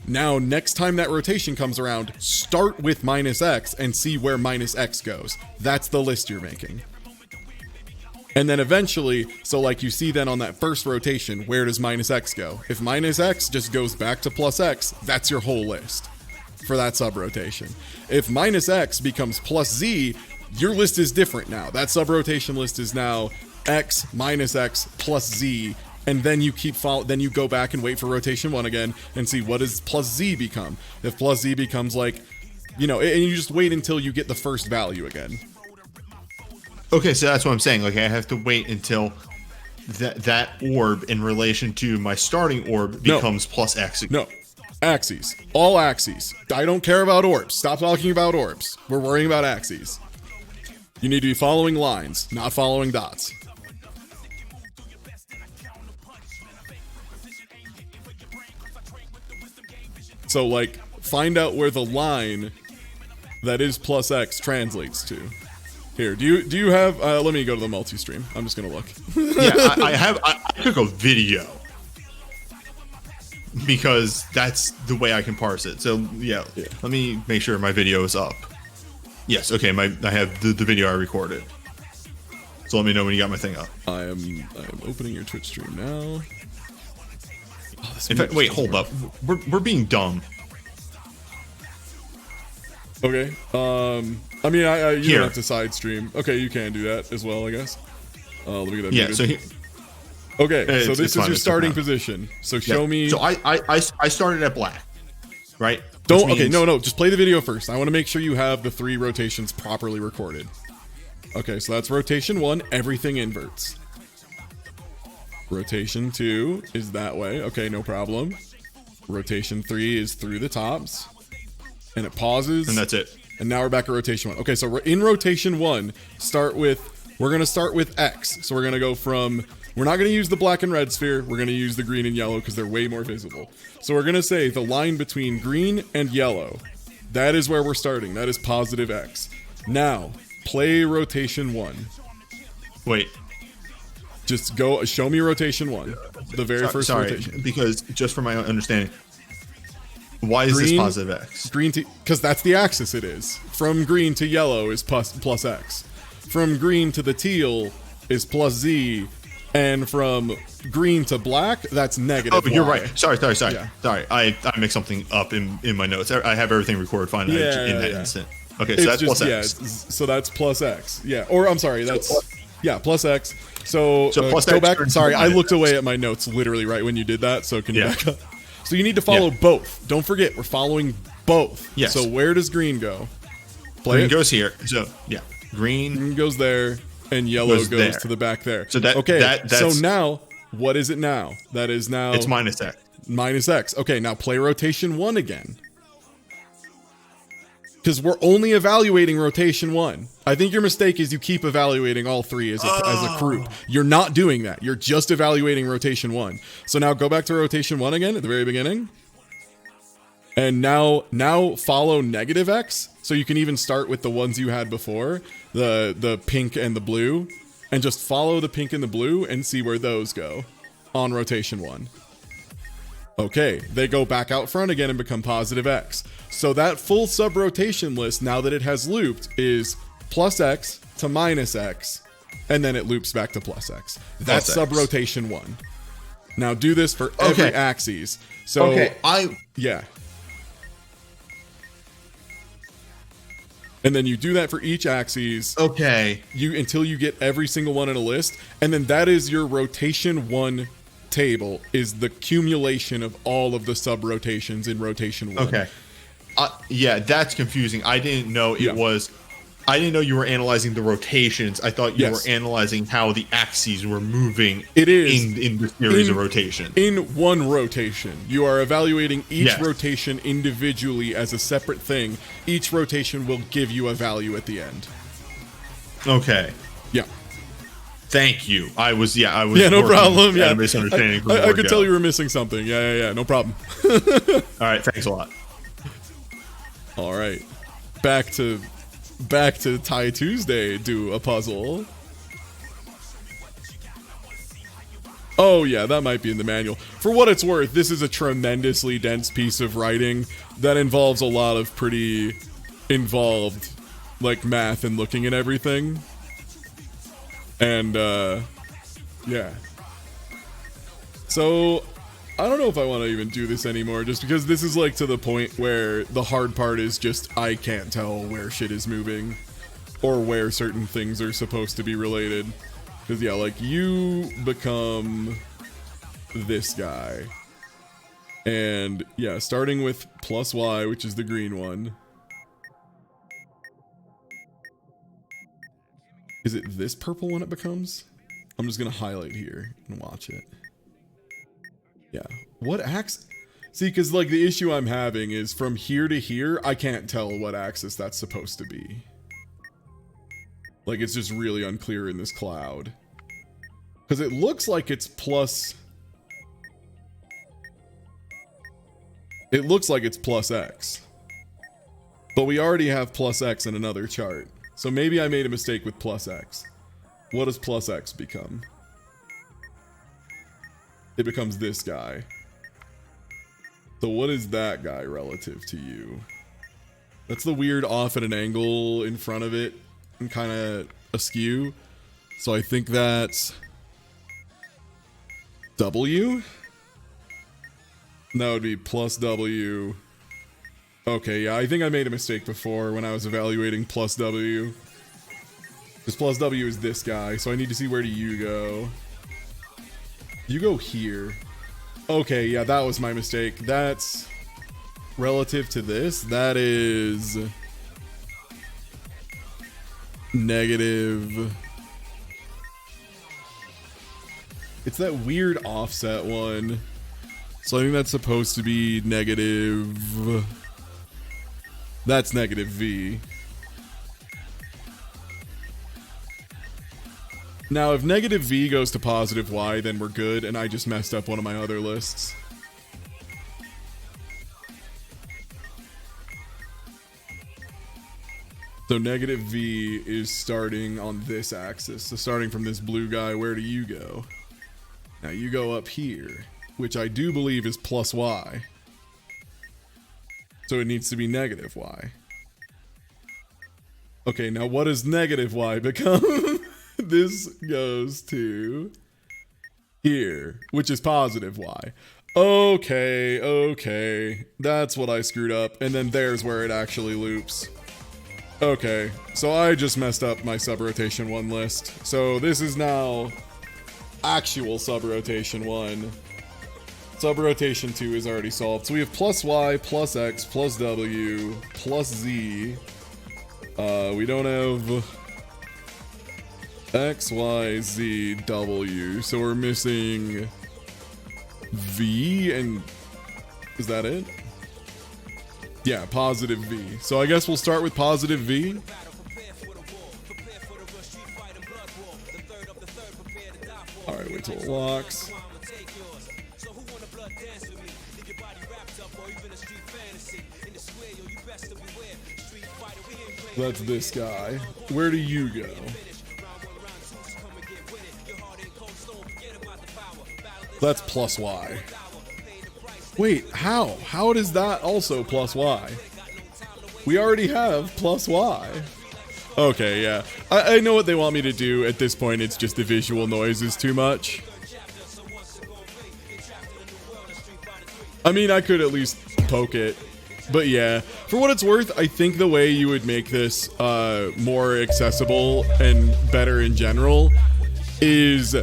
Now, next time that rotation comes around, start with minus X and see where minus X goes. That's the list you're making. And then eventually, so like you see then on that first rotation, where does minus X go? If minus X just goes back to plus X, that's your whole list for that sub-rotation. If minus X becomes plus Z, your list is different now. That sub-rotation list is now X minus X plus Z, and then you then you go back and wait for rotation 1 again and see what does plus Z become. If plus Z becomes like, you know, and you just wait until you get the first value again. Okay, so that's what I'm saying. Like I have to wait until that orb in relation to my starting orb becomes plus X again. No. Axes. All axes. I don't care about orbs. Stop talking about orbs. We're worrying about axes. You need to be following lines, not following dots. So, like, find out where the line that is plus X translates to. Here, do you have? Let me go to the multi-stream. I'm just gonna look. Yeah, I took a video because that's the way I can parse it. So yeah, let me make sure my video is up. Yes, okay. I have the video I recorded. So let me know when you got my thing up. I am opening your Twitch stream now. Oh, in fact, wait, hold up. We're being dumb. Okay. I mean, you don't have to side stream. Okay, you can do that as well, I guess. Let me get that. Yeah. muted. So here, okay, so this is your starting position. So show me. So I started at black, right? Don't. Okay, no. Just play the video first. I want to make sure you have the 3 rotations properly recorded. Okay, so that's rotation 1. Everything inverts. Rotation 2 is that way. Okay, no problem. Rotation 3 is through the tops, and it pauses. And that's it. And now we're back at rotation 1. Okay, so in rotation 1, we're going to start with X. So we're going to go from, we're not going to use the black and red sphere. We're going to use the green and yellow because they're way more visible. So we're going to say the line between green and yellow. That is where we're starting. That is positive X. Now, play rotation 1. Wait. Just go, show me rotation 1. The very first rotation. Because just from my understanding, why is this positive X? Green to, because that's the axis it is. From green to yellow is plus X. From green to the teal is plus Z. And from green to black, that's negative. Oh, you're Y. right. Sorry. Yeah. Sorry. I mixed something up in my notes. I have everything recorded fine in that instant. Okay, so that's plus X. Yeah, so that's plus X. Yeah. Or I'm sorry, that's plus X. So plus go X back. turns Sorry, to I minus looked X. away at my notes literally right when you did that. So can you back up? So you need to follow both. Don't forget, we're following both. Yes. So where does green go? Green goes here. So yeah, green goes there, and yellow goes to the back there. So that's, so now, what is it now? That is now it's minus X. Minus X. Okay, now play rotation 1 again. Because we're only evaluating rotation 1. I think your mistake is you keep evaluating all 3 as a group. You're not doing that. You're just evaluating rotation 1. So now go back to rotation 1 again at the very beginning. And now follow negative X. So you can even start with the ones you had before, the pink and the blue, and just follow the pink and the blue and see where those go on rotation 1. Okay, they go back out front again and become positive X. So that full sub-rotation list, now that it has looped, is plus X to minus X, and then it loops back to plus X. That's sub-rotation 1. Now do this for every axis. So yeah. And then you do that for each axis. Okay. Until you get every single one in a list, and then that is your rotation 1 table, is the accumulation of all of the sub-rotations in rotation 1. Okay. Yeah, that's confusing. I didn't know was. I didn't know you were analyzing the rotations. I thought you were analyzing how the axes were moving. It is in the series of rotation. In one rotation, you are evaluating each rotation individually as a separate thing. Each rotation will give you a value at the end. Okay. Yeah. Thank you. I was no problem. Yeah, misunderstanding. I could tell you were missing something. Yeah. No problem. All right. Thanks a lot. All right. Back to Tie Tuesday. Do a puzzle. Oh yeah, that might be in the manual. For what it's worth, this is a tremendously dense piece of writing that involves a lot of pretty involved, like, math and looking at everything. And yeah. So I don't know if I want to even do this anymore, just because this is like to the point where the hard part is just I can't tell where shit is moving or where certain things are supposed to be related. Because yeah, like you become this guy. And yeah, starting with plus Y, which is the green one. Is it this purple one it becomes? I'm just gonna highlight here and watch it. Yeah. What axis? See, because like the issue I'm having is from here to here, I can't tell what axis that's supposed to be. Like it's just really unclear in this cloud. Because it looks like it's plus... It looks like it's plus X. But we already have plus X in another chart. So maybe I made a mistake with plus X. What does plus X become? It becomes this guy. So what is that guy relative to you? That's the weird off at an angle in front of it and kind of askew. So I think that's W. That would be plus W. Okay, yeah, I think I made a mistake before when I was evaluating plus W. Because plus W is this guy, so I need to see where do you go. You go here. Okay, yeah, that was my mistake. That's relative to this. That is negative. It's that weird offset one. So I think that's supposed to be negative. That's negative V. Now, if negative V goes to positive Y, then we're good, and I just messed up one of my other lists. So negative V is starting on this axis. So starting from this blue guy, where do you go? Now you go up here, which I do believe is plus Y. So it needs to be negative Y. Okay, now what does negative Y become? This goes to here, which is positive Y. Okay, okay. That's what I screwed up. And then there's where it actually loops. Okay, so I just messed up my subrotation 1 list. So this is now actual subrotation 1. Subrotation 2 is already solved. So we have plus Y, plus X, plus W, plus Z. We don't have X, Y, Z, W. So we're missing V and... Is that it? Yeah, positive V. So I guess we'll start with positive V. Alright, wait till it locks. That's this guy. Where do you go? That's plus Y. Wait, how? How is that also plus Y? We already have plus Y. Okay, yeah. I know what they want me to do at this point. It's just the visual noise is too much. I mean, I could at least poke it. But yeah, for what it's worth, I think the way you would make this more accessible and better in general is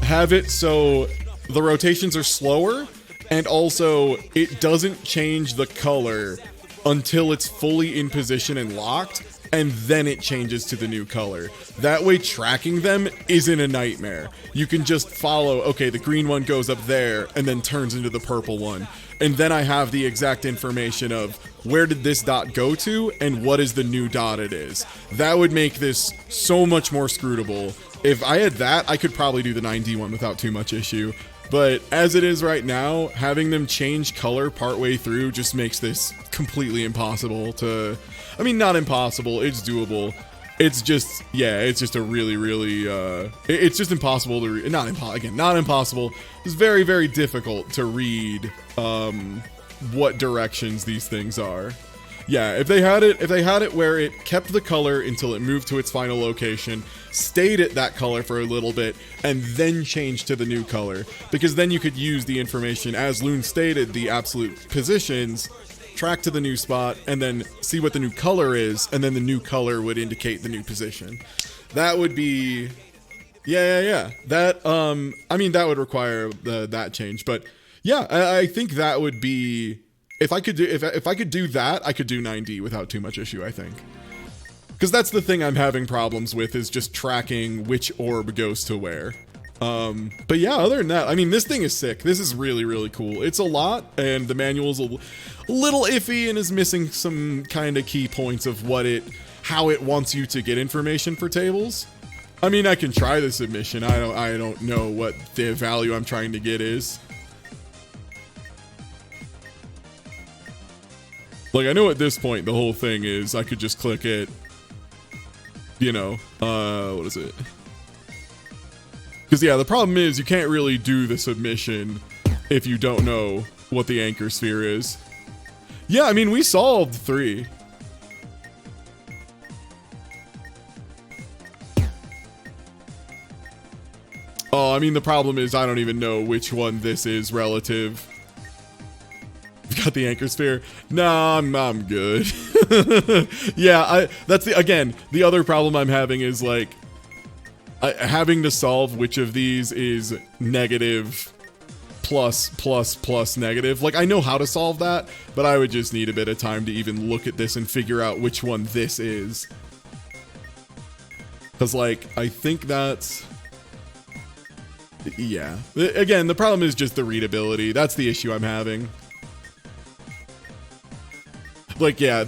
have it so the rotations are slower, and also it doesn't change the color until it's fully in position and locked, and then it changes to the new color. That way tracking them isn't a nightmare. You can just follow, okay, the green one goes up there and then turns into the purple one. And then I have the exact information of where did this dot go to and what is the new dot it is. That would make this so much more scrutable. If I had that, I could probably do the 9D one without too much issue. But as it is right now, having them change color partway through just makes this completely impossible to... I mean, not impossible, it's doable. It's just, yeah, it's just a really, really, it's just impossible to, not impossible. It's very, very difficult to read, what directions these things are. Yeah, if they had it where it kept the color until it moved to its final location, stayed at that color for a little bit, and then changed to the new color, because then you could use the information, as Loon stated, the absolute positions, track to the new spot, and then see what the new color is, and then the new color would indicate the new position. That would be... Yeah. That, I mean, that would require that change, but yeah, I think that would be... If I could do that, I could do 9D without too much issue, I think. Because that's the thing I'm having problems with, is just tracking which orb goes to where. But yeah, other than that, I mean, this thing is sick. This is really, really cool. It's a lot, and the manual's a little iffy and is missing some kind of key points of how it wants you to get information for tables. I mean, I can try the submission. I don't know what the value I'm trying to get is. Like, I know at this point, the whole thing is I could just click it, you know, what is it? Because, yeah, the problem is you can't really do the submission if you don't know what the anchor sphere is. Yeah, I mean, we solved 3. Oh, I mean, the problem is I don't even know which one this is relative. Got the anchor sphere. Nah, I'm good. Yeah, that's the other problem I'm having is like having to solve which of these is negative plus negative. Like, I know how to solve that, but I would just need a bit of time to even look at this and figure out which one this is. Because, like, I think that's... Yeah. Again, the problem is just the readability. That's the issue I'm having. Like, yeah,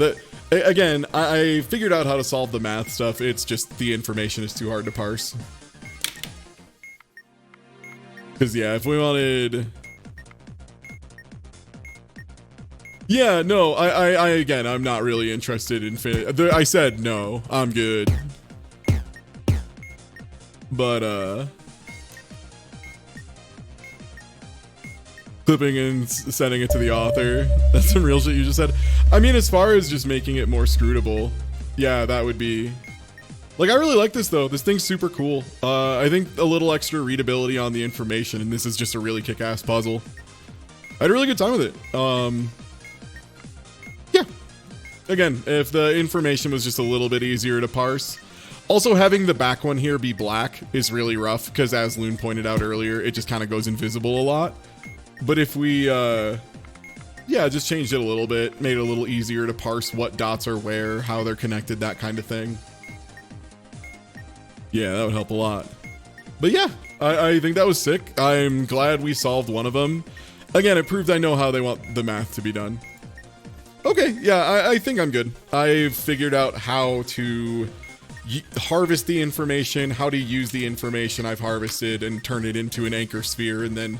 again, I figured out how to solve the math stuff. It's just the information is too hard to parse. Because, yeah, if we wanted... Yeah, no, I again, I'm not really interested in... I said no, I'm good. But, clipping and sending it to the author. That's some real shit you just said. I mean, as far as just making it more scrutable, yeah, that would be... Like, I really like this, though. This thing's super cool. I think a little extra readability on the information, and this is just a really kick-ass puzzle. I had a really good time with it. Yeah. Again, if the information was just a little bit easier to parse. Also, having the back one here be black is really rough, because as Loon pointed out earlier, it just kind of goes invisible a lot. But if we, yeah, just changed it a little bit, made it a little easier to parse what dots are where, how they're connected, that kind of thing. Yeah, that would help a lot. But yeah, I think that was sick. I'm glad we solved one of them. Again, it proved I know how they want the math to be done. Okay, yeah, I think I'm good. I've figured out how to harvest the information, how to use the information I've harvested and turn it into an anchor sphere, and then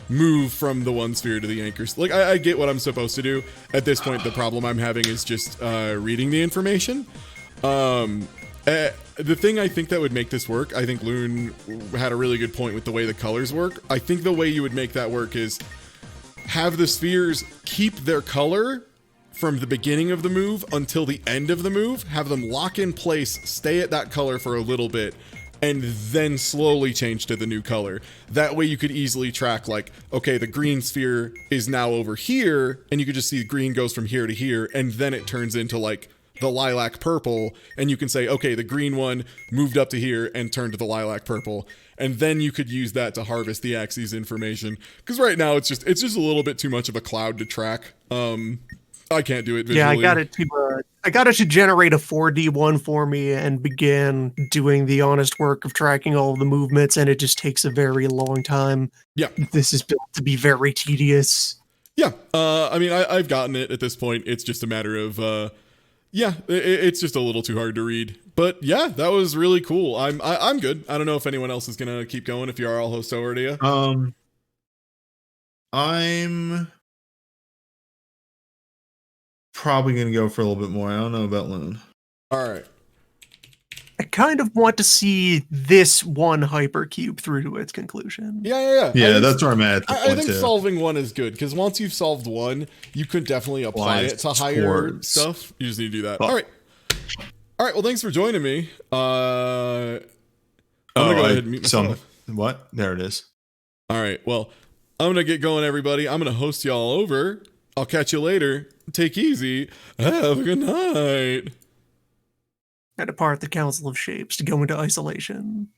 move from the one sphere to the anchors. Like, I get what I'm supposed to do. At this point, the problem I'm having is just reading the information. The thing I think that would make this work, I think Loon had a really good point with the way the colors work. I think the way you would make that work is have the spheres keep their color from the beginning of the move until the end of the move, have them lock in place, stay at that color for a little bit, and then slowly change to the new color. That way you could easily track, like, okay, the green sphere is now over here, and you could just see the green goes from here to here, and then it turns into, like, the lilac purple, and you can say, okay, the green one moved up to here and turned to the lilac purple, and then you could use that to harvest the axes information. Because right now it's just a little bit too much of a cloud to track. I can't do it visually. Yeah, I got it to generate a 4D one for me and began doing the honest work of tracking all of the movements, and it just takes a very long time. Yeah. This is built to be very tedious. Yeah, I mean, I've gotten it at this point. It's just a matter of, yeah, it's just a little too hard to read. But yeah, that was really cool. I'm good. I don't know if anyone else is gonna keep going. If you are, I'll host over to you. I'm probably gonna go for a little bit more. I don't know about Loon. All right. I kind of want to see this one hypercube through to its conclusion. Yeah. Yeah, that's where I'm at. I think solving one is good because once you've solved one, you could definitely apply it to higher stuff. You just need to do that. All right. Well, thanks for joining me. I'm gonna go ahead and mute myself. What? There it is. All right. Well, I'm gonna get going, everybody. I'm gonna host y'all over. I'll catch you later. Take easy. Have a good night. And depart the Council of Shapes to go into isolation.